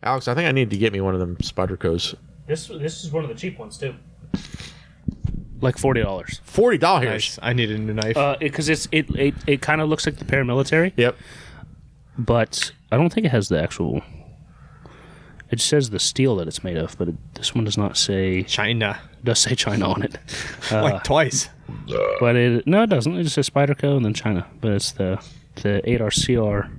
Alex, I think I need to get me one of them Spydercos. This is one of the cheap ones, too. Like $40. $40. Nice. I need a new knife. Because it kind of looks like the paramilitary. Yep. But I don't think it has the actual... It says the steel that it's made of, but this one does not say... China. It does say China on it. Like twice. But it doesn't. It just says Spyderco and then China. But it's the 8CR13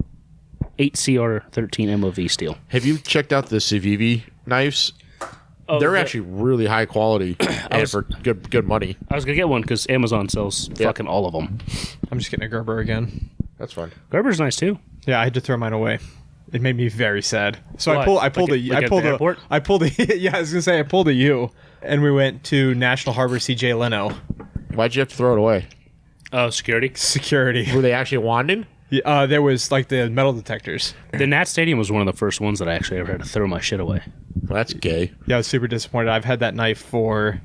MOV steel. Have you checked out the Civivi knives? Oh, They're actually really high quality and for good money. I was going to get one because Amazon sells fucking all of them. I'm just getting a Gerber again. That's fine. Gerber's nice, too. Yeah, I had to throw mine away. It made me very sad. So What? I pulled a yeah, I pulled a yeah, I was gonna say I pulled a U, and we went to National Harbor CJ Leno. Why'd you have to throw it away? Oh, security. Security. Were they actually wanding? There was like the metal detectors. The Nat Stadium was one of the first ones that I actually ever had to throw my shit away. Well, that's gay. Yeah, I was super disappointed. I've had that knife for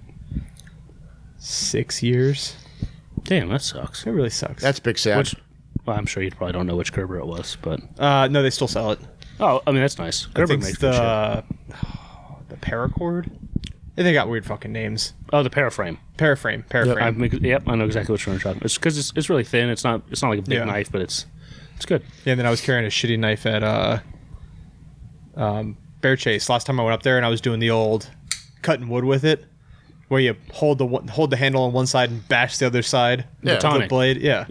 6 years. Damn, that sucks. It really sucks. That's big sad. Well, I'm sure you probably don't know which Gerber it was, but... No, they still sell it. Oh, I mean, that's nice. I Gerber think makes it's good shit. the Paracord. They got weird fucking names. Oh, the Paraframe. Paraframe. Yep, I know exactly what you're talking about. It's because it's really thin. It's not like a big knife, but it's good. Yeah, and then I was carrying a shitty knife at Bear Chase last time I went up there, and I was doing the old cutting wood with it, where you hold the handle on one side and bash the other side with the blade. Yeah.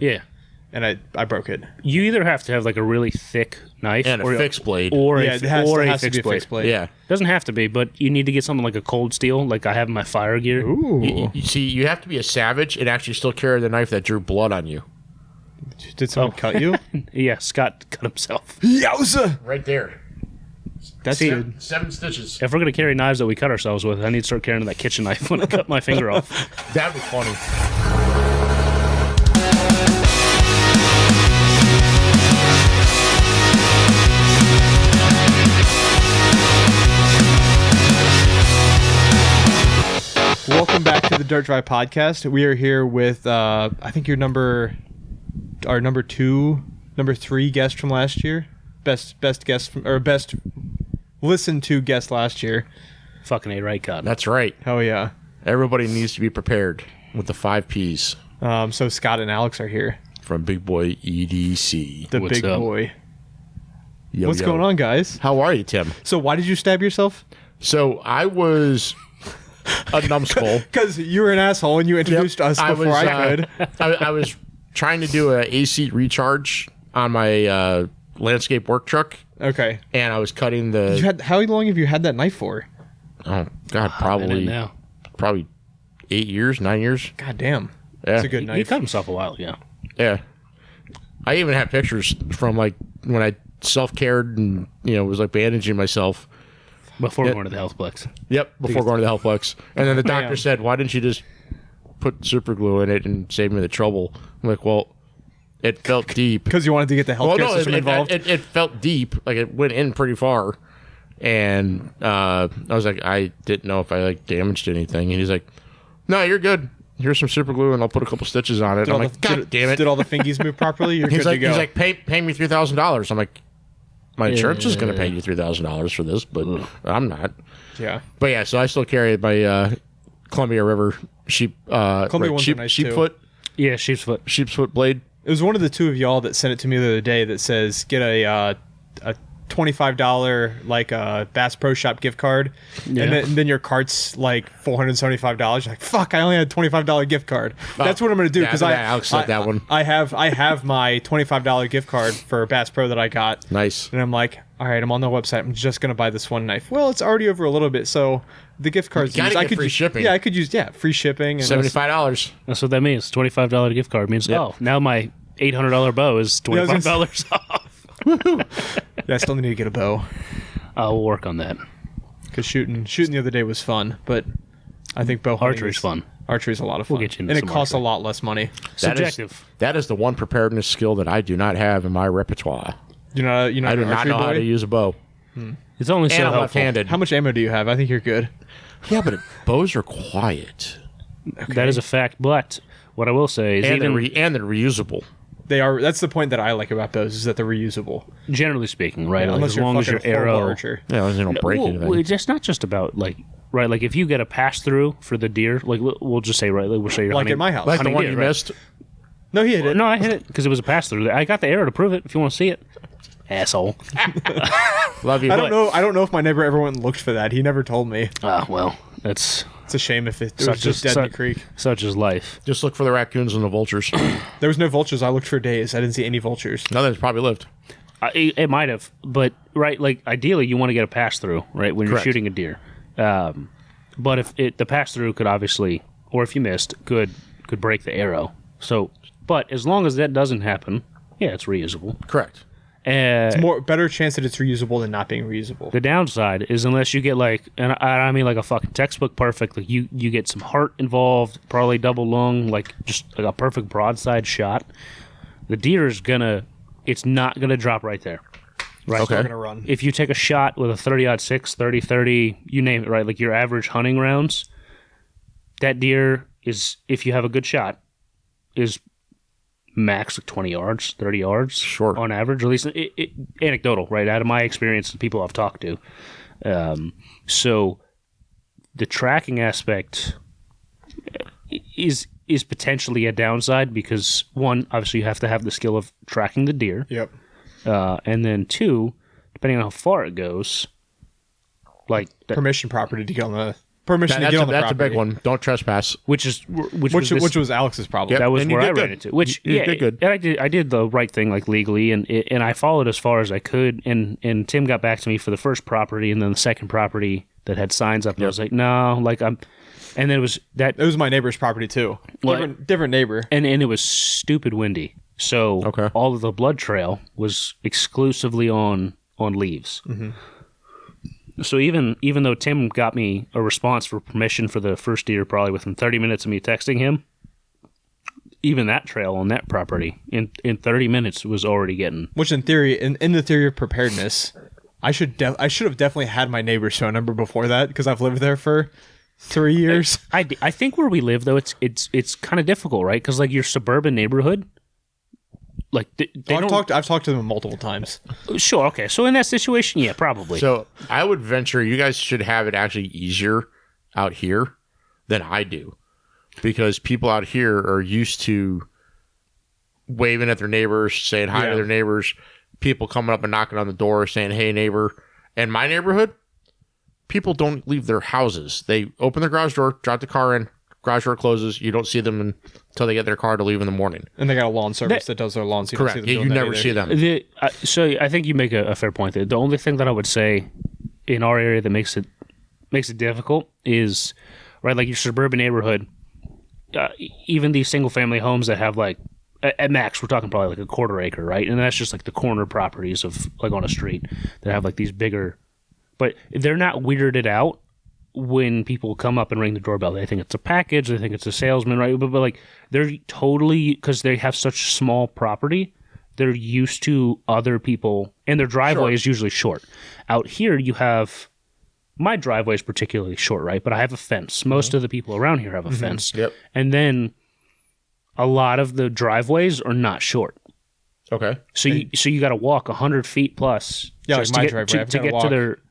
And I broke it. You either have to have like a really thick knife And a fixed blade. or it has to be a fixed blade. Yeah. Doesn't have to be, but you need to get something like a cold steel, like I have in my fire gear. Ooh. You see, you have to be a savage and actually still carry the knife that drew blood on you. Did someone cut you? Yeah, Scott cut himself. Yowza! Right there. That's good. 7 stitches. If we're gonna carry knives that we cut ourselves with, I need to start carrying that kitchen knife when I cut my finger off. That'd be funny. Welcome back to the Dirt Drive podcast. We are here with I think our number 3 guest from last year. Best guest from, or best listened to guest last year. Fucking A right, God. That's right. Hell yeah. Everybody needs to be prepared with the 5 Ps. So Scott and Alex are here. From Big.Boy.Edc. The What's big up? boy. Yo, What's going on, guys? How are you, Tim? So why did you stab yourself? So I was a numbskull. Because you were an asshole and you introduced us before I could. I was trying to do an AC recharge on my landscape work truck. Okay. And I was cutting the... How long have you had that knife for? Oh, God, probably 8 years, 9 years. God damn. Yeah. It's a good knife. He cut himself a while ago. Yeah. I even have pictures from like when I self-cared and, was like bandaging myself. Before going to the Healthplex. Yep, before going to the Healthplex. And then the doctor said, why didn't you just put super glue in it and save me the trouble? I'm like, well, it felt deep. Because you wanted to get the healthcare system involved? It felt deep. Like, it went in pretty far. And I was like, I didn't know if I, like, damaged anything. And he's like, no, you're good. Here's some super glue, and I'll put a couple stitches on it. I'm like, God damn it. Did all the fingies move properly? You're good to go. He's like, pay me $3,000. I'm like, my insurance is going to pay you $3,000 for this, but I'm not. Yeah. But yeah, so I still carry my Columbia River sheep sheepfoot. Yeah, sheepsfoot blade. It was one of the two of y'all that sent it to me the other day that says get a $25 like Bass Pro Shop gift card, and then your cart's like $475. You're like, fuck, I only had a $25 gift card. That's what I'm gonna do because Alex said that one. I have my $25 gift card for Bass Pro that I got. Nice. And I'm like, all right, I'm on the website. I'm just gonna buy this one knife. Well, it's already over a little bit, so the gift card's used. I could free shipping. Yeah, I could use free shipping. And $75. $75. That's what that means. $25 gift card means now my $800 bow is $25 off. Yeah, I still need to get a bow. I'll work on that. Because shooting the other day was fun, but I think bow hunting archery's fun. Archery's a lot of fun. We'll get you into and it some costs archery. a lot less money. Subjective. That is the one preparedness skill that I do not have in my repertoire. You know, I do not know how to use a bow. It's only so And I'm helpful. left-handed. How much ammo do you have? I think you're good. Yeah, but bows are quiet. That is a fact. But what I will say is And they're reusable. That's the point that I like about those, is that they're reusable. Generally speaking, right? Yeah, like, as long as your arrow archer. Yeah, as long as you don't break anything. It's not just about like. Right, like if you get a pass through for the deer, like we'll just say, right, like we'll say you're like hunting, at my house, like the one deer, you right? missed. No, he hit it. No, I hit it because it was a pass through. I got the arrow to prove it. If you want to see it, asshole. Love you. I don't know if my neighbor ever went and looked for that. He never told me. Well, it's a shame if it was just dead in the creek. Such is life. Just look for the raccoons and the vultures. There was no vultures. I looked for days. I didn't see any vultures. Nothing's probably lived. It might have, but right, like ideally you want to get a pass through, right, when you're shooting a deer. But if the pass through could obviously, or if you missed, could break the arrow. So, but as long as that doesn't happen, yeah, it's reusable. Correct. It's better chance that it's reusable than not being reusable. The downside is unless you get like, and I mean like a fucking textbook perfect, like you get some heart involved, probably double lung, like just like a perfect broadside shot. The deer it's not gonna drop right there. Right. Okay. Gonna run. If you take a shot with a 30-06, 30-30, you name it, right? Like your average hunting rounds, that deer is, if you have a good shot, is max like 20 yards, 30 yards. Sure. On average, at least anecdotal, right? Out of my experience, the people I've talked to. So the tracking aspect is potentially a downside because, one, obviously you have to have the skill of tracking the deer. Yep. And then two, depending on how far it goes, like permission property to get on the property. That's a big one. Don't trespass. Which was Alex's problem. Yep. That was and where I ran into. Which you did good. And I did the right thing, like legally, and I followed as far as I could. And Tim got back to me for the first property, and then the second property that had signs up. And I was like, no, like I'm. And then it was my neighbor's property too. Different neighbor. And it was stupid windy. So all of the blood trail was exclusively on leaves. Mm-hmm. So even though Tim got me a response for permission for the first deer probably within 30 minutes of me texting him, even that trail on that property in 30 minutes was already getting... Which in theory, in the theory of preparedness, I should have definitely had my neighbor's phone number before that because I've lived there for 3 years. I think where we live though, it's kind of difficult, right? Because like your suburban neighborhood... Like I've talked to them multiple times. Sure, okay. So in that situation, yeah, probably. So I would venture you guys should have it actually easier out here than I do, because people out here are used to waving at their neighbors, saying hi to their neighbors, people coming up and knocking on the door saying, "Hey, neighbor." In my neighborhood, people don't leave their houses. They open their garage door, drop the car in. Garage door closes. You don't see them until they get their car to leave in the morning. And they got a lawn service that does their lawns. So correct. You never see them. So I think you make a fair point there. The only thing that I would say in our area that makes it difficult is, right, like your suburban neighborhood, even these single family homes that have like, at max, we're talking probably like a quarter acre, right? And that's just like the corner properties of like on a street that have like these bigger, but they're not weirded out when people come up and ring the doorbell. They think it's a package, they think it's a salesman, right? But like they're totally, because they have such small property, they're used to other people, and their driveway is usually short. Out here, you have, my driveway is particularly short, right? But I have a fence. Most of the people around here have a fence. Yep. And then a lot of the driveways are not short. Okay. So you got to walk 100 feet plus. Yeah, like my driveway.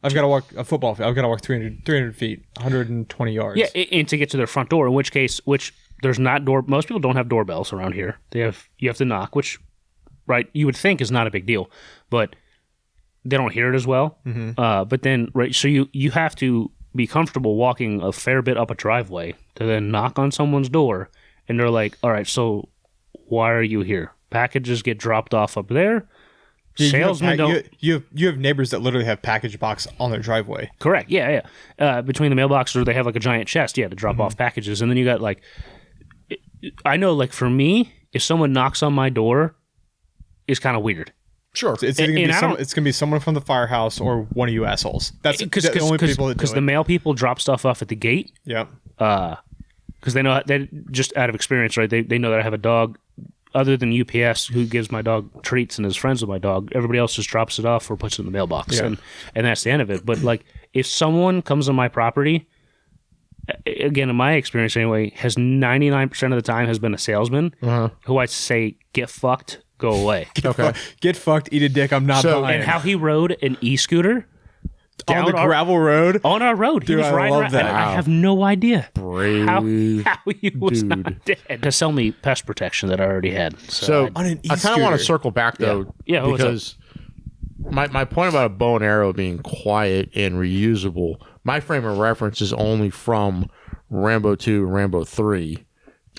I've got to walk a football field. I've got to walk 300 feet, 120 yards. Yeah, and to get to their front door, in which there's not most people don't have doorbells around here. You have to knock, which, right, you would think is not a big deal, but they don't hear it as well. Mm-hmm. But then, right, so you have to be comfortable walking a fair bit up a driveway to then knock on someone's door, and they're like, all right, so why are you here? Packages get dropped off up there. Salesmen don't. You have neighbors that literally have package box on their driveway. Correct. Yeah. Between the mailboxes, or they have like a giant chest. Yeah, to drop off packages, and then you got like, I know, like for me, if someone knocks on my door, it's kind of weird. Sure, it's gonna be someone from the firehouse or one of you assholes. That's the only people that do it. Because the mail people drop stuff off at the gate. Yep. Because they know, they just out of experience, right? They know that I have a dog. Other than UPS, who gives my dog treats and is friends with my dog, everybody else just drops it off or puts it in the mailbox, and that's the end of it. But like, if someone comes on my property, again, in my experience anyway, has 99% of the time has been a salesman who I say, get fucked, go away. Get fucked, eat a dick, I'm not buying. And how he rode an e-scooter on the gravel road? On our road. He was riding around. I have no idea how he was not dead. To sell me pest protection that I already had. So I kind of want to circle back, though, because my point about a bow and arrow being quiet and reusable, my frame of reference is only from Rambo 2 and Rambo 3.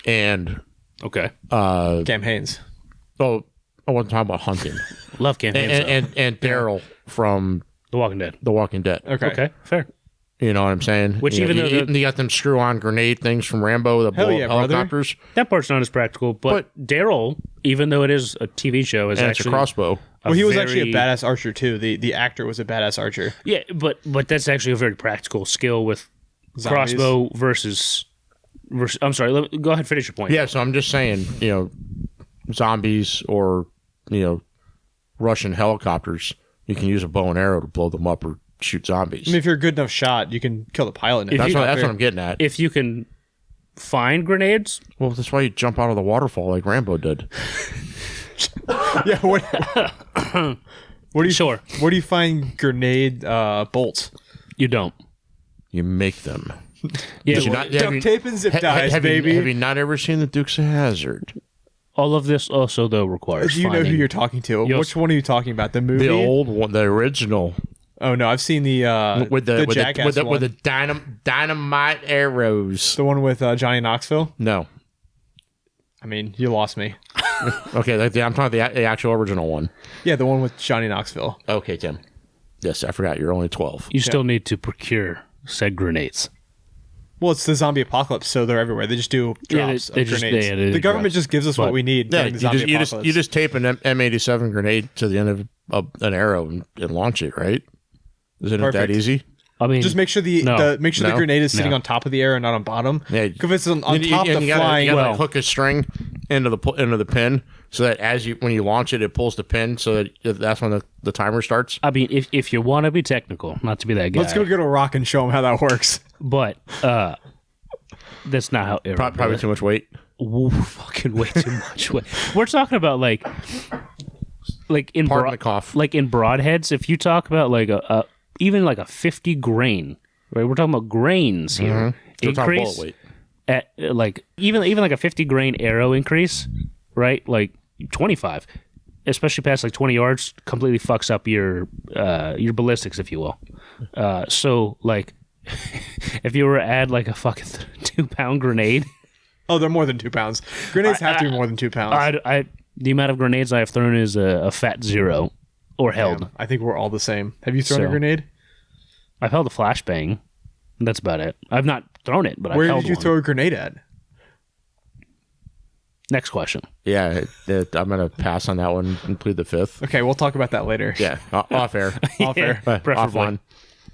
And... Okay. Cam Haines. Oh, I wasn't talking about hunting. Love Cam Haines. And Daryl from... The Walking Dead. The Walking Dead. Okay, fair. You know what I'm saying? Which you got them screw-on grenade things from Rambo that blow up helicopters. Brother. That part's not as practical, but Daryl, even though it is a TV show, is actually... it's a crossbow. Well, he was actually a badass archer, too. The actor was a badass archer. Yeah, but that's actually a very practical skill with zombies. Crossbow versus... I'm sorry, go ahead, finish your point. Yeah, so I'm just saying, zombies or, Russian helicopters, you can use a bow and arrow to blow them up or shoot zombies. I mean, if you're a good enough shot, you can kill the pilot. That's what I'm getting at. If you can find grenades... Well, that's why you jump out of the waterfall like Rambo did. Yeah, what do you... Sure. Where do you find grenade bolts? You don't. You make them. Yeah, duct tape and zip ties, baby. Have you not ever seen the Dukes of Hazzard? All of this also, though, requires Do you know who you're talking to? Which one are you talking about? The movie? The old one, the original. Oh, no, I've seen the Jackass one. With the dynamite arrows. The one with Johnny Knoxville? No. I mean, you lost me. Okay, I'm talking the actual original one. Yeah, the one with Johnny Knoxville. Okay, Tim. Yes, I forgot. You're only 12. You still need to procure said grenades. Well, it's the zombie apocalypse, so they're everywhere. They just do drops of grenades. The government just gives us what we need during the zombie apocalypse. You just tape an M87 grenade to the end of an arrow and launch it, right? Isn't it that easy? I mean, just make sure the grenade is sitting on top of the arrow and not on bottom. Yeah, because if it's on top of the flying, you gotta hook a string into the pin so that when you launch it, it pulls the pin. So that's when the timer starts. I mean, if you want to be technical, not to be that guy, let's go get a rock and show them how that works. But that's not how it probably too much weight. Ooh, fucking way too much weight. We're talking about like in broadheads. If you talk about even like a 50 grain, right? We're talking about grains here. Mm-hmm. Increase bullet weight. At like even like a 50 grain arrow increase, right? Like 25, especially past like 20 yards, completely fucks up your ballistics, if you will. So like, if you were to add like a fucking 2-pound grenade. Oh, they're more than 2 pounds. Grenades have to be more than 2 pounds. The amount of grenades I have thrown is a fat 0 or held. Damn, I think we're all the same. Have you thrown a grenade? I've held a flashbang. That's about it. I've not thrown it, but I've held one. Where did you throw a grenade at? Next question. Yeah, I'm going to pass on that one and plead the fifth. Okay, we'll talk about that later. Yeah, off air. Off air. Preferably.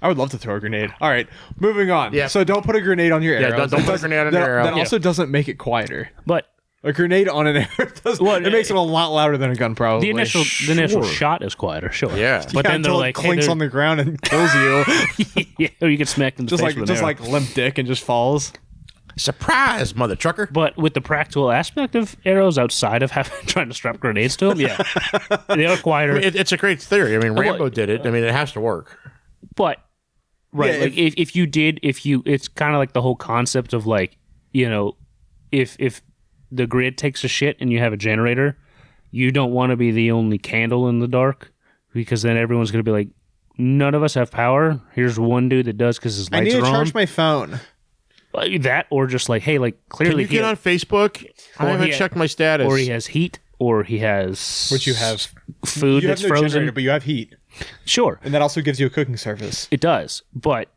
I would love to throw a grenade. All right, moving on. Yeah. So don't put a grenade on your arrow. Yeah, don't put a grenade on your arrow. That also doesn't make it quieter. But a grenade on an arrow it makes it a lot louder than a gun, probably. The initial shot is quieter, sure. Yeah. But then they're like, clinks on the ground and kills you. Yeah, or you get smacked in the face with an arrow. Like limp dick and just falls. Surprise, mother trucker. But with the practical aspect of arrows outside of trying to strap grenades to them, yeah. They are quieter. I mean, it's a great theory. I mean, Rambo did it. I mean, it has to work. But, right, yeah, like it's kind of like the whole concept of like, if the grid takes a shit and you have a generator, you don't want to be the only candle in the dark because then everyone's going to be like, none of us have power. Here's one dude that does because his lights are on. I need to charge my phone. That or just like, hey, like clearly can you get on Facebook? I haven't checked my status. Or he has heat, or he has which you have food that's frozen, but you have heat. Sure, and that also gives you a cooking surface. It does, but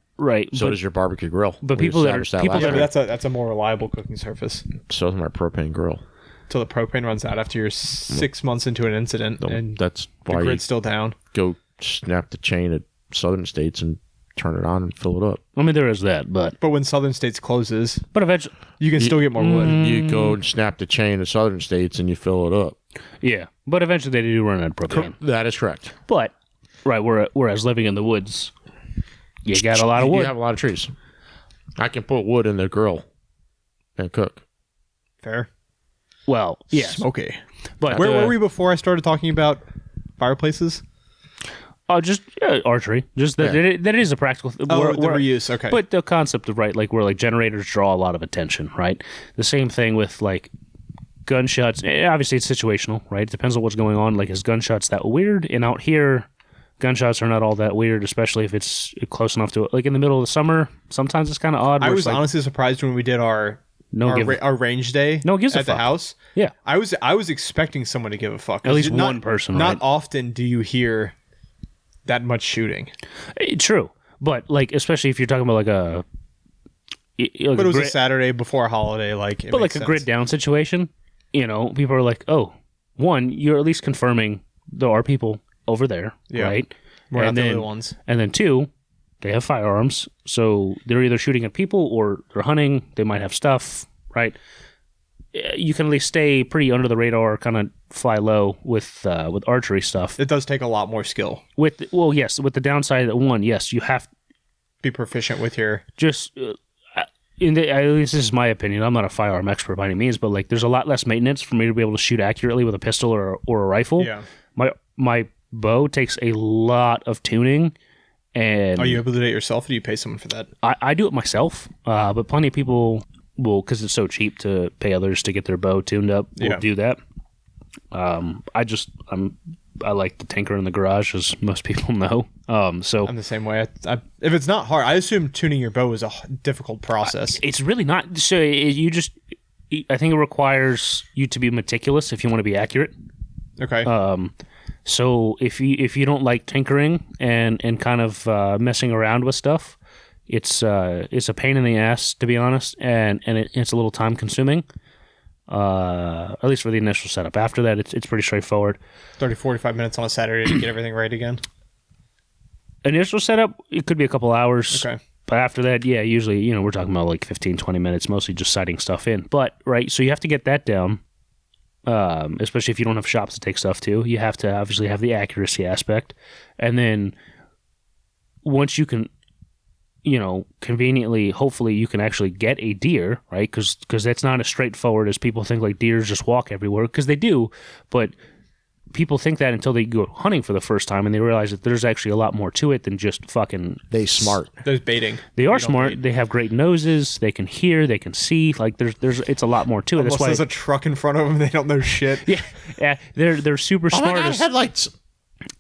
so does your barbecue grill. But that's a more reliable cooking surface. So is my propane grill. Till the propane runs out after you're 6 months into an incident, and that's why the grid's still down. Go snap the chain at Southern States and turn it on and fill it up. I mean, there is that, but when Southern States closes, but eventually you can still get more wood. You go and snap the chain at Southern States and you fill it up. Yeah, but eventually they do run out of propane. That is correct. But whereas living in the woods, you got a lot of wood. You have a lot of trees. I can put wood in the grill and cook. Fair. Well, yes. Smoky. But where were we before I started talking about fireplaces? Just archery. Just that it is a practical. The reuse. Okay. But the concept of where like generators draw a lot of attention, right? The same thing with like gunshots. Obviously, it's situational, right? It depends on what's going on. Like, is gunshots that weird? And out here, gunshots are not all that weird, especially if it's close enough to it. Like in the middle of the summer, sometimes it's kind of odd. I was honestly surprised when we did our range day at the house. Yeah. I was expecting someone to give a fuck. At least one person, Not often do you hear that much shooting. True. But, like, especially if you're talking about, like, a... But it was a Saturday before a holiday, like... But, like, a grid down situation, you know, people are like, oh, one, you're at least confirming there are people over there, right? We're not the only ones. And then two, they have firearms, so they're either shooting at people or they're hunting. They might have stuff, right? You can at least stay pretty under the radar, kind of fly low with archery stuff. It does take a lot more skill. With the downside that one, yes, you have to be proficient with your just. At least this is my opinion. I'm not a firearm expert by any means, but like, there's a lot less maintenance for me to be able to shoot accurately with a pistol or a rifle. Yeah. My bow takes a lot of tuning. And are you able to do it yourself, or do you pay someone for that? I do it myself, but plenty of people will, because it's so cheap to pay others to get their bow tuned up, will do that. I like to tinker in the garage, as most people know. So I'm the same way. If it's not hard, I assume tuning your bow is a difficult process. It's really not. So I think it requires you to be meticulous if you want to be accurate. Okay. So if you don't like tinkering and kind of messing around with stuff, it's a pain in the ass, to be honest, and it's a little time consuming. At least for the initial setup. After that, it's pretty straightforward. 30-45 minutes on a Saturday to get everything right again. Initial setup, it could be a couple hours. Okay. But after that, yeah, usually, we're talking about like 15-20 minutes, mostly just sighting stuff in. But right, so you have to get that down. Especially if you don't have shops to take stuff to, you have to obviously have the accuracy aspect, and then once you can, conveniently, hopefully you can actually get a deer, right? Because that's not as straightforward as people think. Like, deers just walk everywhere, because they do, but people think that until they go hunting for the first time and they realize that there's actually a lot more to it than just fucking... They smart. There's baiting. They are smart. Bait. They have great noses. They can hear. They can see. Like, it's a lot more to it. Almost That's why there's a truck in front of them. They don't know shit. Yeah. They're super smart. Oh my God, headlights.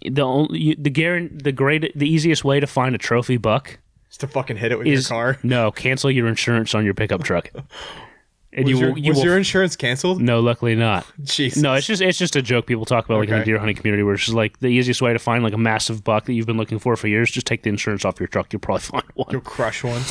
The easiest way to find a trophy buck is to fucking hit it with your car. No, cancel your insurance on your pickup truck. And was your insurance canceled? No, luckily not. Jesus. No, it's just a joke people talk about, like, in the deer hunting community, where it's just like the easiest way to find like a massive buck that you've been looking for years. Just take the insurance off your truck. You'll probably find one. You'll crush one.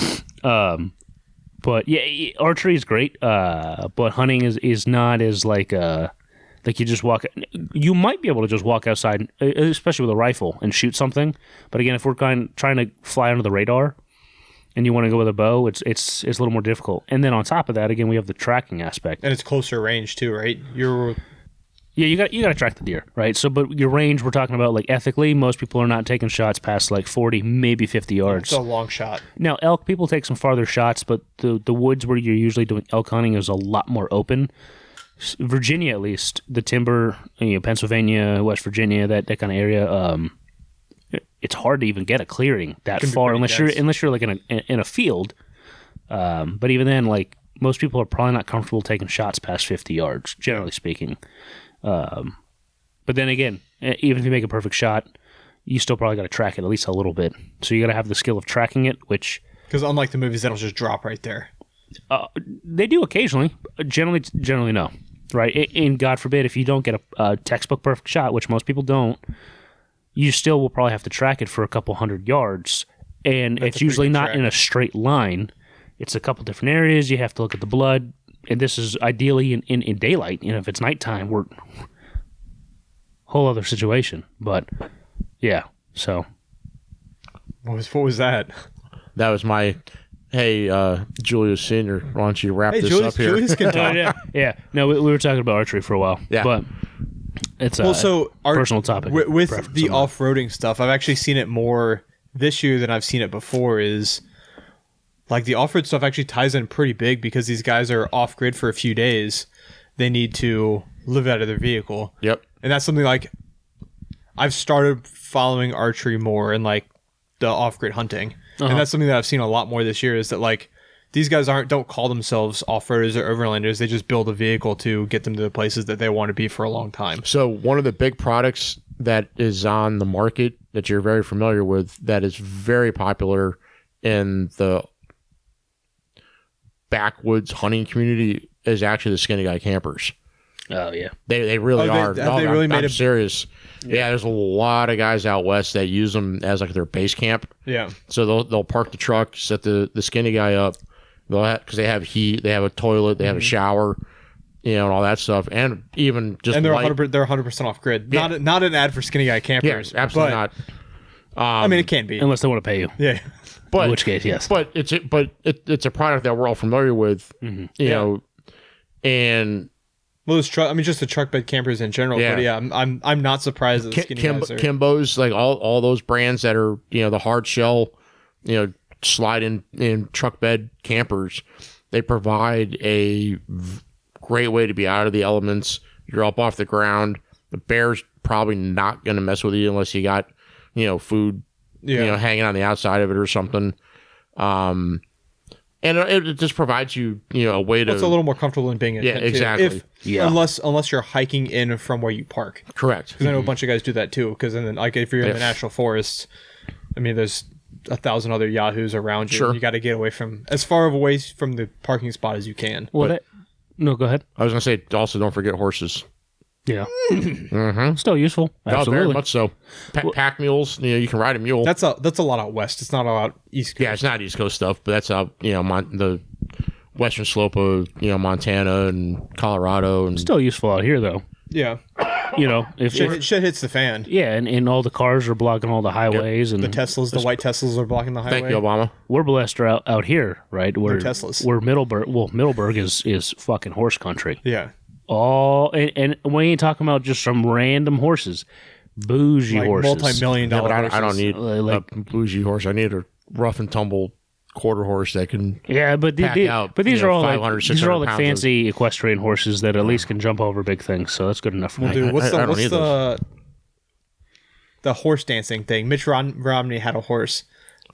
But yeah, archery is great. But hunting is not as like you just walk. You might be able to just walk outside, especially with a rifle, and shoot something. But again, if we're trying to fly under the radar, and you want to go with a bow, it's a little more difficult. And then on top of that, again, we have the tracking aspect. And it's closer range too, right? You got to track the deer, right? So, but your range, we're talking about, like, ethically, most people are not taking shots past like 40, maybe 50 yards. It's a long shot. Now, elk, people take some farther shots, but the woods where you're usually doing elk hunting is a lot more open. Virginia, at least, the timber, Pennsylvania, West Virginia, that kind of area. It's hard to even get a clearing that far unless you're like in a field. But even then, like, most people are probably not comfortable taking shots past 50 yards, generally speaking. But then again, even if you make a perfect shot, you still probably got to track it at least a little bit. So you got to have the skill of tracking it, which... Because unlike the movies, that'll just drop right there. They do occasionally. Generally no. Right? And God forbid, if you don't get a textbook perfect shot, which most people don't, you still will probably have to track it for a couple 100 yards. And it's usually not in a straight line. It's a couple different areas. You have to look at the blood. And this is ideally in daylight. If it's nighttime, we're whole other situation. But yeah, so what was that? That was my Julius Senior. Why don't you wrap this up here? Julius can talk. Yeah. No, we were talking about archery for a while. Yeah, but it's a personal topic with the off-roading stuff. I've actually seen it more this year than I've seen it before. Is like the off-road stuff actually ties in pretty big because these guys are off-grid for a few days. They need to live out of their vehicle. Yep. And that's something like I've started following archery more and like the off-grid hunting. And that's something that I've seen a lot more this year is that like these guys don't call themselves off-roaders or overlanders. They just build a vehicle to get them to the places that they want to be for a long time. So one of the big products that is on the market that you're very familiar with that is very popular in the backwoods hunting community is actually the skinny guy campers. Oh yeah, they really are. I'm serious. Yeah, there's a lot of guys out west that use them as like their base camp. Yeah. So they'll park the truck, set the skinny guy up. Because they have heat, they have a toilet, they have a shower, and all that stuff, and even just and they're 100% off grid. Yeah. Not an ad for skinny guy campers. Yeah, absolutely not. I mean, it can be unless they want to pay you. Yeah. But, in which case, yes. But it's a product that we're all familiar with, you know, and well, just the truck bed campers in general. Yeah. But yeah, I'm not surprised that the skinny guys are Kimbo's, like all those brands that are the hard shell, slide in truck bed campers. They provide a great way to be out of the elements. You're up off the ground. The bear's probably not going to mess with you unless you got food hanging on the outside of it or something. And it just provides you a way to. It's a little more comfortable than being in. Yeah, exactly. Unless you're hiking in from where you park. Correct. Because I know a bunch of guys do that too. Because then, like, if you're in the national forest, I mean, there's 1,000 other yahoos around you. Sure. You got to get away from as far away from the parking spot as you can. Well, no, go ahead. I was gonna say also don't forget horses. Yeah. Still useful. Absolutely. Oh, very much so. Pack mules. You can ride a mule. That's a lot out west. It's not a lot East Coast. Yeah, it's not East Coast stuff, but that's out the western slope of Montana and Colorado and still useful out here though. Yeah. If shit hits the fan. Yeah, and all the cars are blocking all the highways, and the Teslas, the white Teslas are blocking the highway. Thank you, Obama. We're blessed out here, right? We're Teslas. We're Middleburg. Well, Middleburg is fucking horse country. Yeah. Oh, and we ain't talking about just some random horses, bougie horses, multi-million-dollar horses. I don't need a bougie horse. I need a rough and tumble quarter horse that can. Yeah, but these are all like fancy of equestrian horses that at least can jump over big things. So that's good enough for me. Dude, what's the horse dancing thing? Mitch Romney had a horse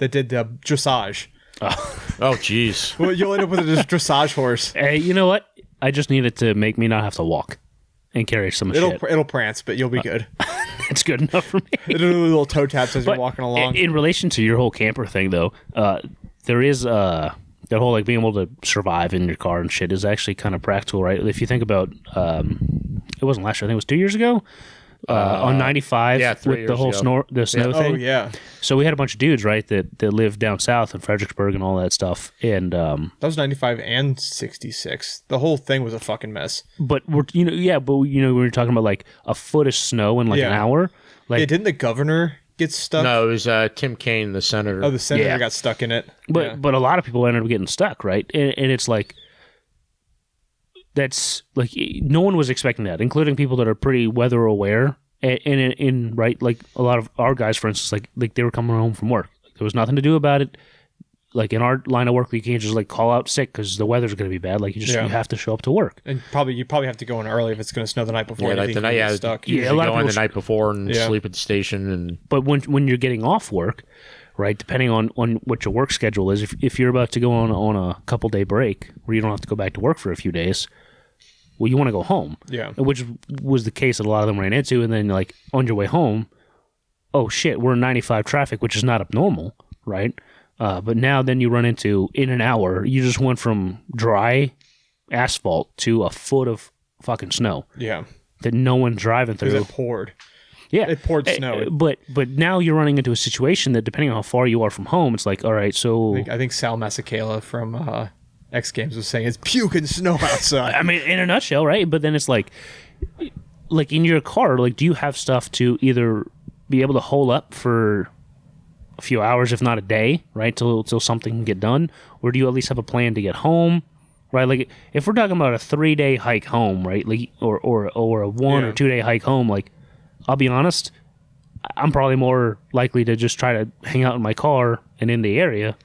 that did the dressage. Oh, jeez. Well, you'll end up with a dressage horse. Hey, you know what? I just need it to make me not have to walk and carry some shit. It'll prance, but you'll be good. It's good enough for me. It'll do little toe taps as you're walking along. In relation to your whole camper thing, though, there is that whole like being able to survive in your car and shit is actually kind of practical, right? If you think about, it wasn't last year. I think it was 2 years ago. On 95 with the whole snow thing. Oh, yeah. So we had a bunch of dudes, right, that lived down south in Fredericksburg and all that stuff. And that was 95 and 66. The whole thing was a fucking mess. But when you're talking about like a foot of snow in like an hour. Like, didn't the governor get stuck? No, it was Tim Kaine, the senator. Oh, the senator got stuck in it. But a lot of people ended up getting stuck, right? And it's like, that's like no one was expecting that, including people that are pretty weather aware. And right, like a lot of our guys, for instance, like they were coming home from work. Like, there was nothing to do about it. Like in our line of work, you can't just like call out sick because the weather's going to be bad. Like you have to show up to work. And you probably have to go in early if it's going to snow the night before. Yeah, like the night, stuck. You go in the night before and sleep at the station. But when you're getting off work, right, depending on what your work schedule is, if you're about to go on a couple day break where you don't have to go back to work for a few days. Well, you want to go home, which was the case that a lot of them ran into. And then, like, on your way home, oh, shit, we're in 95 traffic, which is not abnormal, right? But now then you run into, in an hour, you just went from dry asphalt to a foot of fucking snow. Yeah. That no one's driving through. Because it poured. Yeah. It poured snow. But now you're running into a situation that, depending on how far you are from home, it's like, all right, so... I think Sal Masakela from... X Games was saying it's puking snow outside. I mean, in a nutshell, right? But then it's like in your car, like, do you have stuff to either be able to hold up for a few hours, if not a day, right, till something can get done, or do you at least have a plan to get home, right? Like, if we're talking about a 3-day hike home, right, like, or a 1 or 2 day hike home, like, I'll be honest, I'm probably more likely to just try to hang out in my car and in the area.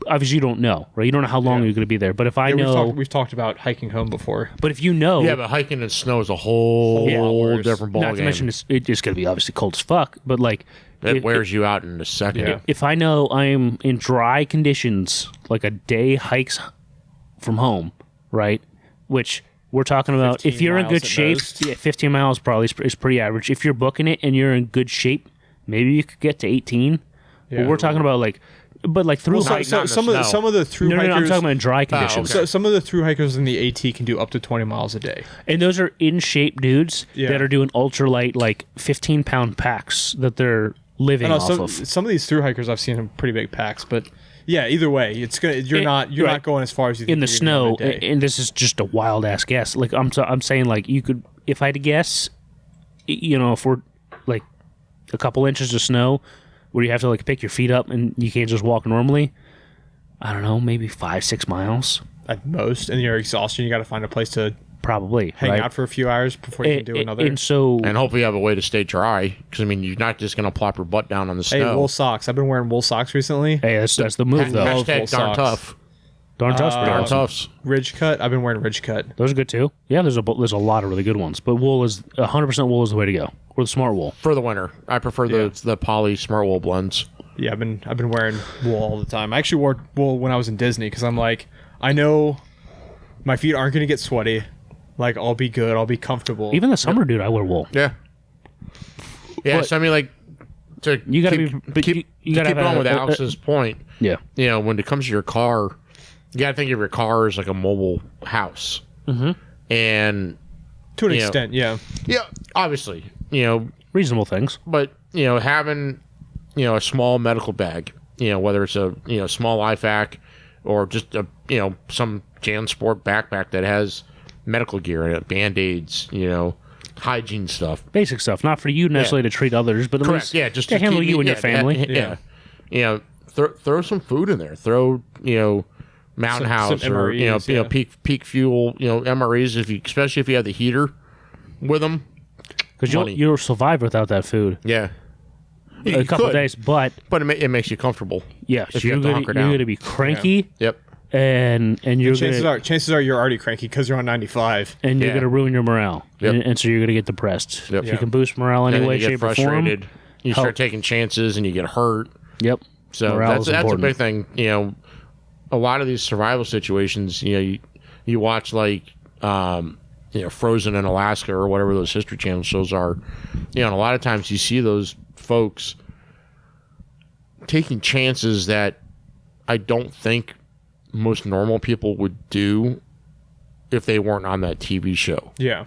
obviously you don't know, right? You don't know how long you're going to be there. But if I know, we've talked about hiking home before. But if you know, Yeah, but hiking in snow is a whole different ballgame. not to mention it's just going to be obviously cold as fuck. But like, It wears you out in a second. Yeah. if I know I'm in dry conditions, like a day hikes from home, right? Which we're talking about, if you're in good shape, 15 miles probably is pretty average. If you're booking it and you're in good shape, maybe you could get to 18. Yeah. But we're talking about like through hikes. Some of the through hikers. I'm talking about in dry conditions. So some of the through hikers in the AT can do up to 20 miles a day. And those are in shape dudes Yeah. that are doing ultralight, like 15-pound packs that they're living off of. Some of these through hikers I've seen have pretty big packs, but yeah, either way, it's gonna. You're not going as far as you think in the you're snow. gonna go in a day. And this is just a wild ass guess. Like I'm saying, like you could, if I had to guess, if we're like a couple inches of snow, where you have to like pick your feet up and you can't just walk normally. I don't know, maybe 5-6 miles At most, and you're exhausted. You got to find a place to probably hang right? out for a few hours before you can do another. And so, And hopefully you have a way to stay dry. Because, I mean, you're not just going to plop your butt down on the Hey, snow. wool socks. I've been wearing wool socks recently. hey, that's the move though. Love wool Hashtag darn socks. tough. Darn tough. Darn toughs. Ridge cut. I've been wearing ridge cut. Those are good too. Yeah, there's a lot of really good ones, but wool is 100% wool is the way to go. Or the smart wool. For the winter. I prefer the poly smart wool blends. Yeah, I've been wearing wool all the time. I actually wore wool when I was in Disney because I'm like, I know my feet aren't gonna get sweaty. Like, I'll be good. I'll be comfortable. Even the summer dude, I wear wool. Yeah. Yeah, But- so I mean, like, to You gotta keep, be. keep, You gotta keep have on with a- Alex's point. Yeah. When it comes to your car, you got to think of your car as like a mobile house. Mm-hmm. And to an you know, extent, yeah. yeah, obviously, Reasonable things. but having a small medical bag, whether it's a small IFAC or just a some JanSport backpack that has medical gear in it, Band-Aids, hygiene stuff. Basic stuff, not for you necessarily to treat others, but at Correct. least Yeah, just to handle keep you and your yeah, family. Yeah. Throw some food in there. Throw Mountain House some or MREs, peak fuel, MREs especially if you have the heater with them. Because Money. you'll survive without that food Yeah. a couple days. But it makes you comfortable. yeah, If so you have to hunker you're down. going to be cranky, Yep. and you're Chances are you're already cranky because you're on 95. and you're Yeah. going to ruin your morale, Yep. and so you're going to get depressed. Yep. If you Yeah. can boost morale And any then way, you get shape, or form. frustrated. You help. start taking chances and you get hurt. Yep. So Morale is that's a important. big thing. A lot of these survival situations, you watch like Frozen in Alaska or whatever those History Channel shows are. And a lot of times you see those folks taking chances that I don't think most normal people would do if they weren't on that TV show. Yeah.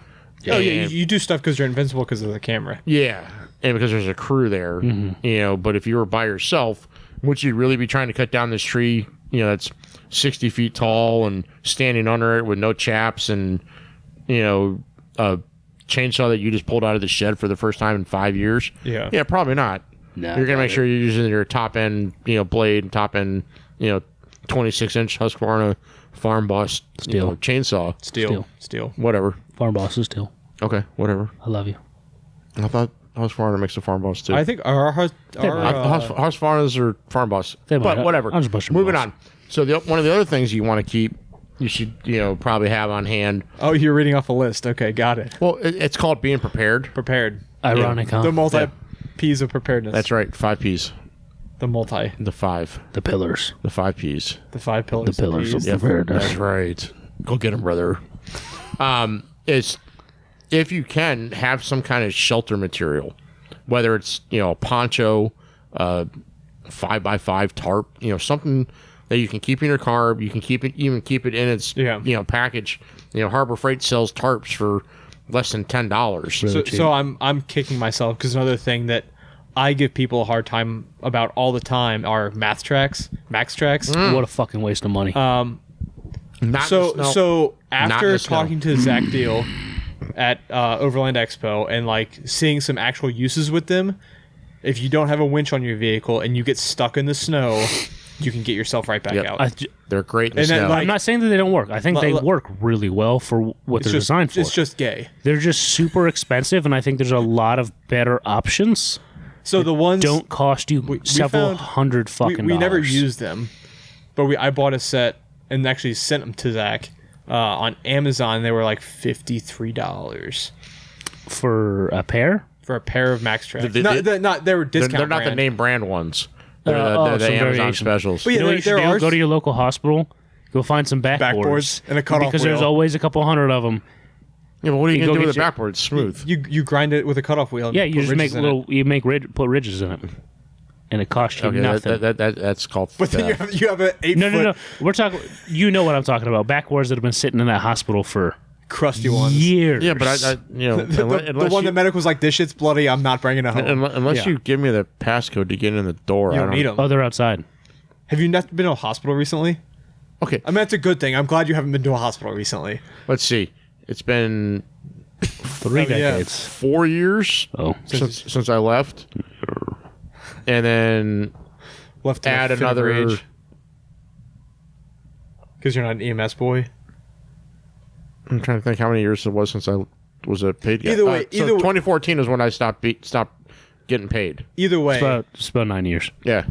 Oh, yeah. And- You do stuff because you're invincible because of the camera. Yeah, and because there's a crew there, but if you were by yourself, would you really be trying to cut down this tree, that's 60 feet tall and standing under it with no chaps and, a chainsaw that you just pulled out of the shed for the first time in 5 years? Yeah. Yeah, probably not. No, You're going to make sure you're using your top end, blade and top end, 26-inch Husqvarna farm boss chainsaw. Steel. Whatever. Farm bosses too. Okay, whatever. I love you. I thought Husqvarna makes a farm boss too. I think Husqvarnas are farm boss, They but might. whatever. I'll just push them Moving boss. on. So one of the other things you want to keep, you should probably have on hand. Oh, you're reading off a list. Okay, got it. Well, it's called being prepared. Prepared. Ironic, huh? The multi P's of preparedness. That's right. 5 P's. The multi. The 5. The pillars. The 5 P's. The 5 pillars. The pillars P's. of preparedness. That's right. Go get him, brother. It's if you can have some kind of shelter material, whether it's a poncho, 5x5 tarp, something that you can keep in your car. You can keep it in its package. Harbor Freight sells tarps for less than $10. So I'm kicking myself because another thing that I give people a hard time about all the time are max tracks. What a fucking waste of money. So after talking to Zach Deal at Overland Expo and like seeing some actual uses with them, if you don't have a winch on your vehicle and you get stuck in the snow, you can get yourself right back out. They're great in the And then, snow. like- I'm not saying that they don't work. I think they work really well for what they're designed for. It's just gay. They're just super expensive, and I think there's a lot of better options. So the ones Don't cost you several found- hundred fucking we never dollars. used them, but I bought a set and actually sent them to Zach on Amazon. They were like $53 For a pair? for a pair of Max Tracks. They They were discount. They're not the brand. name brand ones. They're the some Amazon variation. specials. But yeah, You know what you should there do? are Go to your local hospital. Go find some backboards and a cutoff because there's wheel. always a couple hundred of them. Yeah, but what are you You going to go do with get the your- backboard? It's smooth. You grind it with a cutoff wheel. And Yeah, you put just make ridges in it. put ridges in it, and it costs you Okay, nothing. that's called But then theft. you have an 8 no, foot no. We're talking. You know what I'm talking about? Backboards that have been sitting in that hospital for crusty ones. years. Yeah, but I The one that medical's like, this shit's bloody. I'm not bringing it home. unless Yeah. you give me the passcode to get in the door, You I don't need them. Oh, they're outside. Have you not been to a hospital recently? Okay, I mean, that's a good thing. I'm glad you haven't been to a hospital recently. let's see. It's been 3 Oh, yeah. decades. 4 years Oh, since I left, and then Left to add another. because you're not an EMS boy. I'm trying to think how many years it was since I was a paid guy. Either way- so either way- 2014 is when I stopped getting paid. Either way, it's about 9 years. Yeah,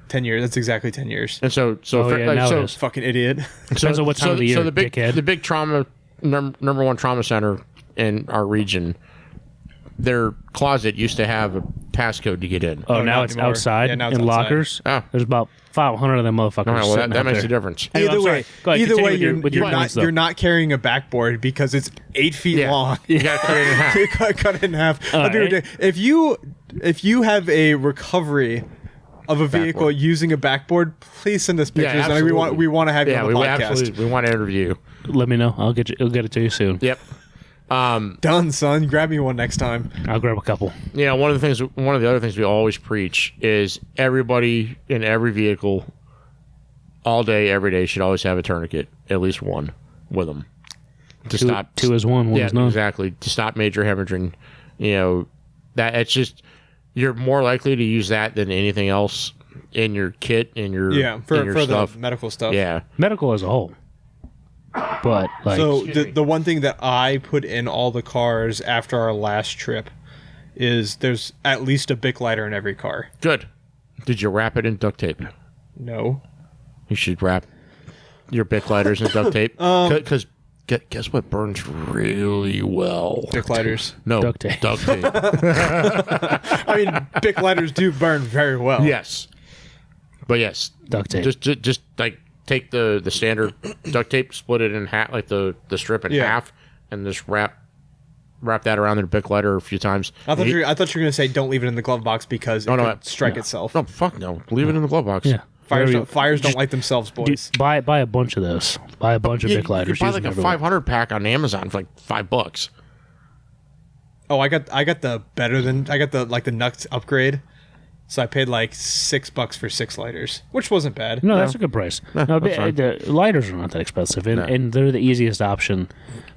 10 years. That's exactly 10 years. and so Oh, yeah, now it is. Fucking idiot. Depends on what time of the year, the big dickhead. trauma number one trauma center in our region, their closet used to have a passcode to get in. Oh, Oh, now not it's anymore. outside Yeah, now it's in outside. lockers. Oh. There's about 500 of them motherfuckers. All right, well, sitting that out makes there. a difference. Anyway, I'm Either way, sorry. Go ahead, either continue way, with your- with your points, though. you're not carrying a backboard because it's 8 feet Yeah. long. You got to cut it in half. You gotta cut it in half. All That'd be right. ridiculous. If you have a recovery of a vehicle Backboard. using a backboard, please send us pictures. and absolutely. we want to have you Yeah, on we the podcast. absolutely we want to interview you. Let me know. I'll get it to you soon. Yep. Done, son. Grab me one next time. I'll grab a couple. Yeah, one of the other things we always preach is everybody in every vehicle, all day, every day, should always have a tourniquet, at least one, with them to stop. Two is one Yeah, is none. exactly. To stop major hemorrhaging. You know, that it's just you're more likely to use that than anything else in your kit in your For in your stuff. the medical stuff. Yeah. Medical as a whole. But like, So the one thing that I put in all the cars after our last trip is there's at least a Bic lighter in every car. Good. Did you wrap it in duct tape? No. You should wrap your Bic lighters in duct tape. Because guess what burns really well? Bic lighters. No, Duct tape. Duct tape. I mean, Bic lighters do burn very well. Yes. But yes. duct tape. Just like take the standard duct tape, split it in half, like the strip in Yeah. half, and just wrap that around the Bic lighter a few times. I thought you were going to say don't leave it in the glove box because it no, could strike itself. No, fuck no. Leave it in the glove box. yeah. Fires don't light themselves, boys. Buy a bunch of those. Buy a bunch of You Bic lighters. buy use like them a everywhere. 500 pack on Amazon for like $5. Oh, I got the the Nux upgrade. So I paid like $6 for 6 lighters, which wasn't bad. No, that's a good price. No, that's fine. the lighters are not that expensive, and they're the easiest option.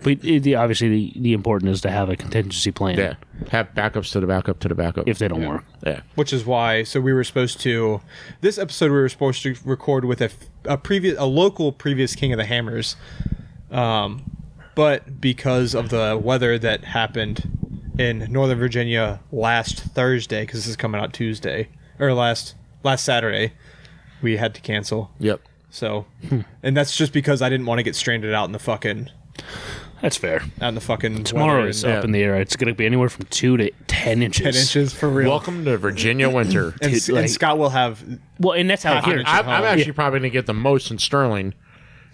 But obviously, the important is to have a contingency plan. Yeah. Have backups to the backup to the backup. If they don't work. Yeah. Which is why, so we were supposed to, this episode we were supposed to record with a local previous King of the Hammers, but because of the weather that happened in Northern Virginia last Thursday, because this is coming out Tuesday, or last Saturday, we had to cancel. Yep. So, and that's just because I didn't want to get stranded out in the fucking Tomorrow weather is and up in the air. It's going to be anywhere from 2 to 10 inches. 10 inches for real. Welcome to Virginia winter. and, Dude, like- and Scott will have Well, and that's how it Half an here. inch. I'm actually probably going to get the most in Sterling.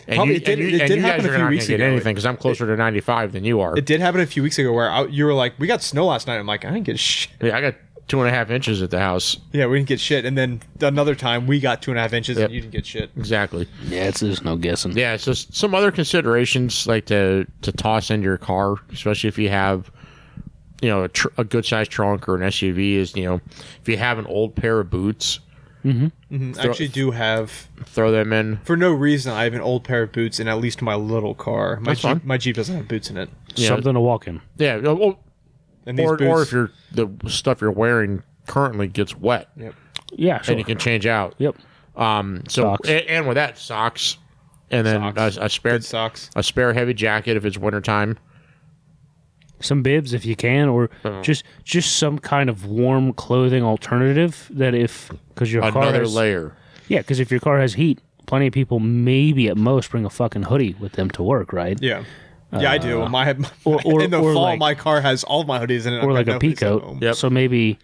And Probably you, it did- and it you, did and you happen guys a are few not going weeks to get ago. anything because I'm closer to 95 than you are. It did happen a few weeks ago where you were like, we got snow last night. I'm like, I didn't get shit. Yeah, I got 2.5 inches at the house. Yeah, we didn't get shit. And then another time we got 2.5 inches Yep. and you didn't get shit. Exactly. Yeah, there's no guessing. Yeah, so some other considerations like to toss into your car, especially if you have, a good sized trunk or an SUV, is if you have an old pair of boots, I actually do have, throw them in. for no reason, I have an old pair of boots in at least my little car. That's fine. My Jeep doesn't have boots in it. Yeah. Something to walk in. Yeah, well, And these or boots, if the stuff you're wearing currently gets wet, Yep. Yeah, sure. and you can change out. Yep. So Socks. and with that, socks, and then Socks. a spare Good socks. a spare heavy jacket if it's wintertime. Some bibs if you can, or just some kind of warm clothing alternative that because your car Another is, layer. Yeah, because if your car has heat, plenty of people maybe at most bring a fucking hoodie with them to work, right? Yeah. Yeah, I do. My in the or fall, like, my car has all my hoodies in it. or like a pea coat. Yep. So maybe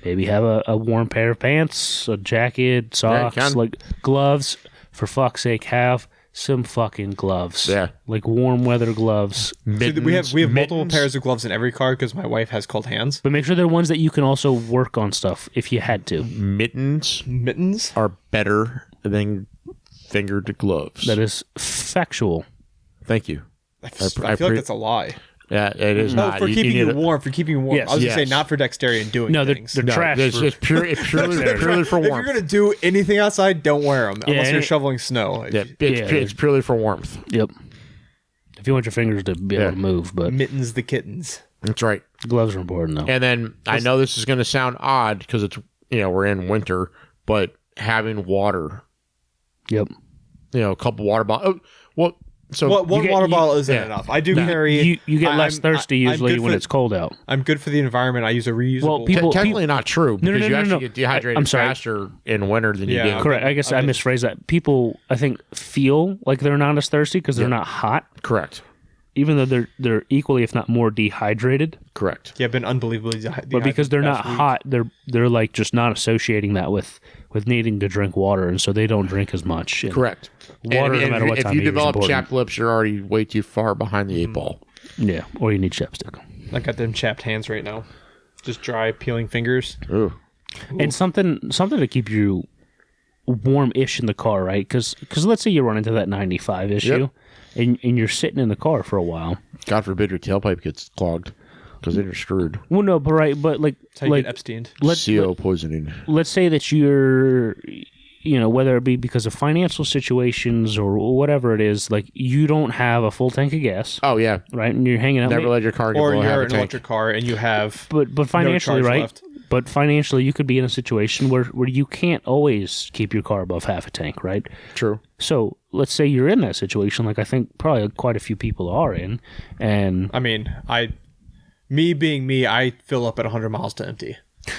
have a warm pair of pants, a jacket, socks, like gloves. For fuck's sake, have some fucking gloves. Yeah, like warm weather gloves. Mittens, we have multiple pairs of gloves in every car because my wife has cold hands. But make sure they're ones that you can also work on stuff if you had to. Mittens are better than fingered gloves. That is factual. Thank you. I feel like that's a lie. Yeah, it is not. For keeping you warm. For keeping you warm. Yes. I was going to say not for dexterity and doing things. They're trash. It's just purely for warmth. If you're going to do anything outside, don't wear them unless you're shoveling snow. Yeah, it's purely for warmth. Yep. If you want your fingers to be able to move, but mittens the kittens. That's right. Gloves are important though. And then I know this is going to sound odd because it's we're in winter, but having water. Yep. A couple water bottles. So one water bottle isn't enough. I do carry. You get less thirsty usually when it's cold out. I'm good for the environment. I use a reusable. Well, technically not true because you actually get dehydrated sorry. faster in winter than you do. Correct. I guess I misphrased that. People, I think, feel like they're not as thirsty because they're not hot. Correct. Even though they're equally, if not more, dehydrated. Correct. Yeah, I've been unbelievably dehydrated. But because they're not hot, they're like just not associating that with needing to drink water, and so they don't drink as much. And correct. Water, no matter what time if you develop chapped lips, you're already way too far behind the 8-ball. Yeah, or you need chapstick. I got them chapped hands right now. Just dry, peeling fingers. Ooh. And something to keep you warm-ish in the car, right? Because let's say you run into that 95 issue, and you're sitting in the car for a while. God forbid your tailpipe gets clogged, because then you're screwed. Well, no, but like that's how you get Epstein. CO poisoning. Let's say that you're, whether it be because of financial situations or whatever it is, like you don't have a full tank of gas. Oh yeah, right, and you're hanging out. Never let your car get or below half a you're an tank. electric car and you have but financially, no charge right? left. But financially, you could be in a situation where you can't always keep your car above half a tank, right? True. So let's say you're in that situation, like I think probably quite a few people are in, and I mean, me being me, I fill up at 100 miles to empty.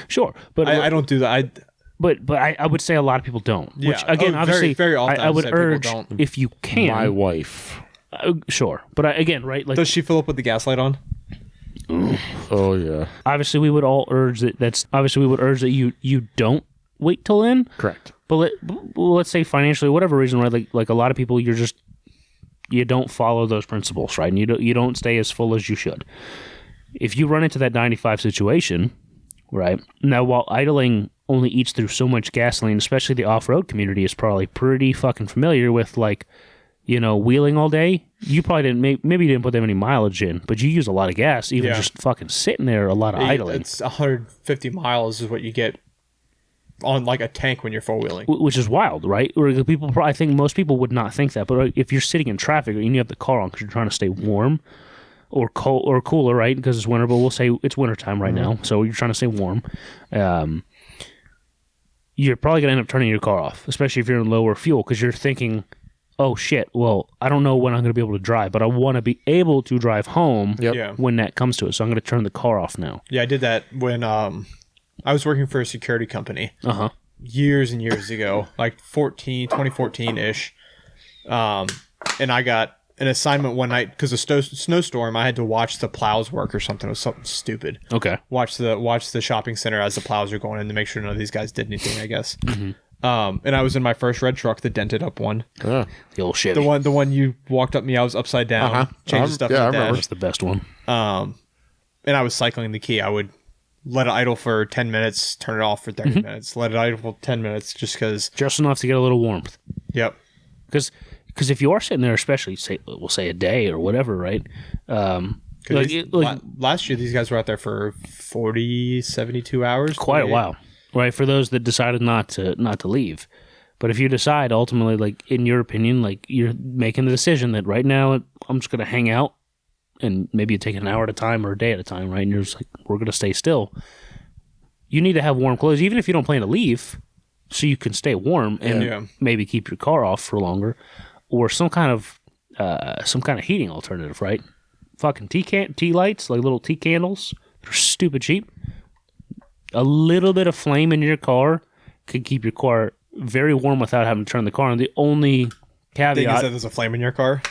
Sure, but I don't do that. But I would say a lot of people don't. Yeah. Which again, obviously, very often I would people urge don't. if you can. My wife. Sure, but again, right? Like, does she fill up with the gas light on? Oh yeah. Obviously, we would all urge that. You don't wait till then. Correct. But let's say financially, whatever reason, right? Like a lot of people, you don't follow those principles, right? And you don't stay as full as you should. If you run into that 95 situation, right now, while idling only eats through so much gasoline, especially the off-road community is probably pretty fucking familiar with wheeling all day. You probably didn't maybe you didn't put that many mileage in, but you use a lot of gas, even just fucking sitting there. A lot of idling. It's 150 miles is what you get on like a tank when you're four-wheeling, which is wild, right? Or I think most people would not think that, but if you're sitting in traffic and you have the car on because you're trying to stay warm or cold or cooler, right? Because it's winter, but we'll say it's wintertime right now, so you're trying to stay warm. You're probably going to end up turning your car off, especially if you're in lower fuel, because you're thinking, oh shit, well, I don't know when I'm going to be able to drive, but I want to be able to drive home when that comes to it, so I'm going to turn the car off now. Yeah, I did that when I was working for a security company years and years ago, like 2014-ish, and I got an assignment one night because of snowstorm. I had to watch the plows work or something. It was something stupid. Okay. Watch the shopping center as the plows are going in to make sure none of these guys did anything, I guess. And I was in my first red truck, the dented up one. The old Chevy. The one you walked up me, I was upside down, changing stuff like I remember. That's the best one. and I was cycling the key. I would let it idle for 10 minutes, turn it off for 30 minutes, let it idle for 10 minutes just because. Just enough to get a little warmth. Yep. Because if you are sitting there, especially we'll say a day or whatever, right? Last year, these guys were out there for 40, 72 hours. Quite a while, right? For those that decided not to leave. But if you decide ultimately, like in your opinion, like you're making the decision that right now I'm just going to hang out and maybe you take an hour at a time or a day at a time, right? And you're just like, we're going to stay still. You need to have warm clothes, even if you don't plan to leave, so you can stay warm and maybe keep your car off for longer. Or some kind of heating alternative, right? Fucking tea lights, like little tea candles. They're stupid cheap. A little bit of flame in your car could keep your car very warm without having to turn the car on. The only Thing is caveat, that there's a flame in your car.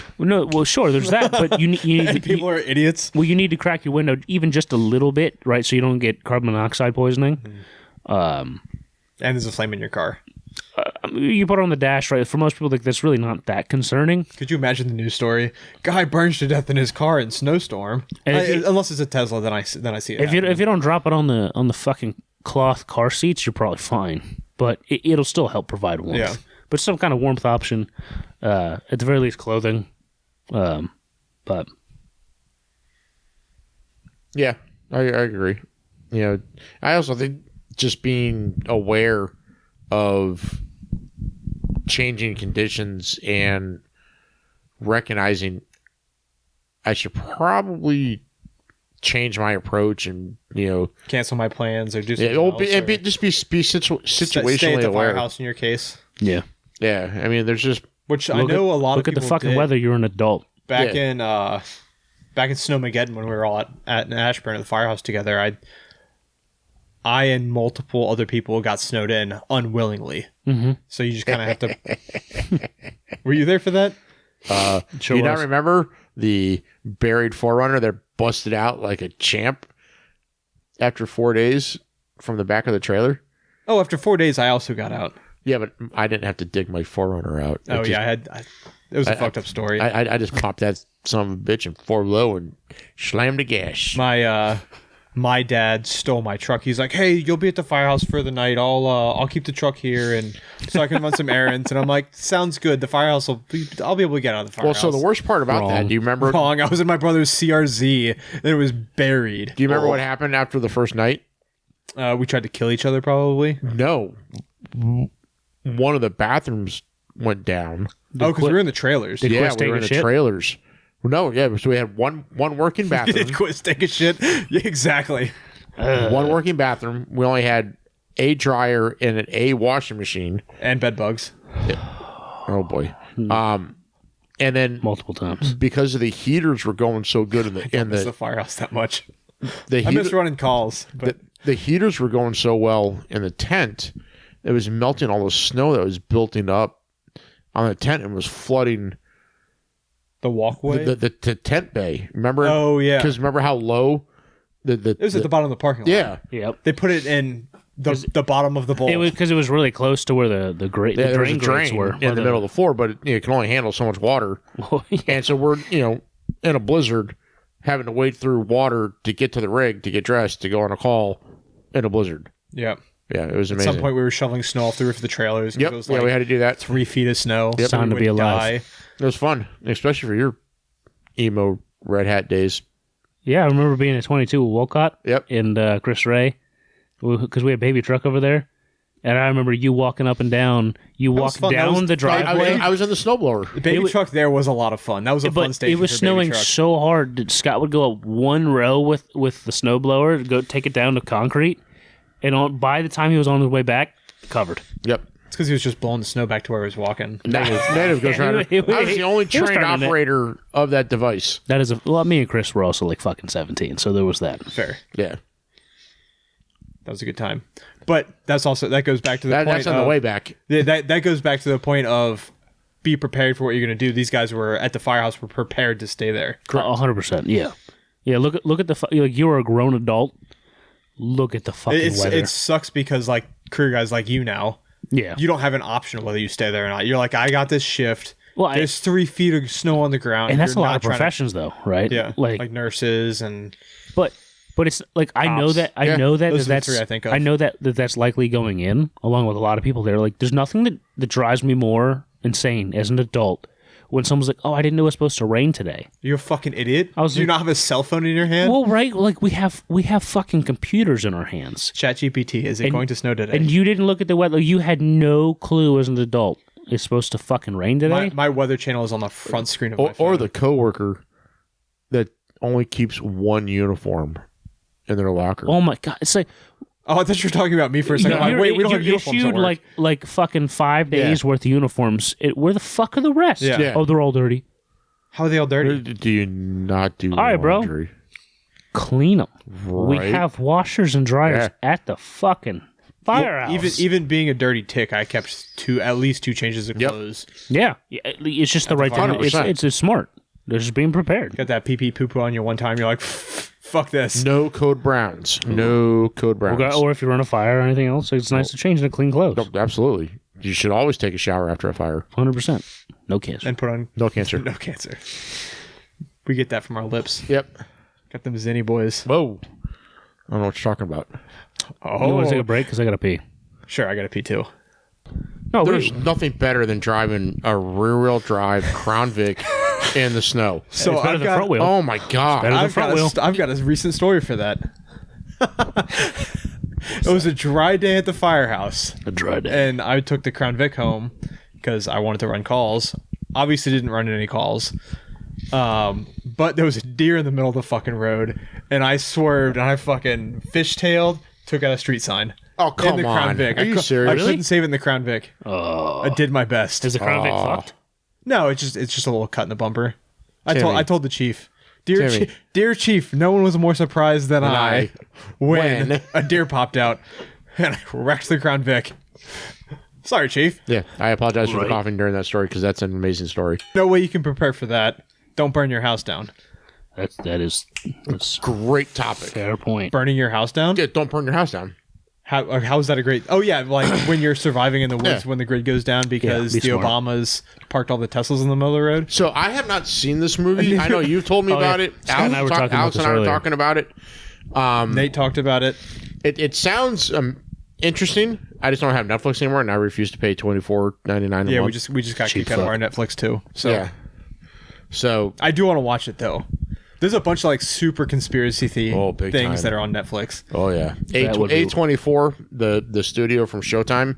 sure, there's that, but you need to, People are idiots. well, you need to crack your window even just a little bit, right, so you don't get carbon monoxide poisoning. And there's a flame in your car. You put it on the dash, right? For most people, like that's really not that concerning. Could you imagine the news story? Guy burns to death in his car in snowstorm. Unless it's a Tesla, then I see it. If you don't drop it on the fucking cloth car seats, you're probably fine. But it'll still help provide warmth. Yeah. But some kind of warmth option, at the very least, clothing. But Yeah, I agree. You know, I also think just being aware of changing conditions and recognizing I should probably change my approach and, you know, cancel my plans or do something just be situationally stay at the aware. firehouse in your case. yeah, Yeah, I mean, there's just Which I know a lot of look at people the fucking did weather. You're an adult. back in Snowmageddon when we were all at Ashburn at the firehouse together. I and multiple other people got snowed in unwillingly. Mm-hmm. So you just kind of have to. Were you there for that? Do you not remember the buried 4Runner that busted out like a champ after 4 days from the back of the trailer? Oh, after 4 days, I also got out. Yeah, but I didn't have to dig my 4Runner out. It was a fucked up story. I just popped that son of a bitch in 4 low and slammed the gas. My dad stole my truck. He's like, "Hey, you'll be at the firehouse for the night. I'll keep the truck here, and so I can run some errands." And I'm like, "Sounds good. The firehouse I'll be able to get out of the firehouse." Well, so the worst part about that, do you remember? Wrong. I was in my brother's CRZ, and it was buried. Do you remember what happened after the first night? We tried to kill each other, probably. No. One of the bathrooms went down. Because we were in the trailers. Did Yeah, Quest we take were a in the shit? trailers. No, yeah, so we had one working bathroom. Quit taking shit. Yeah, exactly. One working bathroom. We only had a dryer and a washing machine. And bed bugs. Oh boy. And then Multiple times. because of the heaters were going so good in The firehouse that much. the I miss heater, running calls, but the heaters were going so well in the tent, it was melting all the snow that was building up on the tent and was flooding the walkway. the tent bay. Remember? Oh, yeah. Because remember how low It was at the bottom of the parking lot. yeah. Yep. They put it in the bottom of the bowl. It was because it was really close to where the There was a drain grates drain were in the middle of the floor, but it can only handle so much water. Yeah. And so we're, in a blizzard, having to wade through water to get to the rig, to get dressed, to go on a call in a blizzard. Yeah. Yeah, it was At amazing. some point, we were shoveling snow off the roof of the trailers. 'Cause Yep. It was Yeah, we had to do that. 3 feet of snow. Yep. Time to we be would alive. It was fun, especially for your emo red hat days. Yeah, I remember being at 22 with Wolcott Yep. and Chris Ray, because we had a baby truck over there. And I remember you walking up and down. You was walked fun. That down was- the driveway. I was in the snowblower. The baby truck there was a lot of fun. That was a fun But station. it was for a baby snowing truck. so hard that Scott would go up one row with the snowblower, go take it down to concrete, and by the time he was on his way back, covered. Yep. It's because he was just blowing the snow back to where he was walking. Native Ghost Rider. he- I was the only he was trained turning it. operator of that device. That is me and Chris were also like fucking 17, so there was that. Fair. Yeah. That was a good time. But that goes back to the point. That's on the way back. That goes back to the point of be prepared for what you're going to do. These guys were at the firehouse, were prepared to stay there. 100%. Yeah. Yeah. Look at the like you were a grown adult. Look at the fucking weather. It sucks because like career guys like you now, Yeah. you don't have an option of whether you stay there or not. You're like, I got this shift. Well, There's 3 feet of snow on the ground, and that's a You're lot not of trying to- professions, though, right? Yeah, like nurses and but it's like I know Cops. that Yeah, know that those are the that's three I think of. I know that's likely going in along with a lot of people there. Like, there's nothing that drives me more insane as an adult when someone's like, "Oh, I didn't know it was supposed to rain today." you're a fucking idiot. I was Do you like- not have a cell phone in your hand? Well, right? Like we have fucking computers in our hands, ChatGPT, is it going to snow today? and you didn't look at the weather. You had no clue as an adult it's supposed to fucking rain today. my weather channel is on the front screen of my phone. Or the coworker that only keeps one uniform in their locker. Oh my god! It's like Oh, I thought you were talking about me for a second. I'm like, wait, we don't have uniforms at issued work. like fucking 5 days worth of uniforms. Where the fuck are the rest? Yeah. Oh, they're all dirty. How are they all dirty? Do you not do All right, bro. laundry? Clean them. We Right. have washers and dryers Yeah. at the fucking firehouse. Even being a dirty tick, I kept at least two changes of clothes. Yeah, it's just the right thing. 100%. It's smart. They're just being prepared. Got that pee poo poo on you one time. You're like, fuck this. No code browns. No code browns. Or if you run a fire or anything else, it's nice to change into clean clothes. No, absolutely. You should always take a shower after a fire. 100%. No cancer. And put on No cancer. no cancer. We get that from our lips. Yep. Got them zinny boys. Whoa. I don't know what you're talking about. Oh, You want to take a break? Because I got to pee. sure. I got to pee too. No, There's nothing better than driving a rear-wheel drive Crown Vic in the snow. So it's better I've than got, front wheel. Oh my god. better than I've front wheel. I've got a recent story for that. It was a dry day at the firehouse. A dry day. And I took the Crown Vic home because I wanted to run calls. Obviously didn't run any calls. But there was a deer in the middle of the fucking road, and I swerved and I fucking fishtailed, took out a street sign. Oh, come in the on. Crown Vic. Are you I serious? couldn't save it in the Crown Vic. Oh. I did my best. Is the Crown Vic fucked? No, it's just a little cut in the bumper. Timmy. I told the chief. Dear Timmy. dear chief, no one was more surprised than I when When? a deer popped out and I wrecked the Crown Vic. Sorry, chief. Yeah, I apologize for Right. coughing during that story because that's an amazing story. No way you can prepare for that. Don't burn your house down. That's Great topic. fair point. Burning your house down? Yeah, don't burn your house down. How is that a great? Oh yeah, like when you're surviving in the woods Yeah. when the grid goes down because be the smart. Obamas parked all the Teslas in the middle of the road. So I have not seen this movie. I know you've told me about yeah. it. Scott and I were talking about Alex this and I were earlier. talking about it. Nate talked about it. It sounds interesting. I just don't have Netflix anymore, and I refuse to pay $24.99 a month. Yeah, we just got Cheap kicked out of fuck. our Netflix too. So yeah. So I do want to watch it though. There's a bunch of like super conspiracy big things time. that are on Netflix. oh yeah, That would be- A24, the studio from Showtime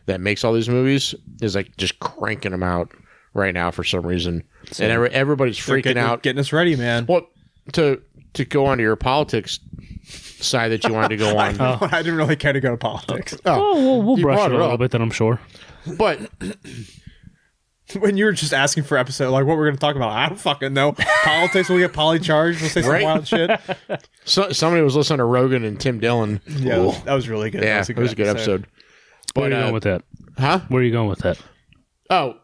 that makes all these movies, is like just cranking them out right now for some reason, and everybody's They're freaking out. getting us ready, man. Well, to go onto your politics side that you wanted to go on, I didn't really care to go to politics. Oh, we'll You brush brought it it a little up. bit, then I'm sure. but When you were just asking for episode, like what we're going to talk about, I don't fucking know. Politics, we'll get poly charged. We'll say some Right? wild shit. somebody was listening to Rogan and Tim Dillon. Yeah, that was really good. Yeah, that it was a good episode. Where are But you going with that? huh? Where are you going with that? Oh,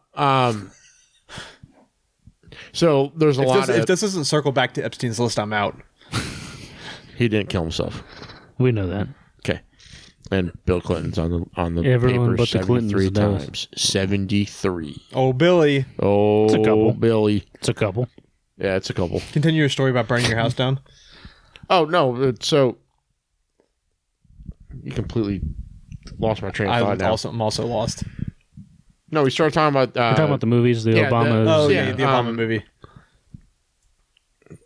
so there's a lot If of this doesn't circle back to Epstein's list, I'm out. he didn't kill himself. We know that. Okay. And Bill Clinton's on the Everyone paper but the 73 Clintons times. 73. Oh, Billy. Oh, It's a couple. Billy. It's a couple. Yeah, it's a couple. Continue your story about burning your house down. Oh no, so you completely lost my train of thought now. I'm also lost. No, we started talking about We're talking about the movies, the yeah, Obamas. Oh, Yeah, the Obama movie.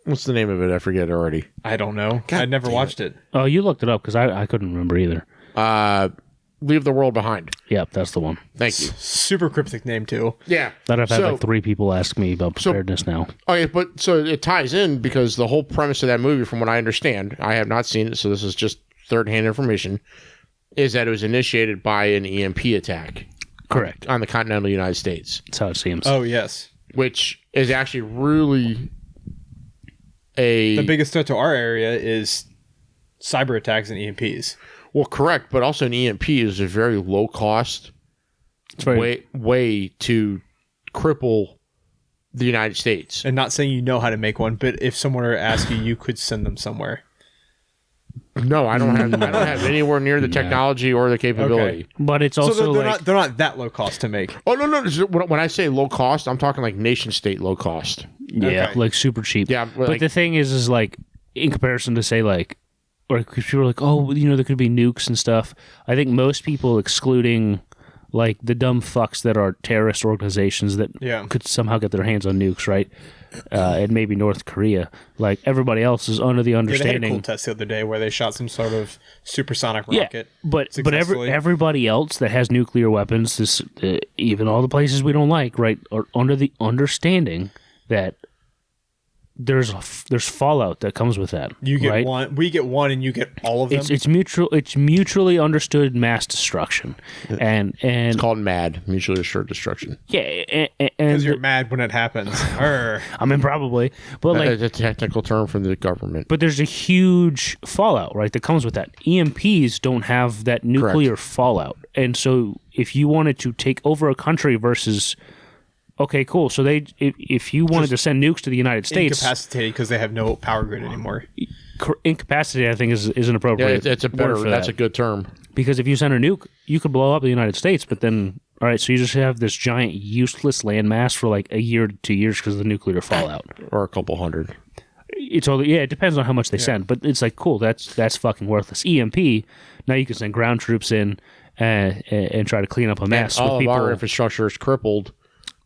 what's the name of it? I forget already. I don't know. I never watched it. Oh, you looked it up because I couldn't remember either. Leave the World Behind. Yep, that's the one. Thank you. Super cryptic name too. Yeah. That I've had So- like 3 people ask me about preparedness now. Okay, but so it ties in because the whole premise of that movie, from what I understand, I have not seen it, so this is just third-hand information, is that it was initiated by an EMP attack Correct. on the continental United States, That's how it seems. Oh yes. which is actually really a The biggest threat to our area is cyber attacks and EMPs. well, correct, but also an EMP is a very low cost It's very, way to cripple the United States. And not saying you know how to make one, but if someone were to ask you, you could send them somewhere. No, I don't have anywhere near the technology or the capability. but it's also So they're, like they're not that low cost to make. Oh no! When I say low cost, I'm talking like nation state low cost. yeah, Okay. like super cheap. Yeah, but like- the thing is like in comparison to say like, or people are like, oh, you know, there could be nukes and stuff. I think most people, excluding like the dumb fucks that are terrorist organizations that Yeah. could somehow get their hands on nukes, right? And maybe North Korea. Like everybody else is under the Yeah, they had a understanding. cool test the other day where they shot some sort of supersonic Yeah, rocket. but successfully. everybody else that has nuclear weapons, even all the places we don't like, right, are under the understanding that there's fallout that comes with that. You get right? one, we get one, and you get all of them. It's mutually understood mass destruction, and It's called MAD, mutually assured destruction. yeah, and Because you're mad when it happens. Arr. I mean probably, but like It's a technical term from the government. but there's a huge fallout, right, that comes with that. EMPs don't have that nuclear fallout, and so if you wanted to take over a country versus okay, cool. So if you wanted to send nukes to the United States, Incapacitated because they have no power grid anymore. incapacitated, I think is an appropriate. Yeah, it's a better. word for That's that. a good term. Because if you send a nuke, you could blow up the United States, but then all right, so you just have this giant useless landmass for like a year to 2 years because of the nuclear fallout. Or a couple hundred. It's all it depends on how much they send, but it's like cool. That's fucking worthless. EMP. Now you can send ground troops in and try to clean up a mess. And all with of people. our infrastructure is crippled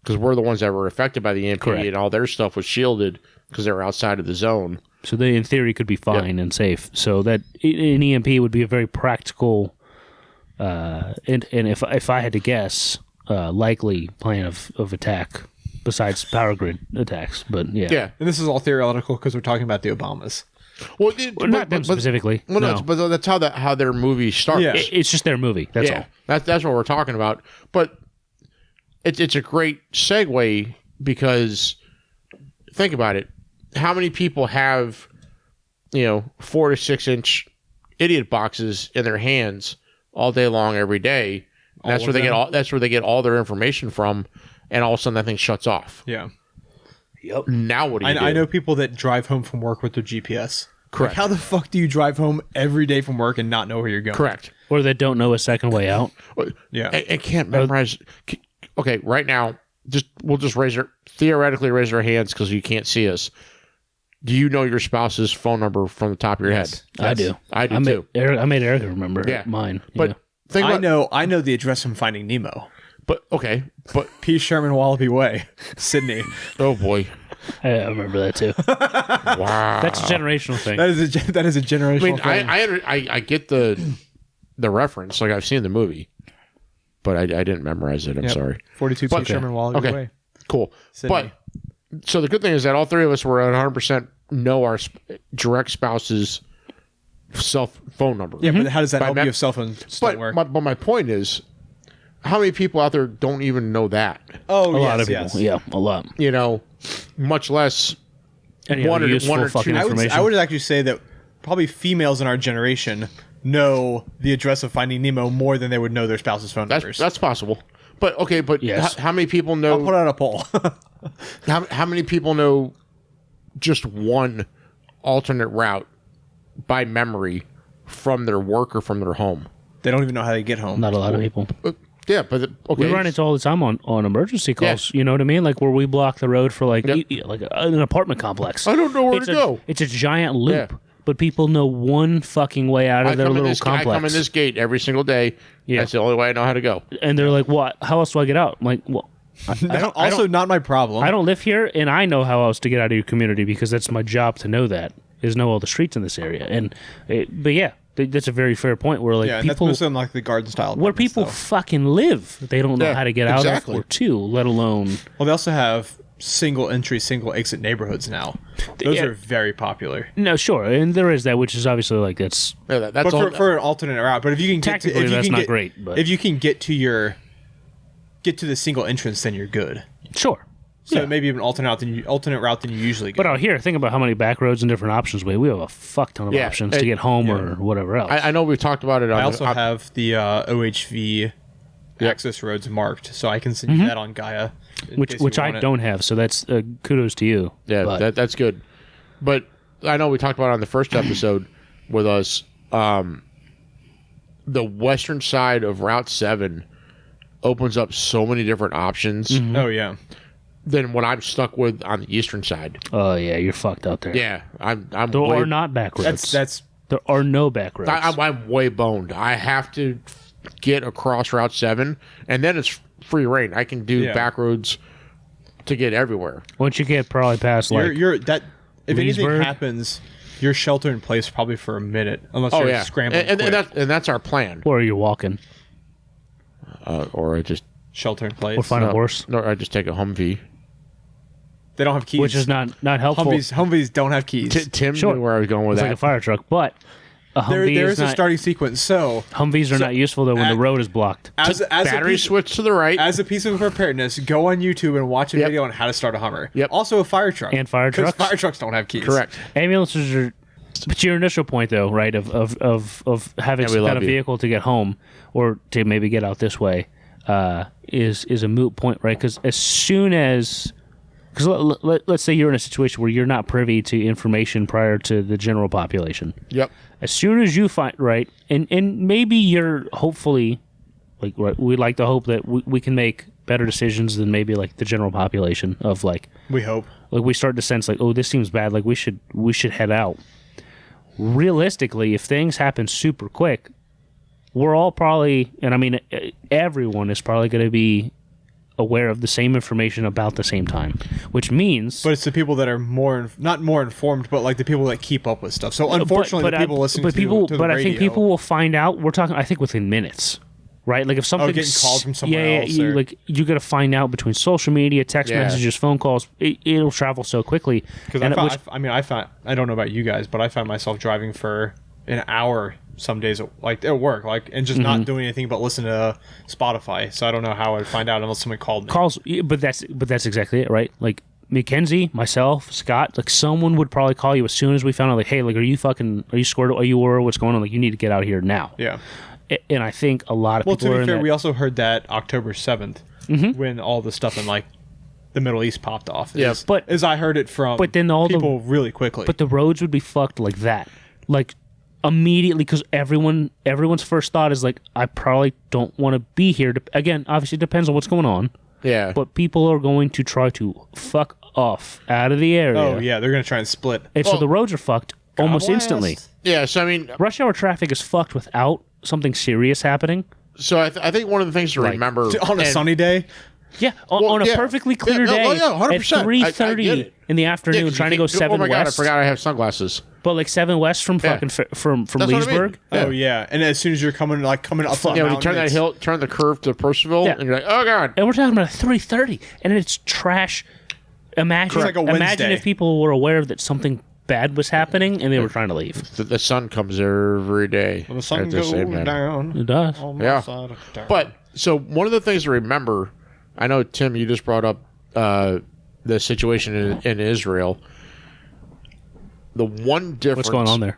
because we're the ones that were affected by the EMP, Correct. and all their stuff was shielded because they were outside of the zone. So they, in theory, could be fine and safe. So that an EMP would be a very practical, and if I had to guess, likely plan of attack besides power grid attacks. But yeah, Yeah. And this is all theoretical because we're talking about the Obamas. Well, not them specifically. Well, no, no. but that's how their movie starts. Yeah. It's just their movie. That's all. That's what we're talking about. But it's a great segue because think about it. How many people have 4 to 6 inch idiot boxes in their hands all day long every day? And that's where they get all. That's where they get all their information from, and all of a sudden that thing shuts off. Yeah. Yep. Now what do you do? I know people that drive home from work with their GPS. Correct. Like, how the fuck do you drive home every day from work and not know where you're going? Correct. Or that don't know a second way out. Yeah. I can't memorize. Okay, right now, we'll just theoretically raise our hands because you can't see us. Do you know your spouse's phone number from the top of your head? I do. I do too. I made Erica remember Yeah. mine. But yeah. think about, I know the address from Finding Nemo. But okay, but P. Sherman Wallaby Way, Sydney. oh boy, I remember that too. wow, That's a generational thing. That is a generational I mean, thing. I get the reference. Like I've seen the movie, but I didn't memorize it. I'm sorry. 42 P. Sherman Wallaby Way. Cool. Sydney. But so the good thing is that all three of us were at 100% know our direct spouse's cell phone number. Yeah, but how does that help mem- you if cell phones don't work? But my point is, how many people out there don't even know that? Oh, a lot of people. Yeah, a lot. Much less Any one other or useful two. fucking I information. would actually say that probably females in our generation know the address of Finding Nemo more than they would know their spouse's phone numbers. That's possible. But okay, but Yes. how many people know? I'll put out a poll. How many people know just one alternate route by memory from their work or from their home? They don't even know how to get home. Not a lot of people. Yeah, but okay. We run into all the time on emergency calls. You know what I mean? Like where we block the road for like an apartment complex. I don't know where It's to a- go. It's a giant loop, Yeah. but people know one fucking way out of their little I complex. come in this gate every single day. Yeah. That's the only way I know how to go. And they're like, "What? How else do I get out?" I'm like, "Well, Not my problem. I don't live here, and I know how else to get out of your community because that's my job to know that is know all the streets in this area." But yeah, that's a very fair point. Where like Yeah, and that's people, mostly on like the garden style. where apartments, people though. fucking live, they don't know Yeah, how to get exactly. out of or to, let alone. Well, they also have single entry, single exit neighborhoods now. Those Yeah. are very popular. No, sure, and there is that, which is obviously like that's Yeah, that's But all. for an alternate route, but if you can get to, Technically, if you that's can not get, great, but- if you can get to the single entrance, then you're good. sure. So Yeah. maybe an alternate route than you usually get. But out here, think about how many back roads and different options we have a fuck ton of Yeah, options to get home or whatever else. I know we've talked about it. I also have the OHV access roads marked, so I can send you that on Gaia. in case you which I want it. don't have, so that's kudos to you. Yeah, But- that's good. But I know we talked about it on the first episode with us. The western side of Route 7 opens up so many different options Oh yeah. than what I'm stuck with on the eastern side. Oh yeah, you're fucked out there. Yeah, I'm There way, are not back roads. That's There are no back roads. I'm way boned. I have to get across Route 7, and then it's free reign. I can do back roads to get everywhere. Once you get probably past like you're that. If anything Leesburg? happens, you're shelter in place probably for a minute, unless Oh you're yeah, scrambling. and quick. that's our plan. or you're walking Or I just Shelter in place. or find a horse. No, I just take a Humvee. They don't have keys. which is not helpful. Humvees don't have keys. Tim Sure. knew where I was going with It's that. like a fire truck, but a Humvee There is is a not. starting sequence. So Humvees are not useful though when the road is blocked. as Battery a piece, switch to the right. as a piece of preparedness, go on YouTube and watch a Yep. video on how to start a Hummer. Yep. Also a fire truck. And fire 'Cause trucks. Fire trucks don't have keys. Correct. Ambulances are. But your initial point, though, right, of having Yeah, we some love kind of you. vehicle to get home or to maybe get out this way, is a moot point, right? Because as soon as, let's say you're in a situation where you're not privy to information prior to the general population. Yep. As soon as you find right, and maybe you're hopefully, like we like to hope that we can make better decisions than maybe like the general population of like We hope. we start to sense like, oh, this seems bad, like we should head out. Realistically, if things happen super quick, we're all probably, and I mean everyone is probably going to be aware of the same information about the same time, which means But it's the people that are not more informed, but like the people that keep up with stuff. So unfortunately, the people listening to the radio, I think people will find out. We're talking, I think, within minutes, right? Like if something getting called from somewhere else, you, or- like you got to find out between social media, text Yeah. messages, phone calls. It'll travel so quickly. Because I don't know about you guys, but I find myself driving for an hour some days, like at work, like and just not doing anything but listen to Spotify. So I don't know how I'd find out unless someone called me. calls, but that's exactly it, right? Like Mackenzie, myself, Scott, like someone would probably call you as soon as we found out, like, hey, like, are you squared? Are you or what's going on? Like, you need to get out here now. Yeah. And I think a lot of Well, people to are be in fair, that. we also heard that October 7th when all the stuff in like the Middle East popped off. Yeah, as I heard it from but then all the- people really quickly. But the roads would be fucked like that, like immediately, because everyone's first thought is like, I probably don't want to be here. Again, obviously, it depends on what's going on. Yeah. But people are going to try to fuck off out of the area. oh yeah, they're gonna try and split. And so Well, the roads are fucked almost instantly. Yeah. So I mean, Rush hour traffic is fucked without something serious happening. so I think one of the things to remember On a and- sunny day, Yeah, on a yeah. perfectly clear Yeah, no, day yeah, 100%. at 3:30 I get it. in the Yeah, afternoon, 'cause trying to you go can't- 7 Oh my god, west. I forgot I have sunglasses. But like 7 west from fucking from That's what I mean. Leesburg. Yeah. oh yeah, and as soon as you're coming up the Yeah, when mountain, you turn that it's- hill, turn the curve to Percival, Yeah. and you're like, oh god. And we're talking about 3:30, and it's trash. Imagine, It's like a imagine Wednesday. if people were aware that something bad was happening and they were trying to leave. The sun comes every day. the sun at the goes same time. down. It does. on my Yeah. side of town. But so one of the things to remember, I know Tim, you just brought up the situation in Israel. The one difference. What's going on there?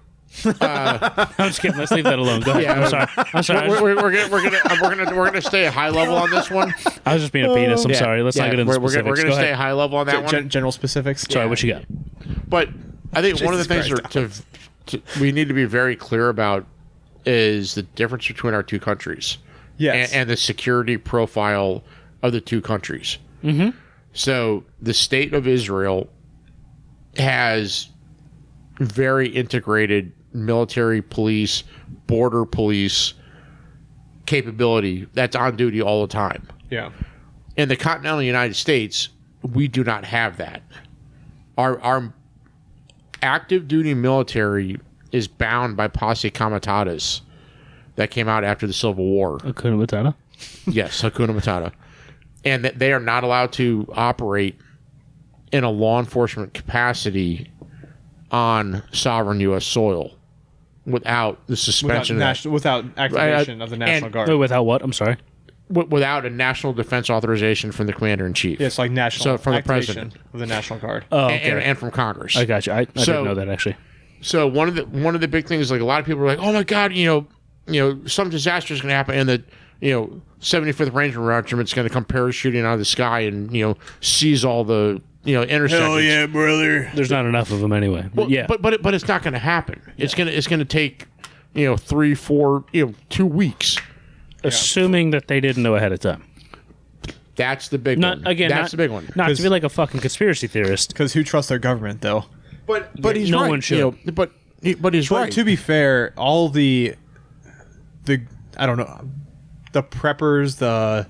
I'm just kidding. Let's leave that alone. Go ahead. Yeah. I'm sorry. We're gonna stay high level on this one. I was just being a penis. I'm Yeah. sorry. Let's Yeah, not get into we're specifics. gonna Go stay ahead. high level on that one. General specifics. Sorry, what you got? But I think one of the things Jesus we need to be very clear about is the difference between our two countries. Yes. And the security profile of the two countries. Mm-hmm. So the state of Israel has very integrated military police, border police capability that's on duty all the time. Yeah. In the continental United States, we do not have that. Our active duty military is bound by posse comitatus that came out after the Civil War. Hakuna Matata. Yes, Hakuna Matata. And that they are not allowed to operate in a law enforcement capacity on sovereign U.S. soil without the suspension Without activation of the National and- Guard. Wait, without what? I'm sorry. without a national defense authorization from the commander in chief. Yeah, it's like national So from the activation president. of the National Guard. Oh, okay. and from Congress. I got you. I So- didn't know that actually. So one of the big things, like a lot of people are like, oh my god, some disaster is going to happen, and the 75th Ranger Regiment's going to come parachuting out of the sky and seize all the intersections. brother. There's not enough of them anyway. But Well, yeah. but it's not going to happen. It's gonna take 3, 4, 2 weeks. Assuming that they didn't know ahead of time. That's the big one. That's the big one. Not to be like a fucking conspiracy theorist. Because who trusts their government, though? But he's no right. one should. But he's But right. to be fair, all the I don't know, the preppers, the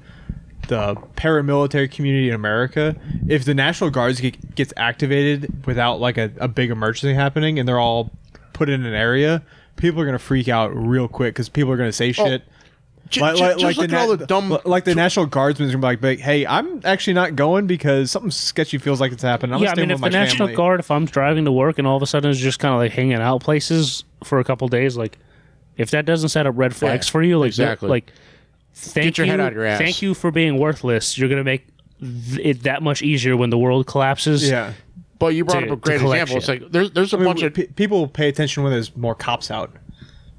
paramilitary community in America, if the National Guards gets activated without like a big emergency happening and they're all put in an area, people are going to freak out real quick because people are going to say shit. Just look at all the dumb... Like the National Guardsman's gonna be like, hey, I'm actually not going because something sketchy feels like it's happening. I'm yeah, I mean, if the National Guard, if I'm driving to work and all of a sudden it's just kind of like hanging out places for a couple days, like if that doesn't set up red flags for you, like exactly. like get your head out of your ass. Thank you for being worthless. You're gonna make it that much easier when the world collapses. Yeah. But you brought up a great example. It's like there's a bunch of people pay attention when there's more cops out.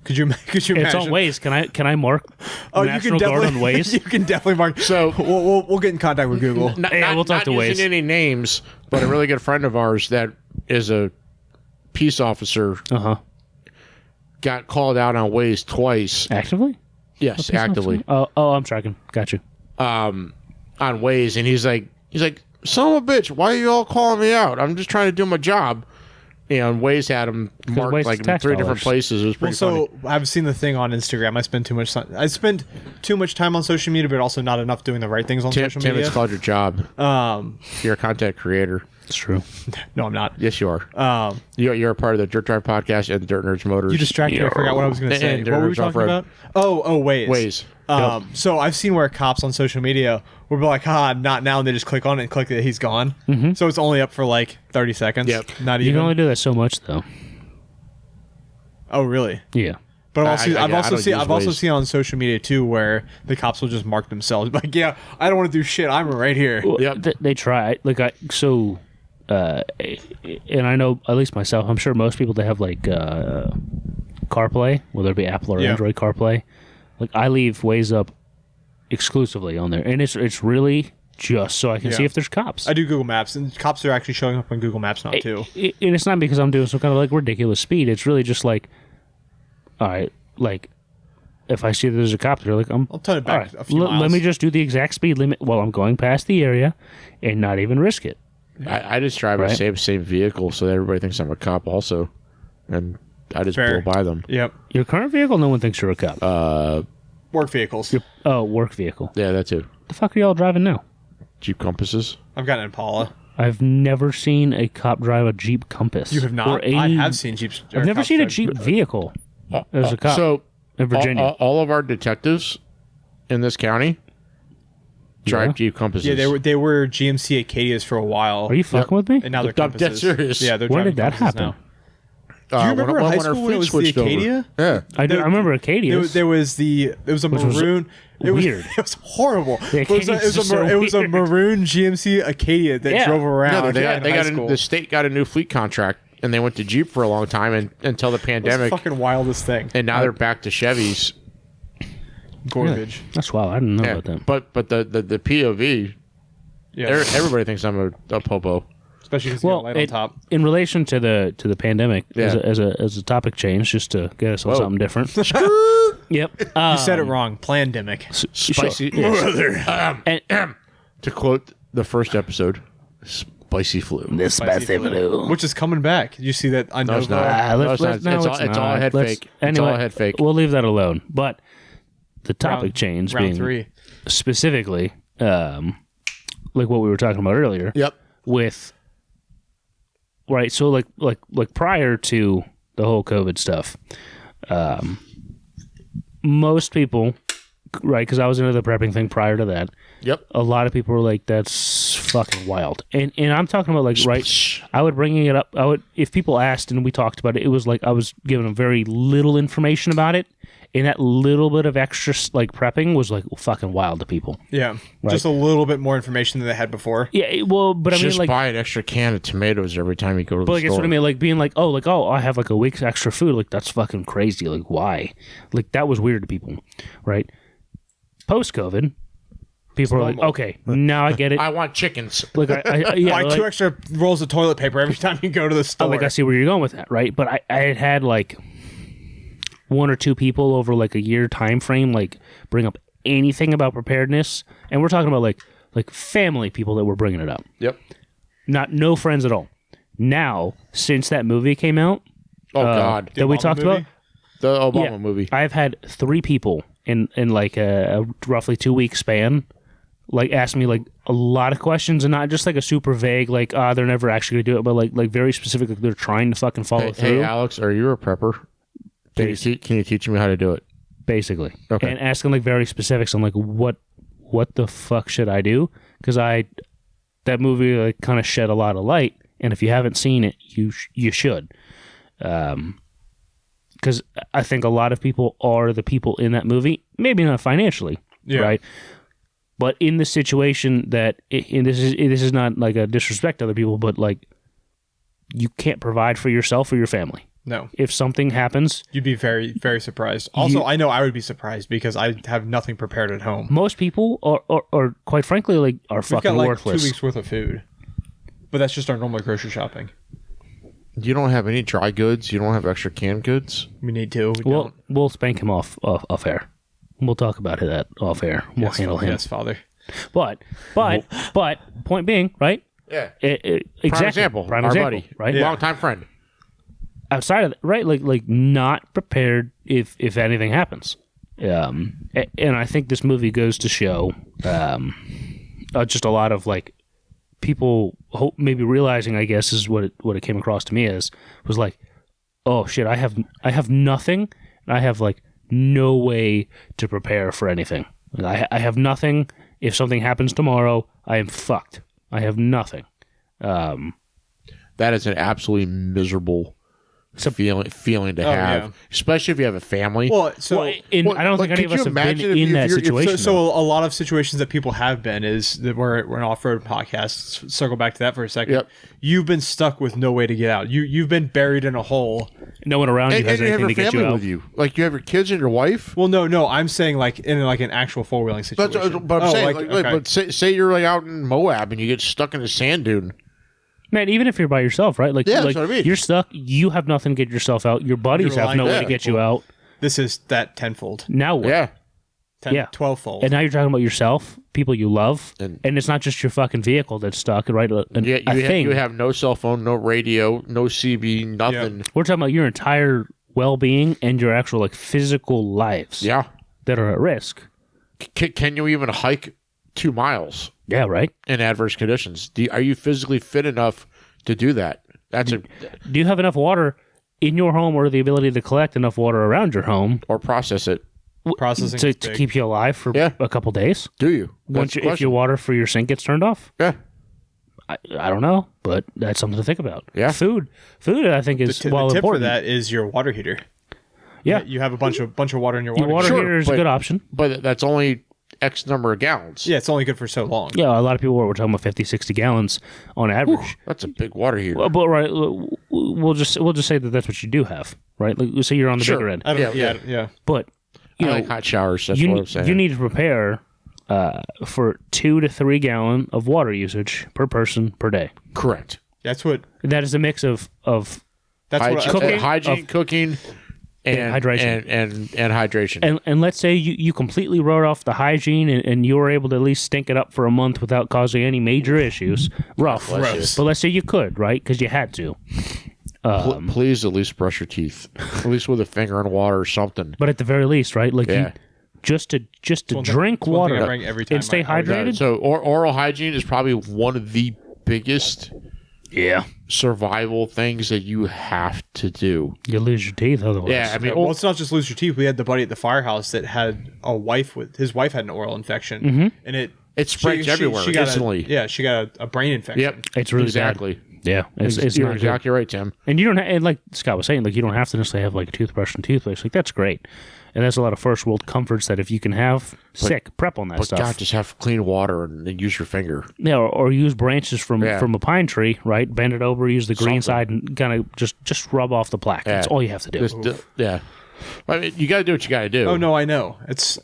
Could you imagine? It's on Waze. Can I mark National Guard on Waze? You can definitely mark. So we'll get in contact with Google. We'll talk to Waze. Not using any names, but a really good friend of ours that is a peace officer got called out on Waze twice. Actively? Yes, actively. Oh, I'm tracking. Got you. On Waze, and he's like, son of a bitch, why are you all calling me out? I'm just trying to do my job. And Waze had him marked like in 3 different places. It was pretty funny. I've seen the thing on Instagram. I spend too much time on social media, but also not enough doing the right things on social media. Tim, it's called your job. You're a content creator. It's true. No, I'm not. Yes, you are. You're a part of the Dirt Drive podcast and DirtNerds Motors. You distracted me. I forgot what I was going to say. What were we talking about? Oh, Waze. Waze. So I've seen where cops on social media will be like, not now, and they just click on it and click that he's gone. Mm-hmm. So it's only up for like 30 seconds. Yep. Not even. You can only do that so much, though. Oh, really? Yeah. But I've also seen on social media too where the cops will just mark themselves like, yeah, I don't want to do shit. I'm right here. Well, they try. And I know at least myself. I'm sure most people that have like CarPlay, whether it be Apple or Android CarPlay. Like I leave Waze up exclusively on there, and it's really just so I can see if there's cops. I do Google Maps, and cops are actually showing up on Google Maps now too. And it's not because I'm doing some kind of like ridiculous speed. It's really just like, all right, like if I see that there's a cop there, like I'll turn it back a few miles. Let me just do the exact speed limit while I'm going past the area, and not even risk it. I just drive a same vehicle so that everybody thinks I'm a cop also, and I just blow by them. Yep. Your current vehicle, no one thinks you're a cop. Work vehicles. Work vehicle. Yeah, that too. The fuck are y'all driving now? Jeep Compasses. I've got an Impala. I've never seen a cop drive a Jeep Compass. You have not? I have seen Jeeps. I've never seen a Jeep vehicle as a cop in Virginia. All of our detectives in this county drive Jeep Compasses. Yeah, they were GMC Acadias for a while. Are you fucking with me? And now they're I'm dead Compasses. serious. Yeah, they're When driving did that Compasses happen? now. Do you remember high when our school when fleet it was the switched over? Acadia? Yeah. I remember Acadias. It was a maroon. Weird. It was horrible. The It was a weird. maroon GMC Acadia that drove around. No, the state got a new fleet contract, and they went to Jeep for a long time until the pandemic. It was the fucking wildest thing. And now they're back to Chevys. Garbage. Yeah. That's wild. I didn't know about that. But the POV, everybody thinks I'm a popo. Especially because you got a light on top. In relation to the pandemic, as a topic change, just to get us on something different. Yep. You said it wrong. Plandemic. Spicy. Yes. To quote the first episode, spicy flu. The spicy flu. Which is coming back. Did you see that? I know. No, it's not. It's all a head fake. Anyway, it's all a head fake. We'll leave that alone. But the topic change round being 3. Specifically, like what we were talking about earlier. Yep. With right, so like prior to the whole COVID stuff, most people, right? Because I was into the prepping thing prior to that. Yep. A lot of people were like, "That's fucking wild," and I'm talking about like right. I would bring it up. If people asked and we talked about it, it was like I was giving them very little information about it. And that little bit of extra like prepping was like fucking wild to people. Yeah, right? Just a little bit more information than they had before. Yeah, well, but I mean, like, buy an extra can of tomatoes every time you go to the store. But that's what I mean. Like being like, oh, I have like a week's extra food. Like that's fucking crazy. Like why? Like that was weird to people, right? Post COVID, people are like, okay, now I get it. I want chickens. Like I buy 2 extra rolls of toilet paper every time you go to the store. Like I see where you're going with that, right? But I had like 1 or 2 people over like a year time frame like bring up anything about preparedness, and we're talking about like family people that were bringing it up. Yep. No friends at all. Now, since that movie came out, God, that we talked about, the Obama movie, I've had 3 people in like a roughly 2-week span like ask me like a lot of questions, and not just like a super vague like they're never actually gonna do it, but like very specific, like they're trying to fucking follow through. Hey Alex, are you a prepper? Can you teach me how to do it? basically, Okay. and asking like very specifics on like what the fuck should I do? Because that movie like kind of shed a lot of light, and if you haven't seen it, you should. Because I think a lot of people are the people in that movie, maybe not financially, right? But in the situation that, and this is not like a disrespect to other people, but like you can't provide for yourself or your family. No. If something happens, You'd be very, very surprised. Also, I know I would be surprised because I have nothing prepared at home. most people are quite frankly like are We've fucking got like worthless. 2 weeks worth of food. But that's just our normal grocery shopping. You don't have any dry goods. You don't have extra canned goods. We need to. We don't. We'll spank him off air. We'll talk about that off air. We'll Yes, handle him. Yes, Father. But point being, right? Yeah. Exactly. Prime example. Prime our example, buddy. right? Yeah. Longtime friend. Outside of that, right? Like not prepared if anything happens. And I think this movie goes to show just a lot of like people maybe realizing, I guess, is what it came across to me as, was like, oh shit, I have nothing, and I have like no way to prepare for anything. I have nothing. If something happens tomorrow, I am fucked. I have nothing. That is an absolutely miserable feeling to have, yeah. especially if you have a family. Well, so I don't think any of us have been in that situation. So a lot of situations that people have been is that we're an off-road podcast. Circle back to that for a second. Yep. You've been stuck with no way to get out. You've been buried in a hole. No one around you and has you have anything your to get you family out. with you. Like you have your kids and your wife. Well, no. I'm saying like in like an actual four-wheeling situation. But I'm saying, okay. but say you're like out in Moab and you get stuck in a sand dune. Man, even if you're by yourself, right? Like, Yeah, that's what I mean. You're stuck. You have nothing to get yourself out. Your buddies You're have no lying way to to get you people. out. This is that tenfold. Now what? Yeah. 12-fold. And now you're talking about yourself, people you love, And- and it's not just your fucking vehicle that's stuck, right? You have no cell phone, no radio, no CB, nothing. We're talking about your entire well-being and your actual like physical lives Yeah. that are at risk. Can you even hike 2 miles Yeah, right. in adverse conditions? Are you physically fit enough to do that? Do you have enough water in your home, or the ability to collect enough water around your home or process it. Processing to is big. keep you alive for Yeah. a couple days? Do you? Once That's the if your water for your sink gets turned off? Yeah. I don't know, but that's something to think about. Yeah. Food I think is The well tip important. for that is your water heater. Yeah. You have a bunch of water in your Your water Sure, heater is a but- good option. But that's only X number of gallons. Yeah, it's only good for so long. Yeah, a lot of people were talking about 50, 60 gallons on average. That's a big water heater. Well, but right, we'll just say that that's what you do have, right? Like, say you're on the Sure. bigger end, I don't, Yeah, yeah. but you I know like hot showers. That's you what I'm saying. you need to prepare for 2 to 3 gallon of water usage per person per day. Correct. That's what. That is a mix of That's what. Cooking- hygiene, cooking, and hydration. and hydration. and let's say you completely wrote off the hygiene and you were able to at least stink it up for a month without causing any major issues. Rough, Gross. but let's say you could, right? Because you had to. Please at least brush your teeth, at least with a finger in water or something. But at the very least, right? Like Yeah. just to one thing- drink it's one thing I water bring every time and stay I- hydrated. So oral hygiene is probably one of the biggest Yeah, survival things that you have to do. you lose your teeth otherwise. Yeah, I mean, Well, it's not just lose your teeth. We had the buddy at the firehouse that had a wife with his wife had an oral infection, and it spreads everywhere instantly. She got a brain infection. Yep, It's really exactly. bad. Yeah, it's You're not good. exactly right, Tim. And you don't, and like Scott was saying, like you don't have to necessarily have like a toothbrush and toothpaste. Like that's great, and that's a lot of first world comforts that if you can have, sick prep on that But stuff. God, just have clean water and then use your finger. Yeah, or use branches from Yeah. a pine tree, right? Bend it over, use the green Something. side, and kind of just rub off the plaque. That's all you have to do. Yeah, I mean, you got to do what you got to do. Oh no, I know. It's.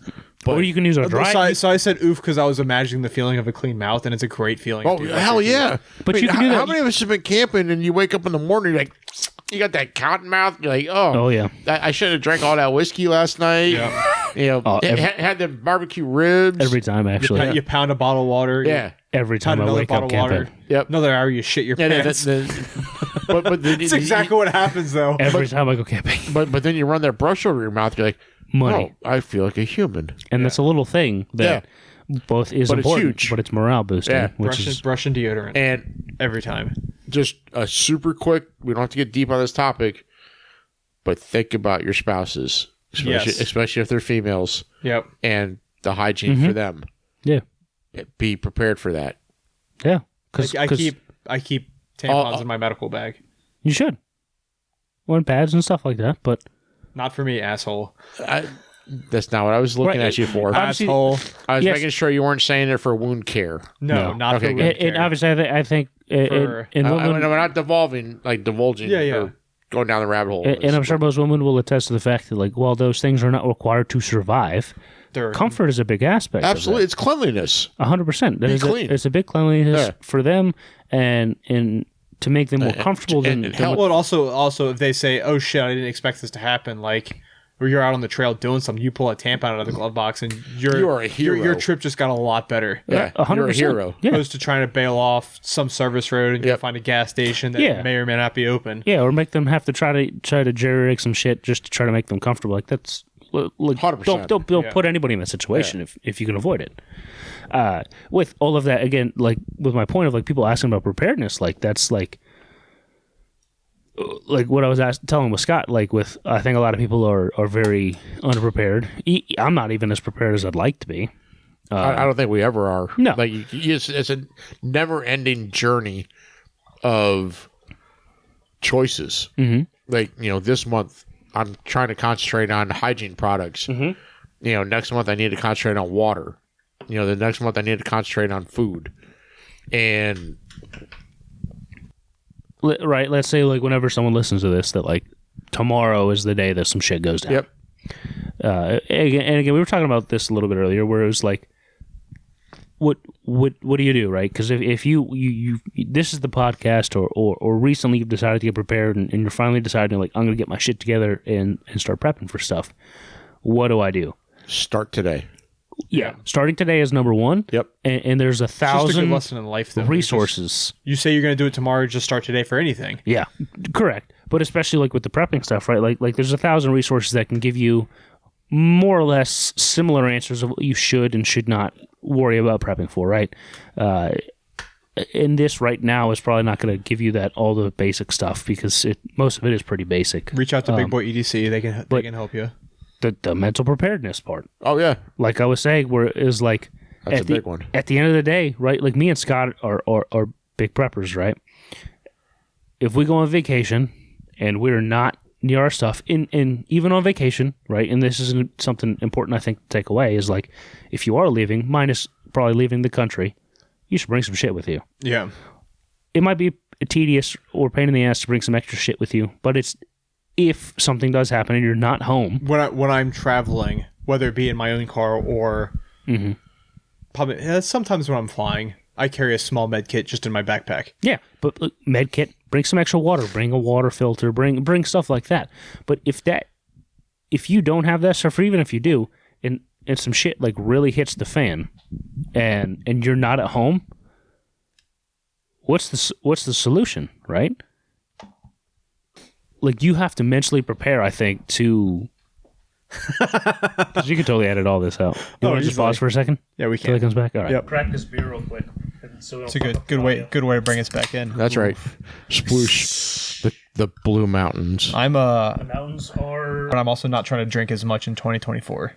Or you can use a dry. So I said oof because I was imagining the feeling of a clean mouth, and it's a great feeling. Oh to do that hell for you. yeah! But I mean, you can do that- How many of us have been camping and you wake up in the morning, you're like, you got that cotton mouth. You're like, Oh yeah, I should have drank all that whiskey last night. Yeah. You know, every- had the barbecue ribs. every time actually. You pound a bottle of water. yeah. Every You time pound I another wake bottle up of water. camping. Yep. Another hour, you shit your Yeah, pants. but That's exactly what happens, though. Every time I go camping, but then you run that brush over your mouth. You're like, money, oh, I feel like a human. and that's a little thing that both is But it's important, huge. but it's morale boosting, Yeah. which is Brush and deodorant And every time. just a super quick. We don't have to get deep on this topic, but think about your spouses. especially if they're females. Yep. And the hygiene for them. Yeah. Be prepared for that. Yeah. I keep tampons in my medical bag. You should. Or in pads and stuff like that, but not for me, asshole. That's not what I was looking at you for. Asshole. I was making sure you weren't saying it for wound care. No, not for wound care. And obviously, I think we're not divulging, or going down the rabbit hole. And I'm sure most women will attest to the fact that, like, while those things are not required to survive, comfort is a big aspect. Absolutely, of it's cleanliness. 100%. Be clean. It's a big cleanliness for them, and to make them more comfortable. Well, also, if they say, "Oh shit, I didn't expect this to happen," like, or you're out on the trail doing something, you pull a tampon out of the glove box, and you are a hero. Your trip just got a lot better. Yeah, 100%. You're a hero. Yeah. Opposed to trying to bail off some service road and go find a gas station that may or may not be open. Yeah, or make them have to try to jerry-rig some shit just to try to make them comfortable. Like, that's... Like, 100%. Don't put anybody in that situation if you can avoid it. With all of that, again, like, with my point of, like, people asking about preparedness, like, that's, like what I was telling with Scott, like, with, I think a lot of people are very unprepared. I'm not even as prepared as I'd like to be. I don't think we ever are. No. Like, it's a never-ending journey of choices. Mm-hmm. Like, this month, I'm trying to concentrate on hygiene products. Mm-hmm. Next month, I need to concentrate on water. The next month, I need to concentrate on food. And... Right, let's say, like, whenever someone listens to this, that, like, tomorrow is the day that some shit goes down. Yep. And again, we were talking about this a little bit earlier, where it was like, what do you do, right? Because if you this is the podcast, or recently you've decided to get prepared, and you're finally deciding, like, I'm going to get my shit together and start prepping for stuff. What do I do? Start today. Yeah, starting today is number one. Yep. And there's 1,000 just a good lesson in life, though. resources. You say you're going to do it tomorrow, just start today for anything. Yeah, correct. But especially, like, with the prepping stuff, right? Like there's 1,000 resources that can give you more or less similar answers of what you should and should not worry about prepping for, right? And this right now is probably not going to give you all the basic stuff, because most of it is pretty basic. Reach out to Big.Boy.Edc. They can help you. The mental preparedness part. Oh, yeah. Like I was saying, where it is like... That's a big one. At the end of the day, right? Like, me and Scott are big preppers, right? If we go on vacation and we're not near our stuff, in even on vacation, right? And this is something important, I think, to take away, is like, if you are leaving, minus probably leaving the country, you should bring some shit with you. Yeah. It might be tedious or pain in the ass to bring some extra shit with you, but it's... If something does happen and you're not home, when I'm traveling, whether it be in my own car or probably sometimes when I'm flying, I carry a small med kit just in my backpack. Yeah, but look, med kit, bring some extra water, bring a water filter, bring stuff like that. But if you don't have that stuff, or even if you do, and some shit like really hits the fan, and you're not at home, what's the solution, right? Like, you have to mentally prepare, I think, to... Because you can totally edit all this out. You want to just pause for a second? Yeah, we can. Till it comes back? All right. Yep. Crack this beer real quick. So it's a good way to bring us back in. That's right. Sploosh. The Blue Mountains. The mountains are... But I'm also not trying to drink as much in 2024.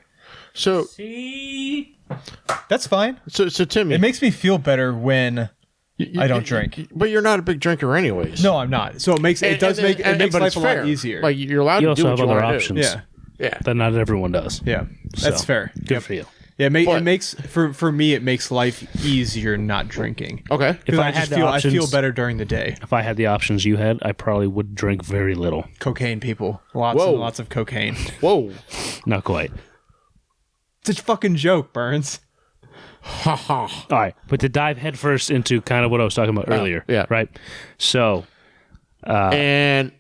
So... See? That's fine. So Timmy... It makes me feel better when... I don't drink. But you're not a big drinker anyways. No, I'm not. So it makes life a lot easier. Like, you're allowed to do what you want to do. Yeah. That not everyone does. Yeah. That's fair. Good for you. Yeah, it makes for me it makes life easier not drinking. Okay. If I feel better during the day. If I had the options you had, I probably would drink very little. Cocaine, people. Lots and lots of cocaine. Whoa. Not quite. It's a fucking joke, Burns. Ha ha. All right, but to dive headfirst into kind of what I was talking about earlier. Yeah. Right? So... and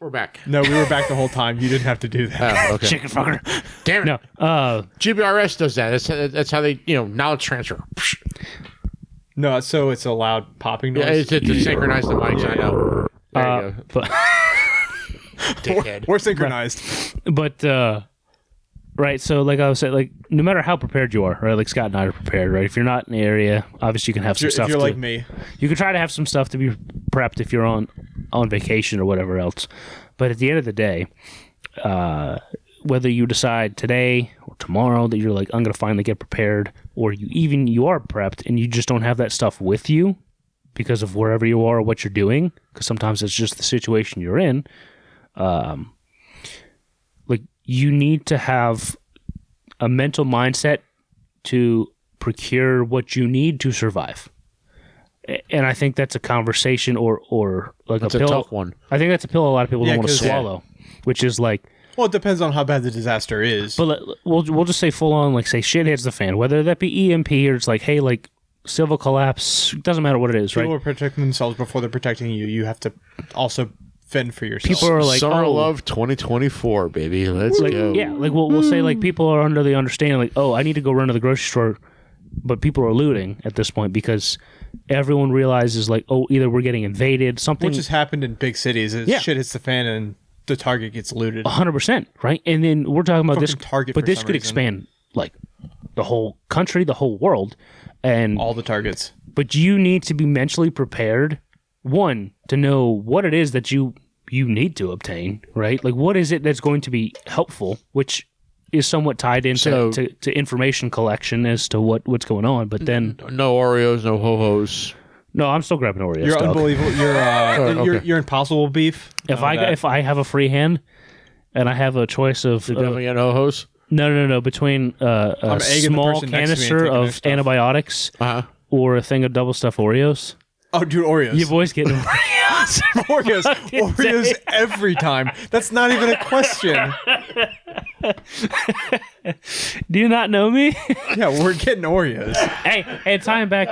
we're back. No, we were back the whole time. You didn't have to do that. Oh, okay. Chicken fucker. Damn it. No. GBRS does that. That's how they, knowledge transfer. No, so it's a loud popping noise. Yeah, it's to synchronize the mics. Yeah. I know. There you go. But Dickhead. We're synchronized. But right, so like I was saying, like, no matter how prepared you are, right? Like Scott and I are prepared, right? If you're not in the area, obviously you can have some stuff. If you're like me, you can try to have some stuff to be prepped if you're on vacation or whatever else. But at the end of the day, whether you decide today or tomorrow that you're like, I'm going to finally get prepared, or you are prepped and you just don't have that stuff with you because of wherever you are or what you're doing, because sometimes it's just the situation you're in. Like, you need to have a mental mindset to procure what you need to survive. And I think that's a conversation or like That's a pill. a tough one. I think that's a pill a lot of people don't want to swallow, which is like, well, it depends on how bad the disaster is. but we'll just say full on, like, say shit hits the fan, whether that be EMP or it's like, hey, like civil collapse, doesn't matter what it is, People right? are protecting themselves before they're protecting you. You have to also fend for yourself. People are like, Summer oh, Love 2024, baby. Let's like, go. yeah, like we'll say like people are under the understanding like, oh, I need to go run to the grocery store, but people are looting at this point because everyone realizes like, oh, either we're getting invaded, something, Which has happened in big cities. Yeah. Shit hits the fan and the Target gets looted. 100%, right? And then we're talking about this, Fucking Target but for this some could reason. expand like the whole country, the whole world, and All the Targets. but you need to be mentally prepared. One, to know what it is that you need to obtain, right? Like, what is it that's going to be helpful, which is somewhat tied into to information collection as to what's going on. But then, No Oreos, no ho-hos. no, I'm still grabbing Oreos. You're dog. unbelievable. You're okay. you're impossible beef. If Know that. if I have a free hand and I have a choice of You're definitely getting ho-hos? no between a egging the small person next to me and canister taking their of stuff. antibiotics Uh-huh. or a thing of double stuffed Oreos, Oh, dude, Oreos. you boys getting Oreos. Oreos every time. That's not even a question. Do you not know me? Yeah, we're getting Oreos. hey, tying back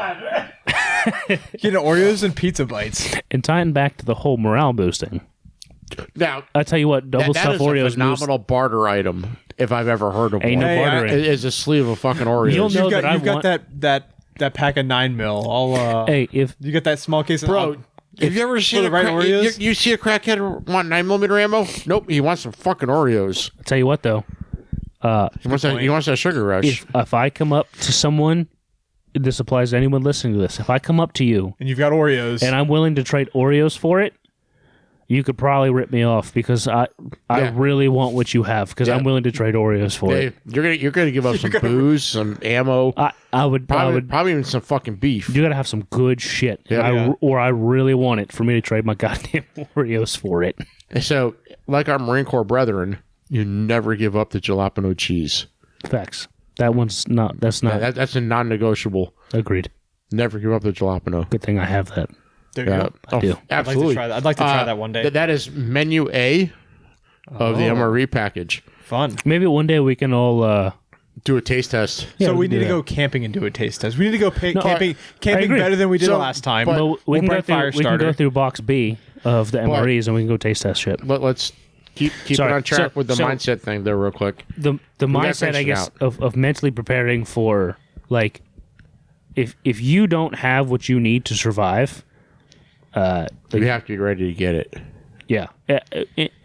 Getting Oreos and pizza bites. and tying back to the whole morale boosting. Now, I tell you what, double that stuffed is Oreos a boost. phenomenal barter item, if I've ever heard of Ain't one. no Hey, bartering. It is a sleeve of fucking Oreos. You'll know You've got, that I you've got want. that pack of 9 mil. I'll Hey, if you got that small case of Bro, have you ever seen the right Oreos? You see a crackhead want 9mm ammo? Nope, he wants some fucking Oreos. I tell you what though, He wants that sugar rush. if I come up to someone, this applies to anyone listening to this. If I come up to you and you've got Oreos. and I'm willing to trade Oreos for it, you could probably rip me off because I Yeah. really want what you have because I'm willing to trade Oreos for Hey, it. you're gonna give up some booze, some ammo, I would probably even some fucking beef. You gotta have some good shit, Yeah. or I really want it for me to trade my goddamn Oreos for it. So, like our Marine Corps brethren, you never give up the jalapeno cheese. Facts. That's not That's a non-negotiable. agreed. Never give up the jalapeno. Good thing I have that. there you go. I do. Absolutely. I'd like to try that one day. That is menu A of the MRE package. Fun. Maybe one day we can all. Do a taste test. Yeah, So we can need do to that. go camping and do a taste test. We need to go camping I agree. better than we did So, last time. but- But we can bring go through. fire We can starter. go through box B of the MREs and we can go taste test shit. Let's keep Sorry, it on track so- with the so- mindset thing there real quick. The gotta mindset, finish I it guess, out. of mentally preparing for like, if you don't have what you need to survive, You have to be ready to get it. yeah,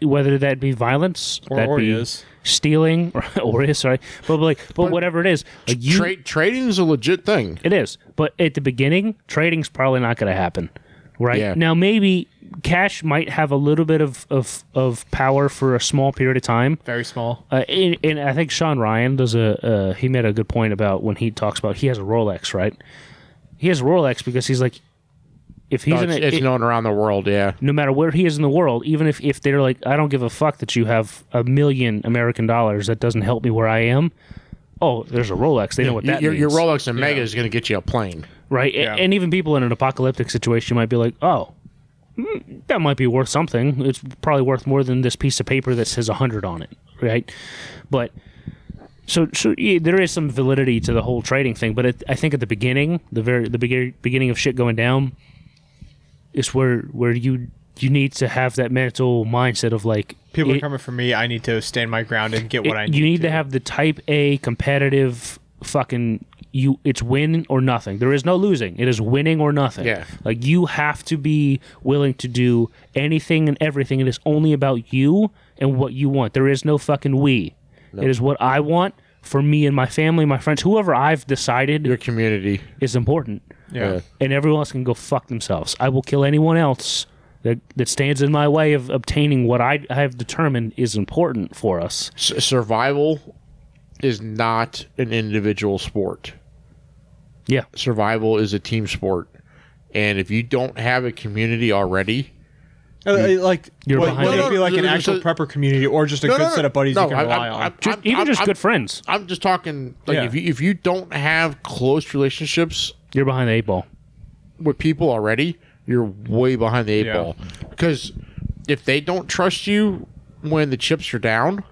whether that be violence Or that Oreos. be stealing, or Oreos, sorry, but whatever it is, like Trading is a legit thing. it is. But at the beginning, trading's probably not going to happen, right? Yeah. Now maybe cash might have a little bit of power for a small period of time. Very small. And I think Sean Ryan does he made a good point about when he talks about he has a Rolex, right? He has a Rolex because he's like, if he's It's known around the world, yeah. no matter where he is in the world, even if they're like, I don't give a fuck that you have $1 million American dollars, that doesn't help me where I am. Oh, there's a Rolex. They know what that means. Your Rolex Omega is going to get you a plane. Right? Yeah. And even people in an apocalyptic situation might be like, oh, that might be worth something. It's probably worth more than this piece of paper that says 100 on it, right? But so yeah, there is some validity to the whole trading thing. But I think at the beginning, the beginning of shit going down, is where you need to have that mental mindset of like, People are coming for me. I need to stand my ground and get what I need. you need to have the type A competitive fucking it's win or nothing. There is no losing. It is winning or nothing. Yeah. Like you have to be willing to do anything and everything. It is only about you and what you want. There is no fucking we. It is what I want for me and my family, my friends, whoever I've decided Your community. is important. Yeah. And everyone else can go fuck themselves. I will kill anyone else that stands in my way of obtaining what I have determined is important for us. Survival is not an individual sport. Yeah. Survival is a team sport. And if you don't have a community already... like, You're behind whether it. it be like an actual prepper community or just a good set of buddies you can rely on. Just good friends. I'm just talking, like, if you don't have close relationships... You're behind the 8 ball. With people already, you're way behind the 8 ball. Because if they don't trust you when the chips are down...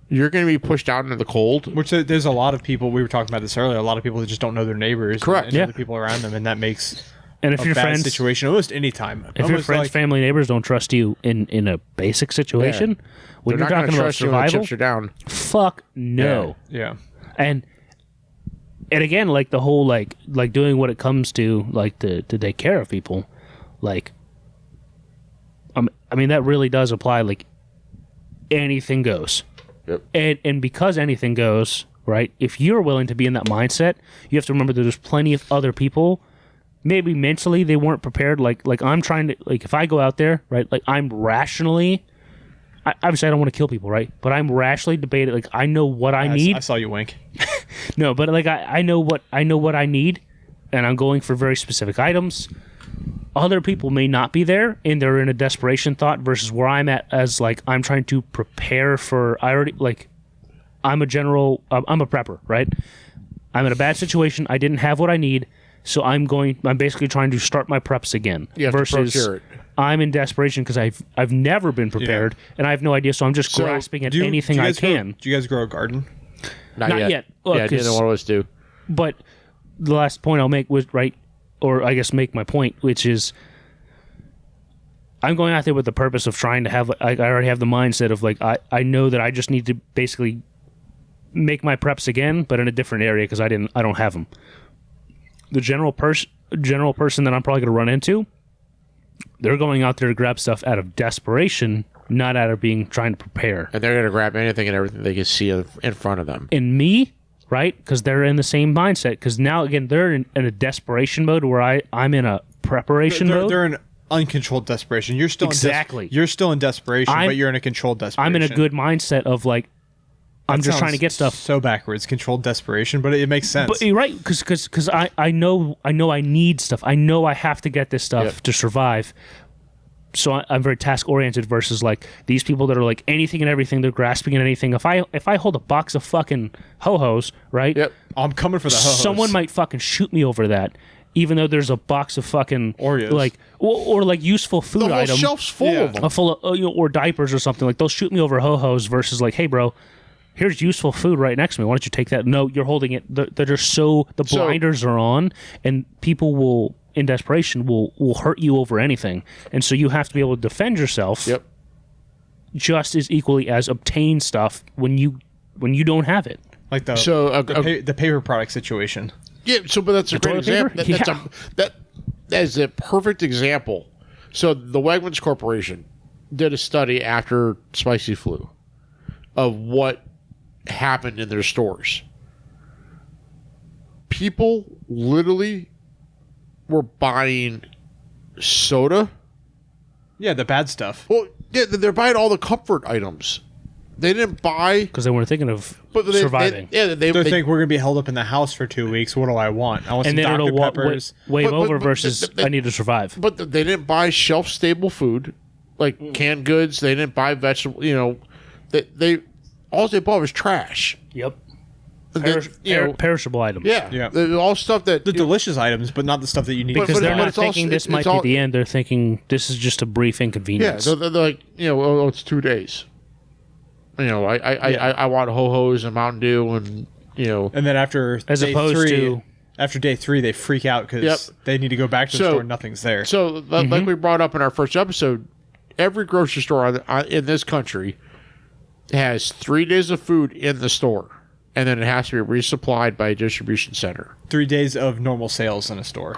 You're going to be pushed out into the cold. Which there's a lot of people, we were talking about this earlier, a lot of people that just don't know their neighbors. Correct. And the people around them, and that makes and if a your bad friends, situation almost any time. If your friends, family, neighbors don't trust you in a basic situation, when They're you're not talking about trust you when the survival, chips are down. fuck no. Yeah. And again, like the whole like doing what it comes to like to take care of people, like I mean that really does apply. Like anything goes. Yep. And because anything goes, right, if you're willing to be in that mindset, you have to remember that there's plenty of other people, maybe mentally they weren't prepared, like I'm trying to, like if I go out there, right, like I'm rationally, obviously I don't want to kill people, right, but I'm rationally debating, like I know what I need. I saw you wink. No, but like I know what I need, and I'm going for very specific items. Other people may not be there, and they're in a desperation thought versus where I'm at as, like, I'm trying to prepare for, I'm a prepper, right? I'm in a bad situation. I didn't have what I need, so I'm basically trying to start my preps again. Versus I'm in desperation because I've never been prepared, and I have no idea, so I'm just grasping at anything I can. Do you guys grow a garden? Not yet. Well, yeah, neither one of us do. But the last point I'll make was, right, or I guess make my point, which is I'm going out there with the purpose of trying to have, I already have the mindset of like, I know that I just need to basically make my preps again, but in a different area because I don't have them. The general person that I'm probably going to run into, they're going out there to grab stuff out of desperation, not out of trying to prepare. And they're going to grab anything and everything they can see in front of them. And me, right? Because they're in the same mindset. Because now, again, they're in a desperation mode where I'm in a preparation mode. They're in uncontrolled desperation. You're still you're still in desperation, but you're in a controlled desperation. I'm in a good mindset of like, I'm just trying to get stuff. So backwards, controlled desperation, but it makes sense. But you're right, because I know I need stuff. I know I have to get this stuff to survive. So I'm very task oriented versus like these people that are like anything and everything. They're grasping at anything. If I hold a box of fucking ho-hos, right? Yep. I'm coming for the ho-hos. Someone might fucking shoot me over that, even though there's a box of fucking Oreos, like or like useful food the whole item. shelf's full of them. Full of or diapers or something. Like they'll shoot me over ho-hos versus like, hey bro, here's useful food right next to me. Why don't you take that? No, you're holding it. They're just the blinders are on, and people will, in desperation, will hurt you over anything. And so you have to be able to defend yourself just as equally as obtain stuff when you don't have it. Like the paper product situation. Yeah, but that's a great example. That is a perfect example. So the Wegmans Corporation did a study after Spicy Flu of what happened in their stores. People literally were buying soda. Yeah, the bad stuff. Well, yeah, they're buying all the comfort items. They didn't buy because they weren't thinking of surviving. They think we're going to be held up in the house for 2 weeks. What do I want? I want some Dr. Peppers. Wave over versus I need to survive. But they didn't buy shelf-stable food, like canned goods. They didn't buy vegetables. You know, they all they bought was trash. Yep. Perishable items. Yeah. All stuff that the delicious items, but not the stuff that you need. Because they're not thinking this might be the end. They're thinking this is just a brief inconvenience. Yeah, they're like, it's 2 days. I want ho-hos and Mountain Dew and And then after day 3, they freak out because they need to go back to the store and nothing's there. So, like we brought up in our first episode, every grocery store in this country has 3 days of food in the store, and then it has to be resupplied by a distribution center. 3 days of normal sales in a store.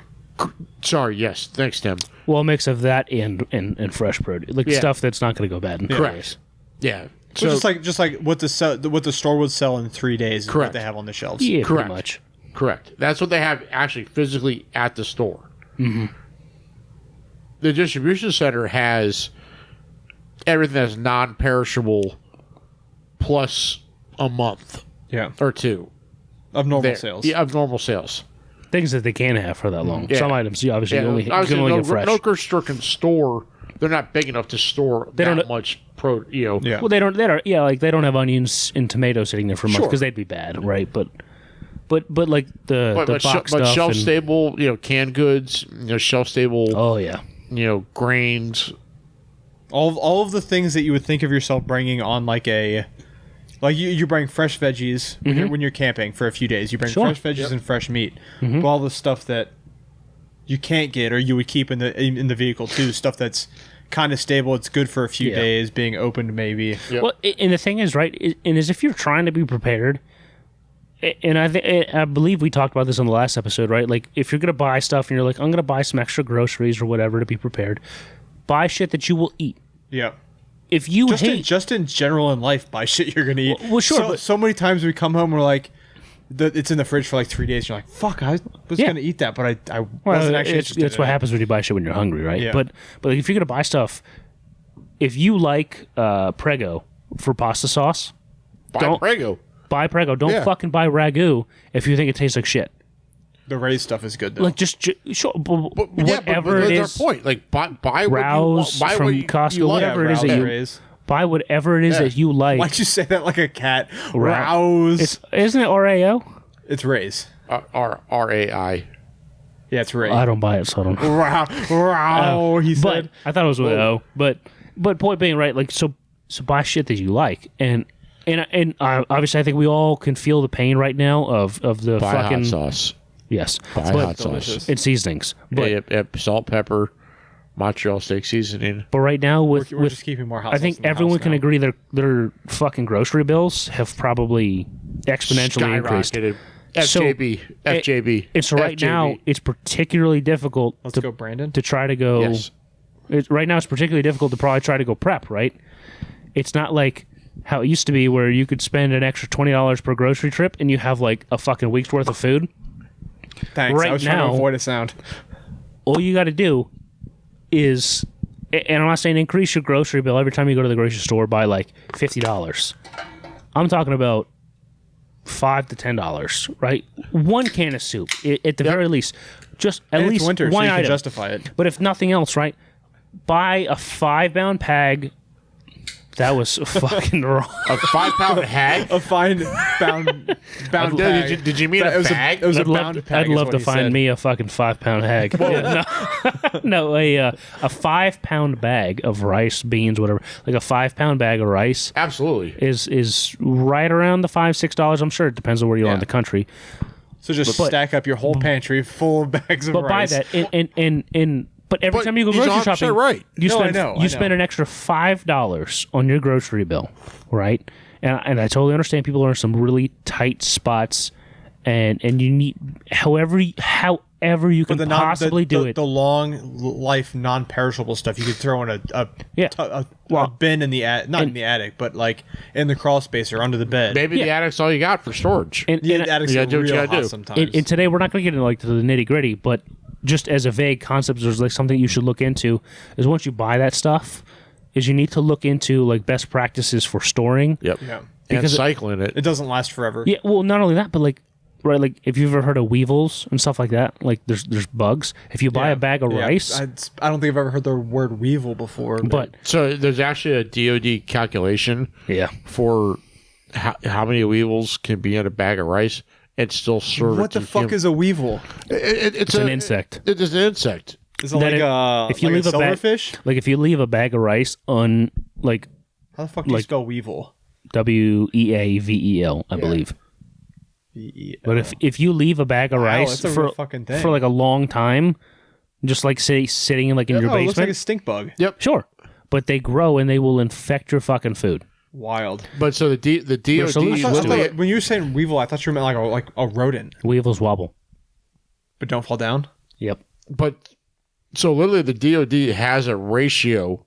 Sorry, yes. Thanks, Tim. Well, a mix of that and fresh produce, like stuff that's not going to go bad. Correct. Yeah. So just like what the store would sell in 3 days is what they have on the shelves. Yeah, correct. Pretty much. Correct. That's what they have actually physically at the store. Mm-hmm. the distribution center has everything that's non-perishable plus a month or two of normal sales. Yeah, of normal sales. Things that they can't have for that long. Yeah. Some items, you obviously can only get fresh. No grocery store can store. They're not big enough to store that much Yeah. Well, they don't. Like they don't have onions and tomatoes sitting there for months because they'd be bad, right? But like the box stuff, shelf stable, canned goods, shelf stable. Oh yeah. Grains. All of the things that you would think of yourself bringing on like you bring fresh veggies when you're camping for a few days. You bring fresh veggies and fresh meat. But all the stuff that you can't get or you would keep in the vehicle too, stuff that's kind of stable, it's good for a few days, being opened maybe. Yep. Well, and the thing is, right, and as if you're trying to be prepared, and I believe we talked about this in the last episode, right? Like if you're gonna buy stuff and you're like, I'm gonna buy some extra groceries or whatever to be prepared, buy shit that you will eat. Yeah. If you just in general in life, buy shit you're gonna eat. Well, sure. So many times we come home, we're like, it's in the fridge for like 3 days. You're like, fuck, I was gonna eat that, but I wasn't actually interested. That's what happens when you buy shit when you're hungry, right? Yeah. But if you're gonna buy stuff, if you like Prego for pasta sauce, buy Prego. Buy Prego. Don't fucking buy Ragu if you think it tastes like shit. The Ray's stuff is good though. Like just sure, whatever it is. Their point. Like buy Rouse buy from Costco, whatever it is that you buy, whatever it is that you like. Why'd you say that like a cat? Rouse. Isn't it RAO? It's Ray's. RAI. Yeah, it's Ray. I don't buy it, so I don't know. He but said. I thought it was with O. But point being, right? Like so buy shit that you like, and obviously I think we all can feel the pain right now of the buy fucking hot sauce. Yes, buy hot sauce and seasonings. But salt, pepper, Montreal steak seasoning. But right now we're just keeping more hot sauce. I think everyone can agree their fucking grocery bills have probably exponentially increased. FJB. And so right now it's particularly difficult. Let's go, Brandon. To try to go. Yes. Right now it's particularly difficult to probably try to go prep. Right. It's not like how it used to be where you could spend an extra $20 per grocery trip and you have like a fucking week's worth of food. Thanks. I was trying to avoid a sound. All you got to do is, and I'm not saying increase your grocery bill every time you go to the grocery store by like $50. I'm talking about $5 to $10, right? One can of soup at the very least. Just at least it's winter, one so you item. can justify it. But if nothing else, right? Buy a 5-pound bag. That was fucking wrong. A 5-pound hag? A 5-pound bag. Did you mean a bag? It was a bound bag. I'd love to find me a fucking 5-pound hag. No, a 5-pound bag of rice, beans, whatever. Like a 5-pound bag of rice. Absolutely. Is right around the $5-6. I'm sure it depends on where you are in the country. So just stack up your whole pantry full of bags of rice. But buy that But every time you go grocery shopping, right. you spend an extra $5 on your grocery bill, right? And I totally understand people are in some really tight spots, and you need however you can possibly do it. The long life non-perishable stuff you could throw in a bin in the in the attic, but like in the crawl space or under the bed. Maybe the attic's all you got for storage. The attic's real hot sometimes. And today we're not going to get into like the nitty gritty, but just as a vague concept, there's like something you should look into is once you buy that stuff, is you need to look into like best practices for storing. Yep. Yeah. And cycling it. It doesn't last forever. Yeah. Well, not only that, but like, right, like if you've ever heard of weevils and stuff like that, like there's bugs. If you buy a bag of rice, I don't think I've ever heard the word weevil before. But so there's actually a DoD calculation. Yeah. For how many weevils can be in a bag of rice. It's still served. What the fuck is a weevil? It's an insect. It is an insect. Is it like a silverfish? Like if you leave a bag of rice on like how the fuck do you spell weevil? WEAVEL, I believe. V-E-L. But if you leave a bag of rice for like a long time, just like sitting in like in your basement, it looks like a stink bug. Yep, sure. But they grow and they will infect your fucking food. Wild. But so the DoD when you were saying weevil, I thought you meant like a rodent. Weevils wobble, but don't fall down. Yep. But so literally, the DoD has a ratio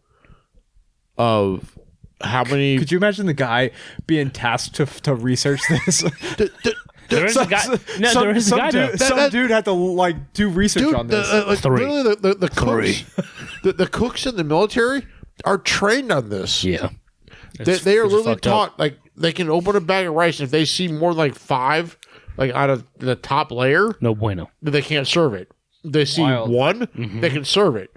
of how many. Could you imagine the guy being tasked to research this? There is a guy. No, there is a guy. Some dude had to like do research on this. Three. Literally, the The cooks in the military are trained on this. Yeah. They are literally taught, like, they can open a bag of rice, and if they see more than, like, 5, like, out of the top layer, no bueno. they can't serve it. They see one, they can serve it.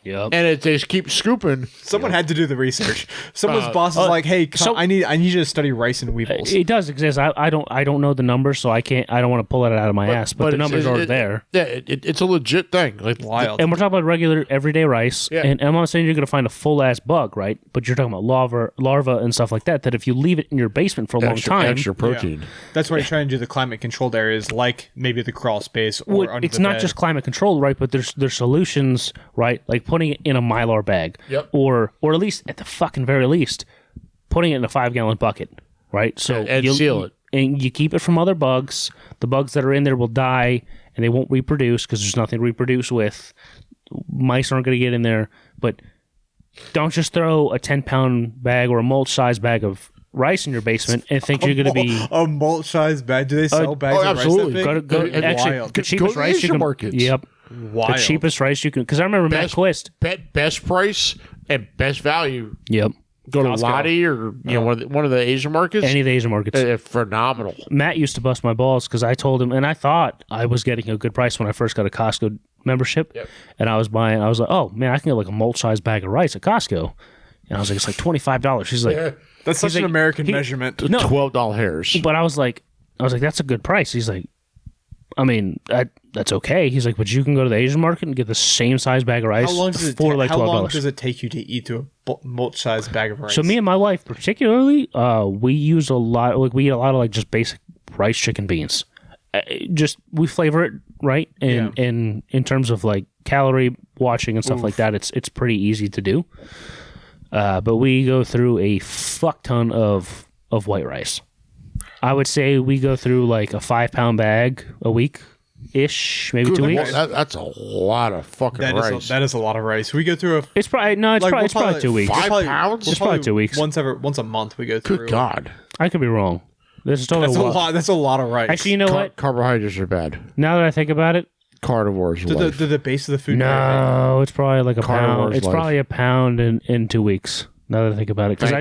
Yep. And they just keep scooping. Someone had to do the research. Someone's boss is like, "Hey, I need you to study rice and weevils." It does exist. I don't know the numbers, so I don't want to pull it out of my ass. But the numbers are there. Yeah, it's a legit thing. Like, wild. And we're talking about regular everyday rice. Yeah. And I'm not saying you're going to find a full ass bug, right? But you're talking about larva and stuff like that. That if you leave it in your basement for a long time, extra protein. Yeah. That's why you're trying to do the climate controlled areas, like maybe the crawl space or under it's the not bed. just climate controlled, right? But there's solutions, right? Like putting it in a Mylar bag, or at least at the fucking very least, putting it in a 5-gallon bucket, right? So and seal it, and you keep it from other bugs. The bugs that are in there will die, and they won't reproduce because there's nothing to reproduce with. Mice aren't going to get in there, but don't just throw a 10-pound bag or a mulch-sized bag of rice in your basement and think you're going to be a mulch-sized bag. Do they sell bags of absolutely. rice? Go to Wild. the cheapest go to rice you Asian can. markets. Yep. Wild. The cheapest rice you can, because I remember Matt Quist. Best price and best value. Yep. Go to Lottie or one of the Asian markets. Any of the Asian markets. Phenomenal. Matt used to bust my balls because I told him, and I thought I was getting a good price when I first got a Costco membership. Yep. And I was like, oh man, I can get like a mulch-sized bag of rice at Costco. And I was like, it's like $25. He's like, that's such an American measurement. No, $12 hairs. But I was like, that's a good price. He's like, I mean, that's okay. He's like, but you can go to the Asian market and get the same size bag of rice for like $12. How long does it take you to eat through a mulch-sized bag of rice? So me and my wife particularly, we use a lot. Like we eat a lot of like just basic rice, chicken, beans. We flavor it right, and in terms of like calorie watching and stuff like that, it's pretty easy to do. But we go through a fuck ton of white rice. I would say we go through like a 5-pound bag a week ish, maybe 2 weeks. That's a lot of fucking rice. That is a lot of rice. We go through It's probably 2 weeks. 5 pounds? It's probably 2 weeks. Once a month we go through. Good God. I could be wrong. This is totally a lot. That's a lot of rice. Actually, you know what? Carbohydrates are bad. Now that I think about it, carnivores. Do the base of the food? No, it's probably like a pound. It's probably a pound in 2 weeks. Now that I think about it, because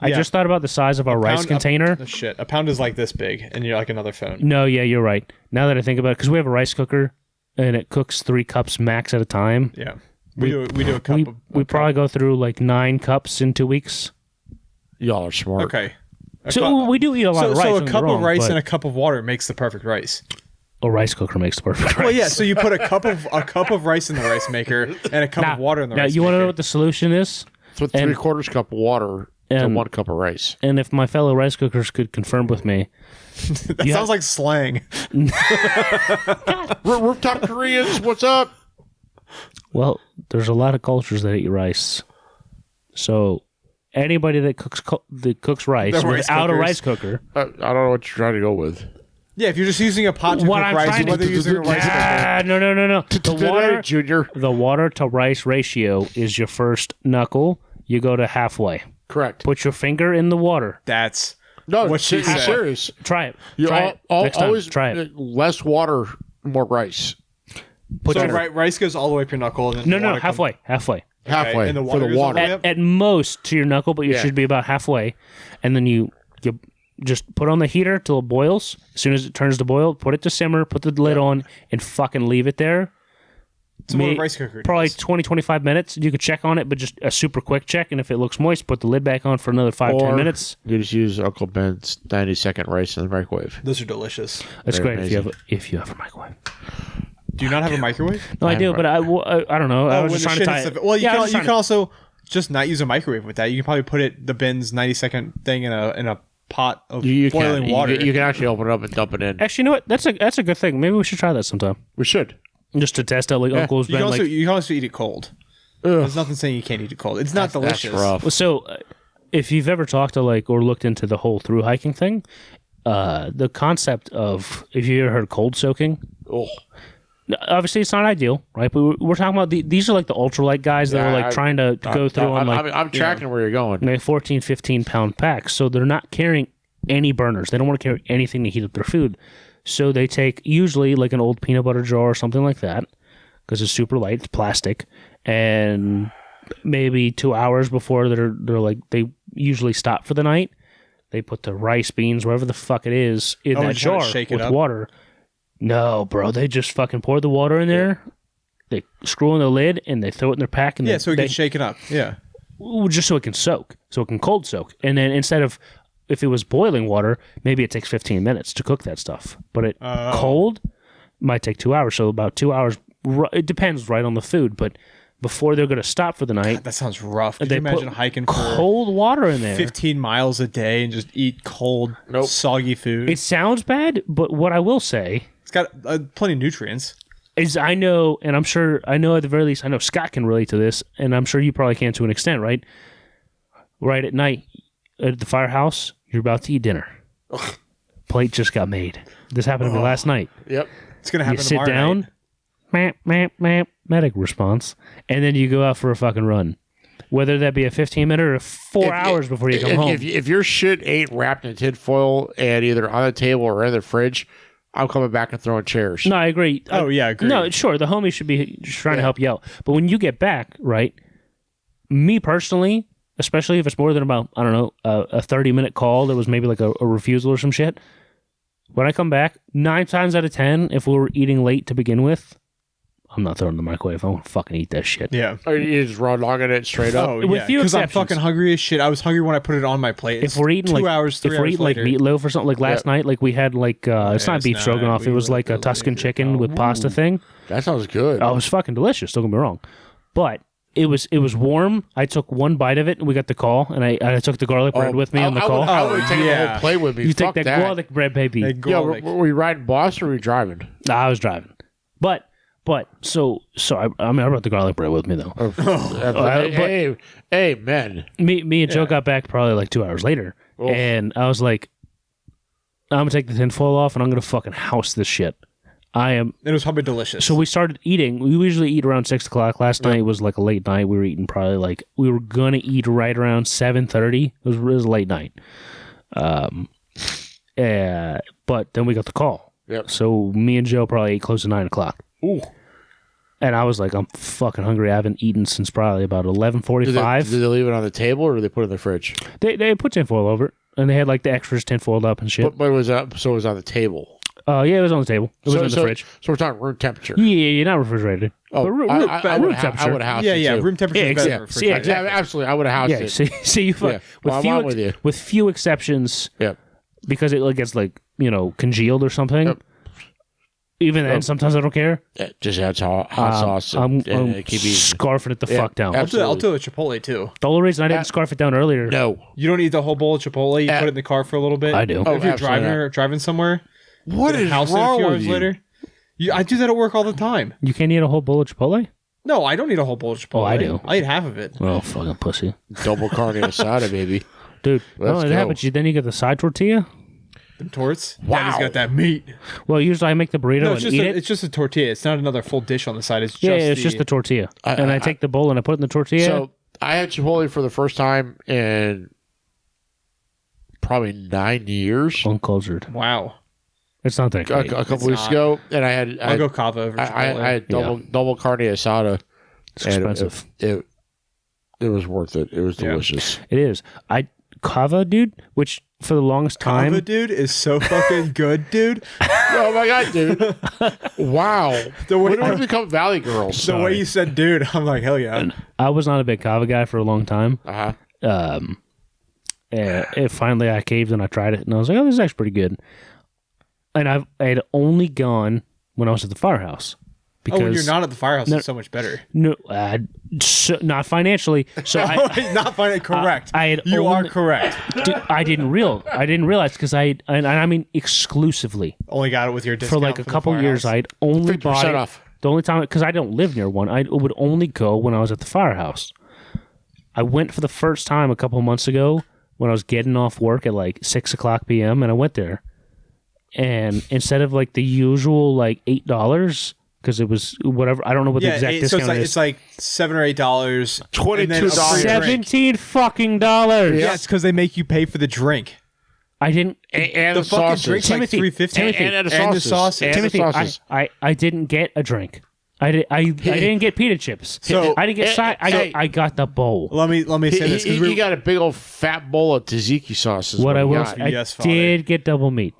I just thought about the size of our rice container. A pound is like this big, and you're like another phone. No, yeah, you're right. Now that I think about it, because we have a rice cooker, and it cooks 3 cups max at a time. Yeah, we do a cup. We probably go through like 9 cups in 2 weeks. Y'all are smart. Okay. We do eat a lot of rice. So a cup of rice and a cup of water makes the perfect rice. A rice cooker makes the perfect rice. Well, yeah. So you put a cup of rice in the rice maker and a cup of water in the rice maker. Now you want to know what the solution is? With 3/4 cup of water to 1 cup of rice. And if my fellow rice cookers could confirm with me, that sounds like slang. Rooftop Koreans, what's up? Well, there's a lot of cultures that eat rice, so anybody that cooks rice without a rice cooker, I don't know what you're trying to go with. Yeah, if you're just using a pot to cook rice, whether you're using a rice cooker. No. The water to rice ratio is your first knuckle. You go to halfway. Correct. Put your finger in the water. That's what she said. Serious. Try it. Always try it. Less water, more rice. Rice goes all the way up your knuckle. And then No, halfway. Halfway. And the water for the water. At most to your knuckle, but you should be about halfway. And then you just put on the heater till it boils. As soon as it turns to boil, put it to simmer, put the lid on, and fucking leave it there. It's what a rice cooker does. Probably 20-25 minutes. You could check on it, but just a super quick check. And if it looks moist, put the lid back on for another 5-10 minutes. You just use Uncle Ben's 90-second rice in the microwave. Those are delicious. That's great if you have a microwave. Do you not have a microwave? No, I do, but I don't know. I was just trying to tie it. Well, you can also just not use a microwave with that. You can probably put the Ben's 90-second thing in a pot of boiling water. You can actually open it up and dump it in. Actually, you know what? That's a good thing. Maybe we should try that sometime. We should. Just to test out, like Uncle's been like... You can also eat it cold. There's nothing saying you can't eat it cold. It's not delicious. That's rough. So, if you've ever talked to or looked into the whole through hiking thing, the concept of, if you ever heard cold soaking... Oh. Obviously, it's not ideal, right? But we're talking about these are like the ultralight guys that are like trying to go through on like... I'm tracking where you're going. Like 14, 15-pound packs. So they're not carrying any burners. They don't want to carry anything to heat up their food. So they take usually like an old peanut butter jar or something like that, because it's super light. It's plastic, and maybe 2 hours before they're like they usually stop for the night. They put the rice, beans, whatever the fuck it is, in that jar with water. No, bro, they just fucking pour the water in there. They screw in the lid and they throw it in their pack. And so it can shake it up. Yeah, just so it can soak, so it can cold soak. And then instead of if it was boiling water, maybe it takes 15 minutes to cook that stuff. But it cold might take 2 hours. So about 2 hours. It depends, right, on the food, but. Before they're going to stop for the night. God, that sounds rough. Could you imagine hiking for cold water in there 15 miles a day and just eat cold, soggy food? It sounds bad, but what I will say... It's got plenty of nutrients. Is I know, and I'm sure, I know at the very least, I know Scott can relate to this, and I'm sure you probably can to an extent, right? Right at night, at the firehouse, you're about to eat dinner. Plate just got made. This happened to me last night. Yep. It's going to happen tomorrow night. You sit down... medic response, and then you go out for a fucking run, whether that be a 15-minute or 4 hours before you come home. If your shit ain't wrapped in tinfoil and either on the table or in the fridge, I'm coming back and throwing chairs. No, I agree. Agree. No, sure, the homie should be trying to help you out, but when you get back, right, me personally, especially if it's more than about, I don't know, a 30-minute call that was maybe like a refusal or some shit, when I come back, 9 times out of 10, if we were eating late to begin with, I'm not throwing it in the microwave. I want to fucking eat that shit. Yeah. Or you just raw dogging it straight up. Oh, yeah. Because I'm fucking hungry as shit. I was hungry when I put it on my plate. If we're eating 2 hours, 3 if we're hours eating later. like meatloaf or something, like last night, like we had like it's not beef stroganoff. It was like a Tuscan chicken with pasta thing. That sounds good. Oh, it was fucking delicious. Don't get me wrong, but it was warm. I took one bite of it, and we got the call, and I took the garlic bread with me on the call. I would take the whole plate with me. You take that garlic bread, baby. Yeah, were we riding Boston or were we driving? Nah, I was driving, but so I brought the garlic bread with me though. Hey, men. Me and Joe got back probably like 2 hours later, and I was like, I'm gonna take the tinfoil off, and I'm gonna fucking house this shit. It was probably delicious. So we started eating. We usually eat around 6 o'clock. Last night was like a late night. We were eating probably like we were gonna eat right around 7:30. It was a late night. But then we got the call. Yep. So me and Joe probably ate close to 9 o'clock. Ooh. And I was like, I'm fucking hungry. I haven't eaten since probably about 11:45. Did they leave it on the table or did they put it in the fridge? They put tinfoil over it, and they had like the extras tinfoiled up and shit. But it was up, so it was on the table. Yeah, it was on the table. It was in the fridge. So we're talking room temperature. Yeah, not refrigerated. Oh, room temperature. I would have housed it. Yeah, too. room temperature is better. Yeah, exactly. Absolutely. I would have housed it. See, you fuck. With few exceptions. Yep. Because it gets like congealed or something. Yep. Even then, sometimes I don't care. It just adds hot sauce. I'm scarfing it the fuck down. I'll do a Chipotle too. The only reason I didn't scarf it down earlier. No. You don't eat the whole bowl of Chipotle. You put it in the car for a little bit. I do. If you're driving somewhere. What is wrong with you? Later. I do that at work all the time. You can't eat a whole bowl of Chipotle? No, I don't eat a whole bowl of Chipotle. Oh, I do. I eat half of it. Oh, fucking pussy. Double carne asada, baby. Dude, but then you get the side tortilla? Them torts? Wow. Daddy's got that meat. Well, usually I make the burrito and eat it. It's just a tortilla. It's not another full dish on the side. It's just the tortilla. And I take the bowl and I put it in the tortilla. So I had Chipotle for the first time in probably 9 years. Uncultured. Wow. It's not that great. A couple weeks ago, and I'll go Cava over Chipotle. I had double carne asada. It's expensive. It was worth it. It was delicious. It is. Cava, dude, which for the longest time... Cava, dude, is so fucking good, dude. Oh, my God, dude. Wow. When did we become Valley Girls? The way you said dude, I'm like, hell yeah. And I was not a big Cava guy for a long time. Uh-huh. Finally, I caved and I tried it, and I was like, oh, this is actually pretty good. And I had only gone when I was at the firehouse. Because when you're not at the firehouse, it's so much better. No, not financially. So not financially correct. You are correct. I didn't realize because I mean exclusively only got it with your discount for like a couple years. I'd only bought it off. The only time because I don't live near one. I would only go when I was at the firehouse. I went for the first time a couple months ago when I was getting off work at like 6:00 p.m. and I went there, and instead of like the usual like $8. Because it was whatever. I don't know what the exact discount is. It's like $7 or $8. $22. $17 fucking dollars. Yeah, it's because they make you pay for the drink. I didn't. And the fucking drink's like $3.50. And the sauces. Timothy, I didn't get a drink. I didn't get pita chips. So- I didn't get side. I got the bowl. Let me say this because You got a big old fat bowl of tzatziki sauce. Is What I you will got. say, I Yes, Father. did get double meat.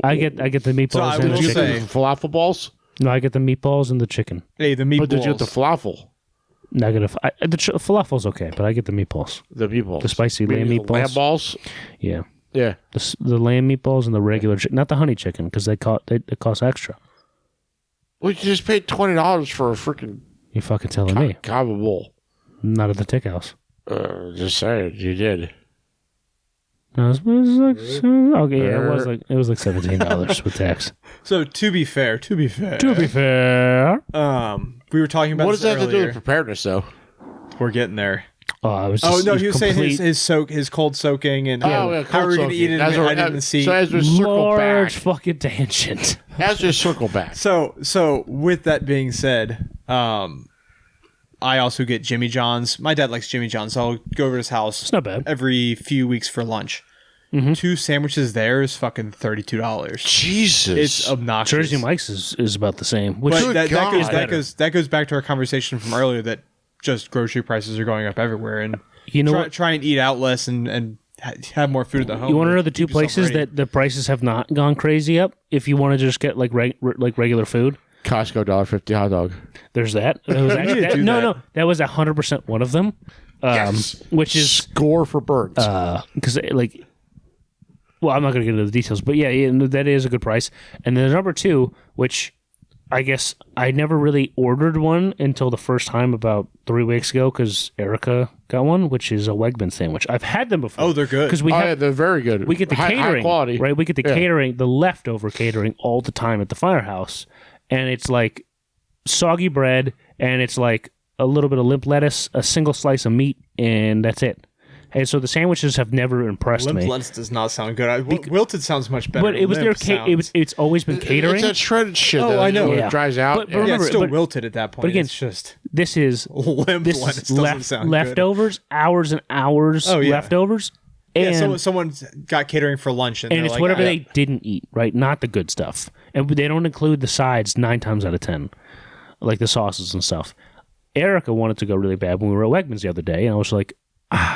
I get the meatballs So I and the will Did you chicken. say- get the falafel balls? No, I get the meatballs and the chicken. hey, the Or meatballs. did you get the falafel? Negative. Falafel's okay, but I get the meatballs. The meatballs. The spicy lamb Maybe meatballs. Lamb balls? Yeah, Yeah. the lamb meatballs and the regular chicken, not the honey chicken, because they cost extra. Well, you just paid $20 for a freaking You fucking telling me? kava bowl. Not at the Tick House. Just saying, you did. No, it was like okay. Yeah, it was like $17 with tax. So to be fair, To be fair, we were talking about What does this that have to do earlier. with preparedness, though? We're getting there. I was. Oh Just, no, he was saying complete- his cold soaking and Yeah, how cold are we going to soaking. eat it? As And we're- I didn't see. So as we circle large back, fucking tangent. as we circle back, So with that being said, I also get Jimmy John's. My dad likes Jimmy John's, so I'll go over to his house. It's not bad. Every few weeks for lunch. 2 sandwiches there is fucking $32. Jesus, It's obnoxious. Jersey Mike's is about the same. Which But Good that God. goes back to our conversation from earlier that just grocery prices are going up everywhere, and you know what? try and eat out less and have more food at the home. You want to know the Keep two yourself places ready. that the prices have not gone crazy up? If you want to just get like regular food, Costco $1.50 hot dog. there's that. That was actually, do no, that. no, that was 100% one of them. Yes. Which is Score for birds. because like, well, I'm not going to get into the details, but yeah, that is a good price. And then number two, which I guess I never really ordered one until the first time about 3 weeks ago because Erica got one, which is a Wegman sandwich. I've had them before. Oh, they're good. Because we oh have, yeah, they're very good. we get the high catering, quality, right? We get the Yeah. catering, the leftover catering all the time at the firehouse, and it's like soggy bread, and it's like a little bit of limp lettuce, a single slice of meat, and that's it. And so the sandwiches have never impressed Limp me. lettuce does not sound good. Wilted sounds much better. But it was Limp their it's always been catering. It's that shredded shit. Oh, that, I know. when Yeah. It dries out. But yeah. yeah, it's still but- wilted at that point. but again, it's just This is limp this lettuce is doesn't sound good. leftovers, hours and hours Oh, yeah. leftovers. And, Yeah, someone's got catering for lunch, and and they're it's like, whatever "Ah, they didn't eat, right? Not the good stuff. And they don't include the sides 9 times out of 10, like the sauces and stuff. Erica wanted to go really bad when we were at Wegmans the other day, and I was like,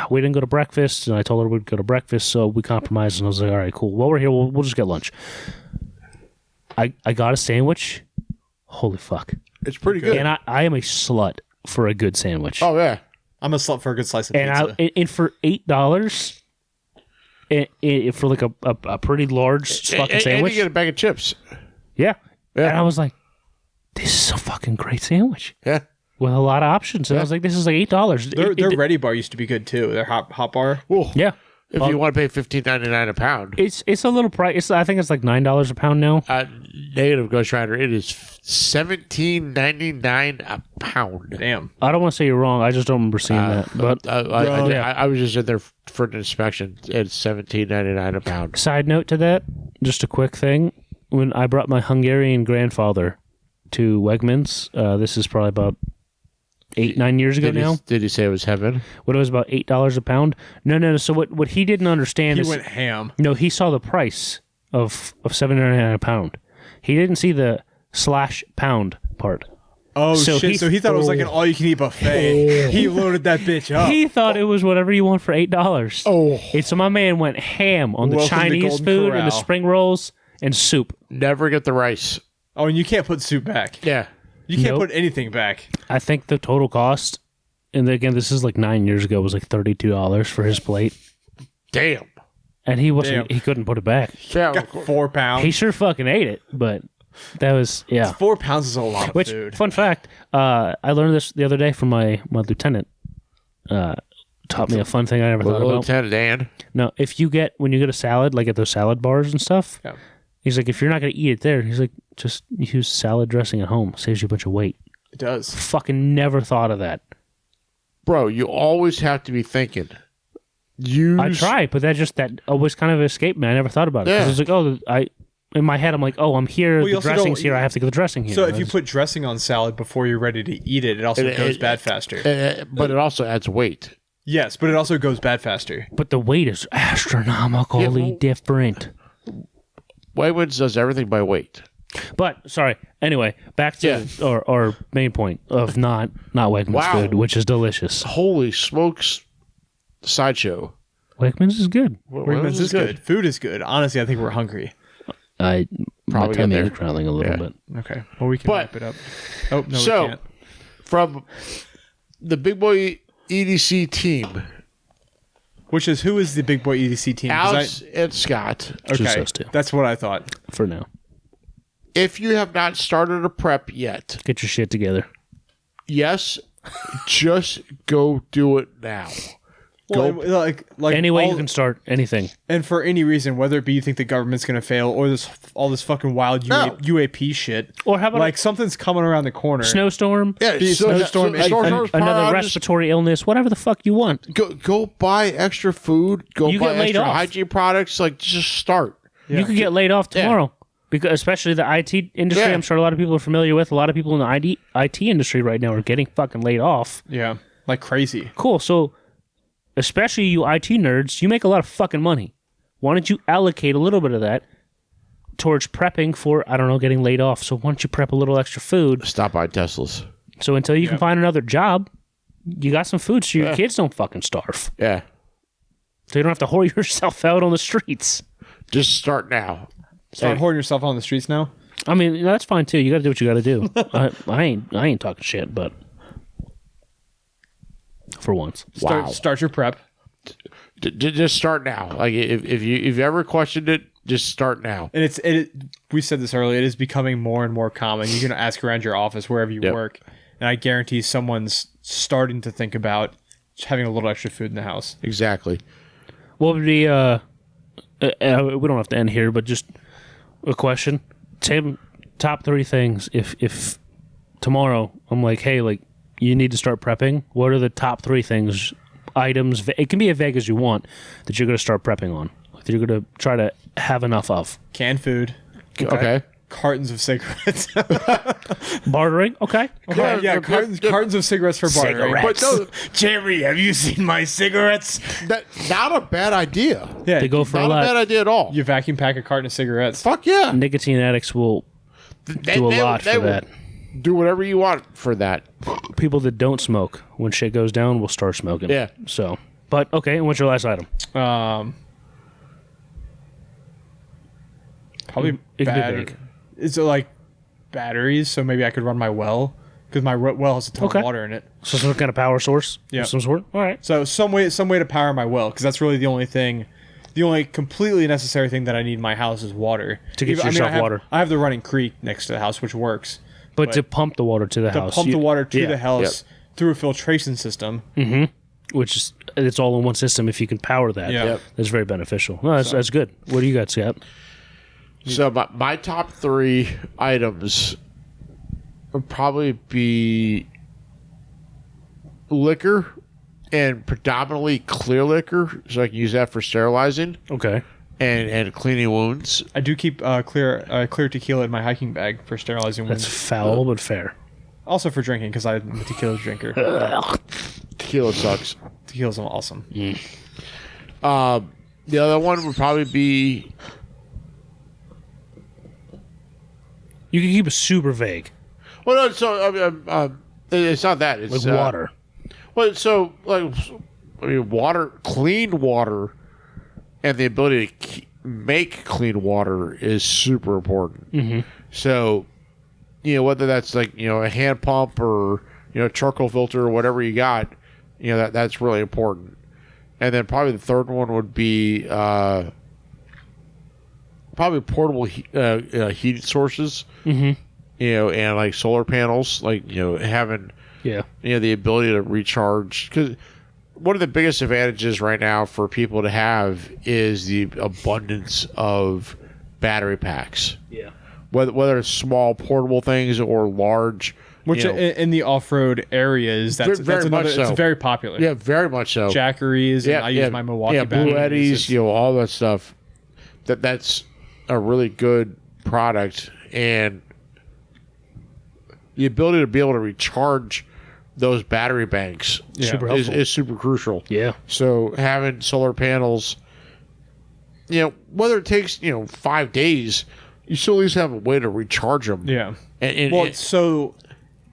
we didn't go to breakfast, and I told her we'd go to breakfast, so we compromised, and I was like, all right, cool. While we're here, we'll just get lunch. I got a sandwich. Holy fuck. It's pretty good. And I am a slut for a good sandwich. Oh yeah. I'm a slut for a good slice of and pizza. and for $8, for like a pretty large fucking And sandwich. you get a bag of chips. Yeah. Yeah. And I was like, this is a fucking great sandwich Yeah. with a lot of options. And I was like, this is like $8. Their Ready Bar used to be good too. Their hot bar. Well, yeah. if you want to pay $15.99 a pound, It's a little price. I think it's like $9 a pound now. negative Ghost Rider, it is $17.99 a pound. Damn. I don't want to say you're wrong. I just don't remember seeing that. But I was just in there for an inspection. It's $17.99 a pound. side note to that, just a quick thing. When I brought my Hungarian grandfather to Wegmans, this is probably about 8-9 years ago now. Did he say it was heaven? What it was about $8 a pound? No. So what he didn't understand He is went ham. no. He saw the price of $7.99 a pound. He didn't see the /pound part. Oh So shit! he- So he thought it was like an all-you-can-eat buffet. He loaded that bitch up. He thought it was whatever you want for $8. Oh, And so my man went ham on the Welcome to Chinese Golden food and the Corral. spring rolls and soup. never get the rice. Oh, and you can't put soup back. Yeah. You can't Nope. put anything back. I think the total cost, and again, this is like 9 years ago, was like $32 for his plate. Damn. And he wasn't. Damn. He couldn't put it back. Yeah. Got 4 pounds. He sure fucking ate it, but that was 4 pounds is a lot of Which food. fun fact, I learned this the other day from my lieutenant. Taught me a fun thing I never thought about. Lieutenant Dan. No, when you get a salad, like at those salad bars and stuff, Yeah. he's like, if you're not gonna eat it there, he's like, just use salad dressing at home. Saves you a bunch of weight. It does. Fucking never thought of that. Bro, you always have to be thinking. Use. I tried, but that always kind of escaped me. I never thought about it. 'Cause Yeah. it's like, in my head, I'm like, I'm here. Well, you The also dressing's don't- here. I have to get the dressing here. So if you put dressing on salad before you're ready to eat it, it also goes bad faster. But it also adds weight. Yes, but it also goes bad faster. but the weight is astronomically Yeah, well- different. Wegmans does everything by weight. But sorry. Anyway, back to our main point of not Wegmans food, which is delicious. Holy smokes! Sideshow. Wegmans is good. Wegmans is good. Food is good. Honestly, I think we're hungry. My Probably tummy get is there. growling a little bit. Okay. Well, we can wrap it up. Oh, no, So, we can't. from the Big Boy EDC team, Who is the Big Boy EDC team? 'Cause Alex and Scott. Okay, Just us two. that's what I thought. For now. If you have not started a prep yet, Get your shit together. yes, just go do it now. Well, like Any way all- you can start anything. and for any reason, whether it be you think the government's going to fail or all this fucking wild No. UAP shit, Or how about like something's coming around the corner. snowstorm? Yeah, snowstorm, snowstorm's Another probably respiratory illness, whatever the fuck you want. go buy extra food. Go You buy get laid extra off. hygiene products. Like just start. You could get laid off tomorrow. Because especially the IT industry, Yeah. I'm sure a lot of people are familiar with. A lot of people in the IT industry right now are getting fucking laid off. Yeah, like crazy. Cool. So, especially you IT nerds, you make a lot of fucking money. Why don't you allocate a little bit of that towards prepping for, I don't know, getting laid off? So, why don't you prep a little extra food? Stop by Teslas. So, until you can find another job, you got some food so your kids don't fucking starve. Yeah, So, you don't have to whore yourself out on the streets. just start now. Start hoarding yourself on the streets now. I mean, that's fine too. You got to do what you got to do. I ain't talking shit, but for once. Start your prep. Just start now. Like if you've ever questioned it, just start now. And we said this earlier, it is becoming more and more common. You're going to ask around your office wherever you work, and I guarantee someone's starting to think about having a little extra food in the house. Exactly. What would be? We don't have to end here, but just a question. Tim, top 3 things. If tomorrow I'm like, hey, like you need to start prepping. What are the top 3 things, items? It can be as vague as you want that you're going to start prepping on. That you're going to try to have enough of. Canned food. Okay. Cartons of cigarettes. Bartering. Okay. Yeah, cartons of cigarettes for bartering. Cigarettes. But no, Jerry, have you seen my cigarettes? not a bad idea. Yeah, They go for Not a a lot. bad idea at all. you vacuum pack a carton of cigarettes. Fuck yeah. Nicotine addicts will do a lot for that. Do whatever you want for that. People that don't smoke, when shit goes down, will start smoking. Yeah. So, but okay. And what's your last item? Probably It could be battery. big. It's like batteries, so maybe I could run my well because my well has a ton of water in it. So some kind of power source. Yeah. Of some sort. All right. So some way to power my well because that's really the only completely necessary thing that I need in my house is water. To get yourself water. I have the running creek next to the house, which works. But to pump the water to the To house. pump the water to yeah. the house through a filtration system. Which is, it's all in one system. If you can power that, Yeah. Yep. that's very beneficial. No, that's good. What do you got, Scott? So my top 3 items would probably be liquor and predominantly clear liquor, so I can use that for sterilizing Okay. and cleaning wounds. I do keep clear tequila in my hiking bag for sterilizing That's wounds. foul, but fair. Also for drinking because I'm a tequila drinker. Tequila sucks. Tequila's awesome. The other one would probably be You can keep it super vague. well, no. So it's not that. It's Like water. Well, so like I mean, water, clean water, and the ability to make clean water is super important. So, whether that's like a hand pump or charcoal filter or whatever you got, that's really important. And then probably the third one would be probably portable heat sources. And like solar panels, like having Yeah. the ability to recharge, because one of the biggest advantages right now for people to have is the abundance of battery packs, Yeah. whether it's small portable things or large, Which in the off-road areas, that's Very another. much so. It's very popular. yeah, very much so. Jackeries. And I use my Milwaukee Blue batteries. Eddies, all that stuff. That's a really good product, and the ability to be able to recharge those battery banks Super helpful. is super crucial. Yeah. So having solar panels, whether it takes 5 days, you still at least have a way to recharge them. Yeah. And so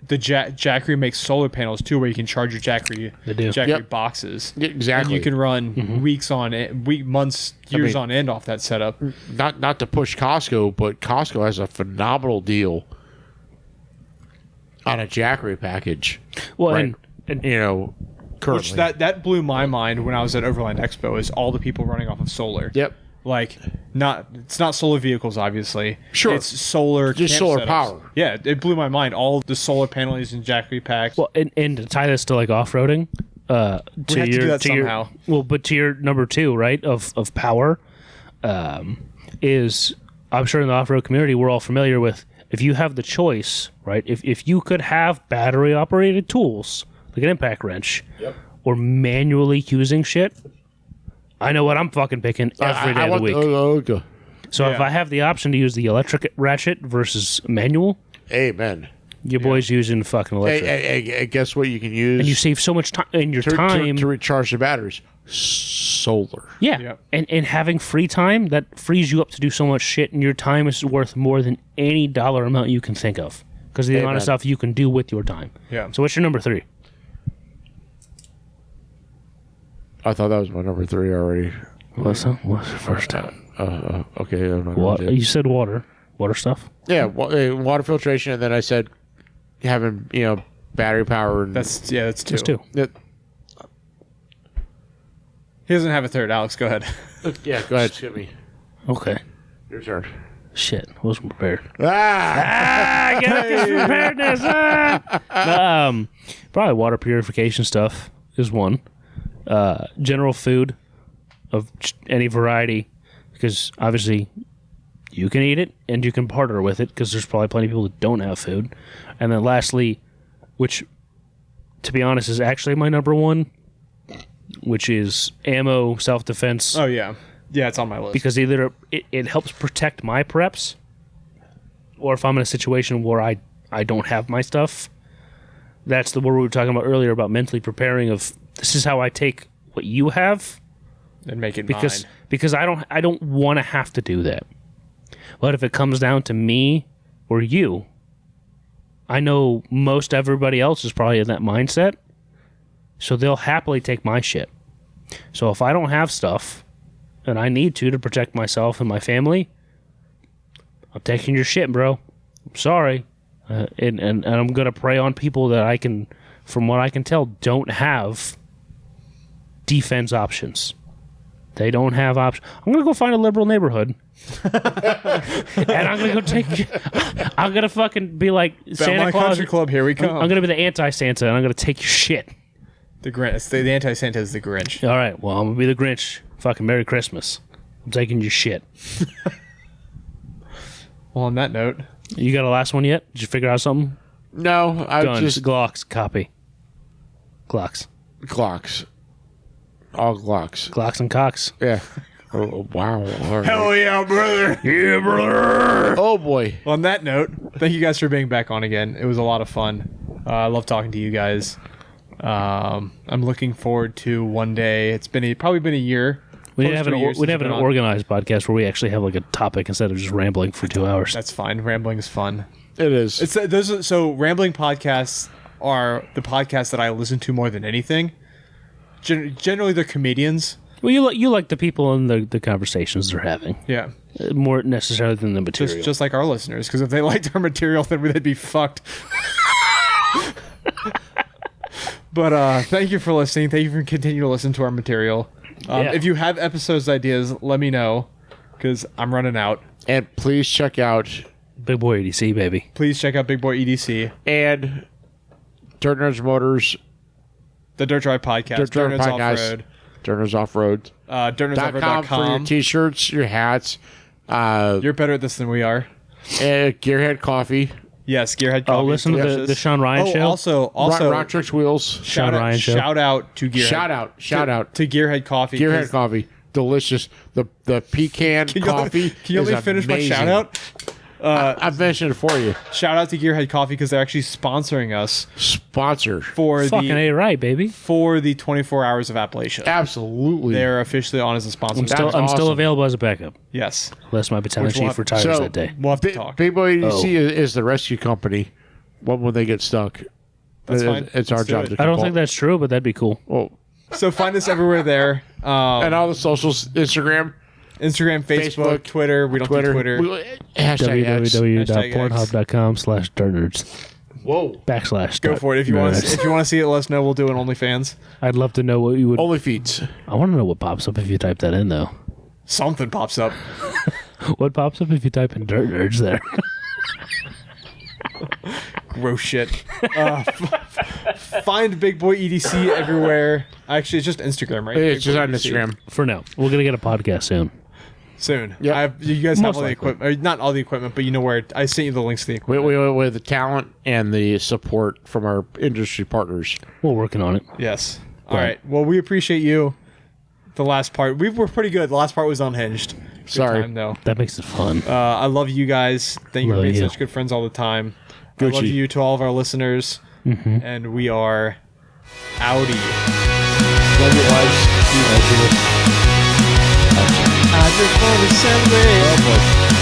the Jackery makes solar panels too, where you can charge your Jackery boxes. Yeah, exactly. And you can run weeks on it, months, years on end off that setup. Not to push Costco, but Costco has a phenomenal deal on a Jackery package. Well, right? And you know, currently. Which that blew my mind when I was at Overland Expo, is all the people running off of solar. Yep. Like, it's not solar vehicles, obviously. Sure. It's solar, just solar power. Yeah, it blew my mind. All the solar panels and Jackery packs. Well, and to tie this to like off-roading, we have to do that somehow. But to your number 2, right, of power, is, I'm sure in the off-road community we're all familiar with, if you have the choice, right, if you could have battery-operated tools, like an impact wrench, or manually using shit, I know what I'm fucking picking every day of the week. Okay. So if I have the option to use the electric ratchet versus manual, amen. your boy's using fucking electric. Hey, guess what you can use? And you save so much time in your time to recharge the batteries. Solar. Yeah. Yep. And having free time, that frees you up to do so much shit, and your time is worth more than any dollar amount you can think of because of the amount of stuff you can do with your time. Yeah. So what's your number 3? I thought that was my number 3 already. What's the first time? Okay. I'm not What? gonna do it. You said water. Water stuff? Yeah, water filtration, and then I said having battery power. And That's 2. That's 2. He doesn't have a third. Alex, go ahead. Yeah, go ahead, skip me. Okay. Your turn. Shit. Wasn't prepared. Ah! Get up this preparedness. Probably water purification stuff is one. General food of any variety, because obviously you can eat it and you can partner with it, because there's probably plenty of people that don't have food. And then lastly, which to be honest is actually my number 1, which is ammo, self-defense. Oh, yeah. Yeah, it's on my list. Because either it helps protect my preps, or if I'm in a situation where I don't have my stuff, that's the word we were talking about earlier about mentally preparing of, this is how I take what you have and make it because mine. Because I don't want to have to do that. But if it comes down to me or you, I know most everybody else is probably in that mindset, so they'll happily take my shit. So if I don't have stuff and I need to protect myself and my family, I'm taking your shit, bro. I'm sorry. And I'm going to prey on people that I can, from what I can tell, don't have defense options. They don't have options. I'm going to go find a liberal neighborhood. And I'm going to go I'm going to fucking be like Santa Claus. Country Club, here we come. I'm going to be the anti-Santa, and I'm going to take your shit. The Grinch. The anti-Santa is the Grinch. All right, well, I'm going to be the Grinch. Fucking Merry Christmas. I'm taking your shit. Well, on that note. You got a last one yet? Did you figure out something? No, I Guns, just Glocks, copy. Glocks. Glocks. All Glocks. Glocks and cocks. Yeah. Oh, wow. All right. Hell yeah, brother. Yeah, brother. Oh, boy. On that note, thank you guys for being back on again. It was a lot of fun. I love talking to you guys. I'm looking forward to one day. It's probably been a year. We need to have an organized podcast where we actually have like a topic instead of just rambling for 2 hours. That's fine. Rambling is fun. It is. So rambling podcasts are the podcasts that I listen to more than anything. Generally, they're comedians. Well, you like the people and the conversations they're having. Yeah. More necessarily than the material. Just like our listeners, because if they liked our material, then they'd be fucked. But thank you for listening. Thank you for continuing to listen to our material. If you have episodes ideas, let me know, because I'm running out. And please check out Big.Boy.Edc, baby. Please check out Big.Boy.Edc. and DirtNerds Motors. The Dirt Drive Podcast. DirtNerds Off-Road. DirtNerds Off-Road. DirtNerdsOffroad.com. For your t-shirts, your hats. You're better at this than we are. Gearhead Coffee. Yes, Gearhead Coffee. Oh, listen to the Sean Ryan show. Also, Rocktrix Wheels. Sean Ryan show. Shout out to Gearhead. Shout out to Gearhead Coffee. Gearhead Coffee. Delicious. The pecan coffee. Can you let me finish amazing. my shout out? I've mentioned it for you. Shout out to Gearhead Coffee because they're actually sponsoring us Sponsor. for Fucking the A right, baby. 24 hours of Appalachia. Absolutely. They're officially on as a sponsor. That's I'm still awesome. available as a backup. Yes. Unless my battalion Which we'll chief have- retires So- that day. We'll have to talk. Big.Boy.Edc is the rescue company. What when they get stuck? That's fine. It's our Let's do job. it. To I don't compel- think that's true, but that'd be cool. Well, So find us everywhere there. and all the socials: Instagram, Instagram, Facebook, Twitter. We don't do Twitter. Hashtag X. www.pornhub.com/dirtnerds. Whoa. / Go for it. If you want nerds. to see it, let us know. We'll do an OnlyFans. I'd love to know what you would. Only feet. I want to know what pops up if you type that in, though. Something pops up. What pops up if you type in Dirt Nerds there? Gross shit. Find Big Boy EDC everywhere. Actually, it's just Instagram, right? It's Big just Boy on EDC. Instagram. For now, we're gonna get a podcast soon. Soon. Yep. You guys have Most all the likely. equipment. Not all the equipment, but you know where. I sent you the links to the equipment. With the talent and the support from our industry partners. We're working on it. Yes. All right. Well, we appreciate you. The last part, we were pretty good. The last part was unhinged. Good Sorry. time, though. That makes it fun. I love you guys. Thank you for Love being you. such good friends all the time. I love Gucci. you to all of our listeners. And we are outie. Love you guys. I just want to celebrate.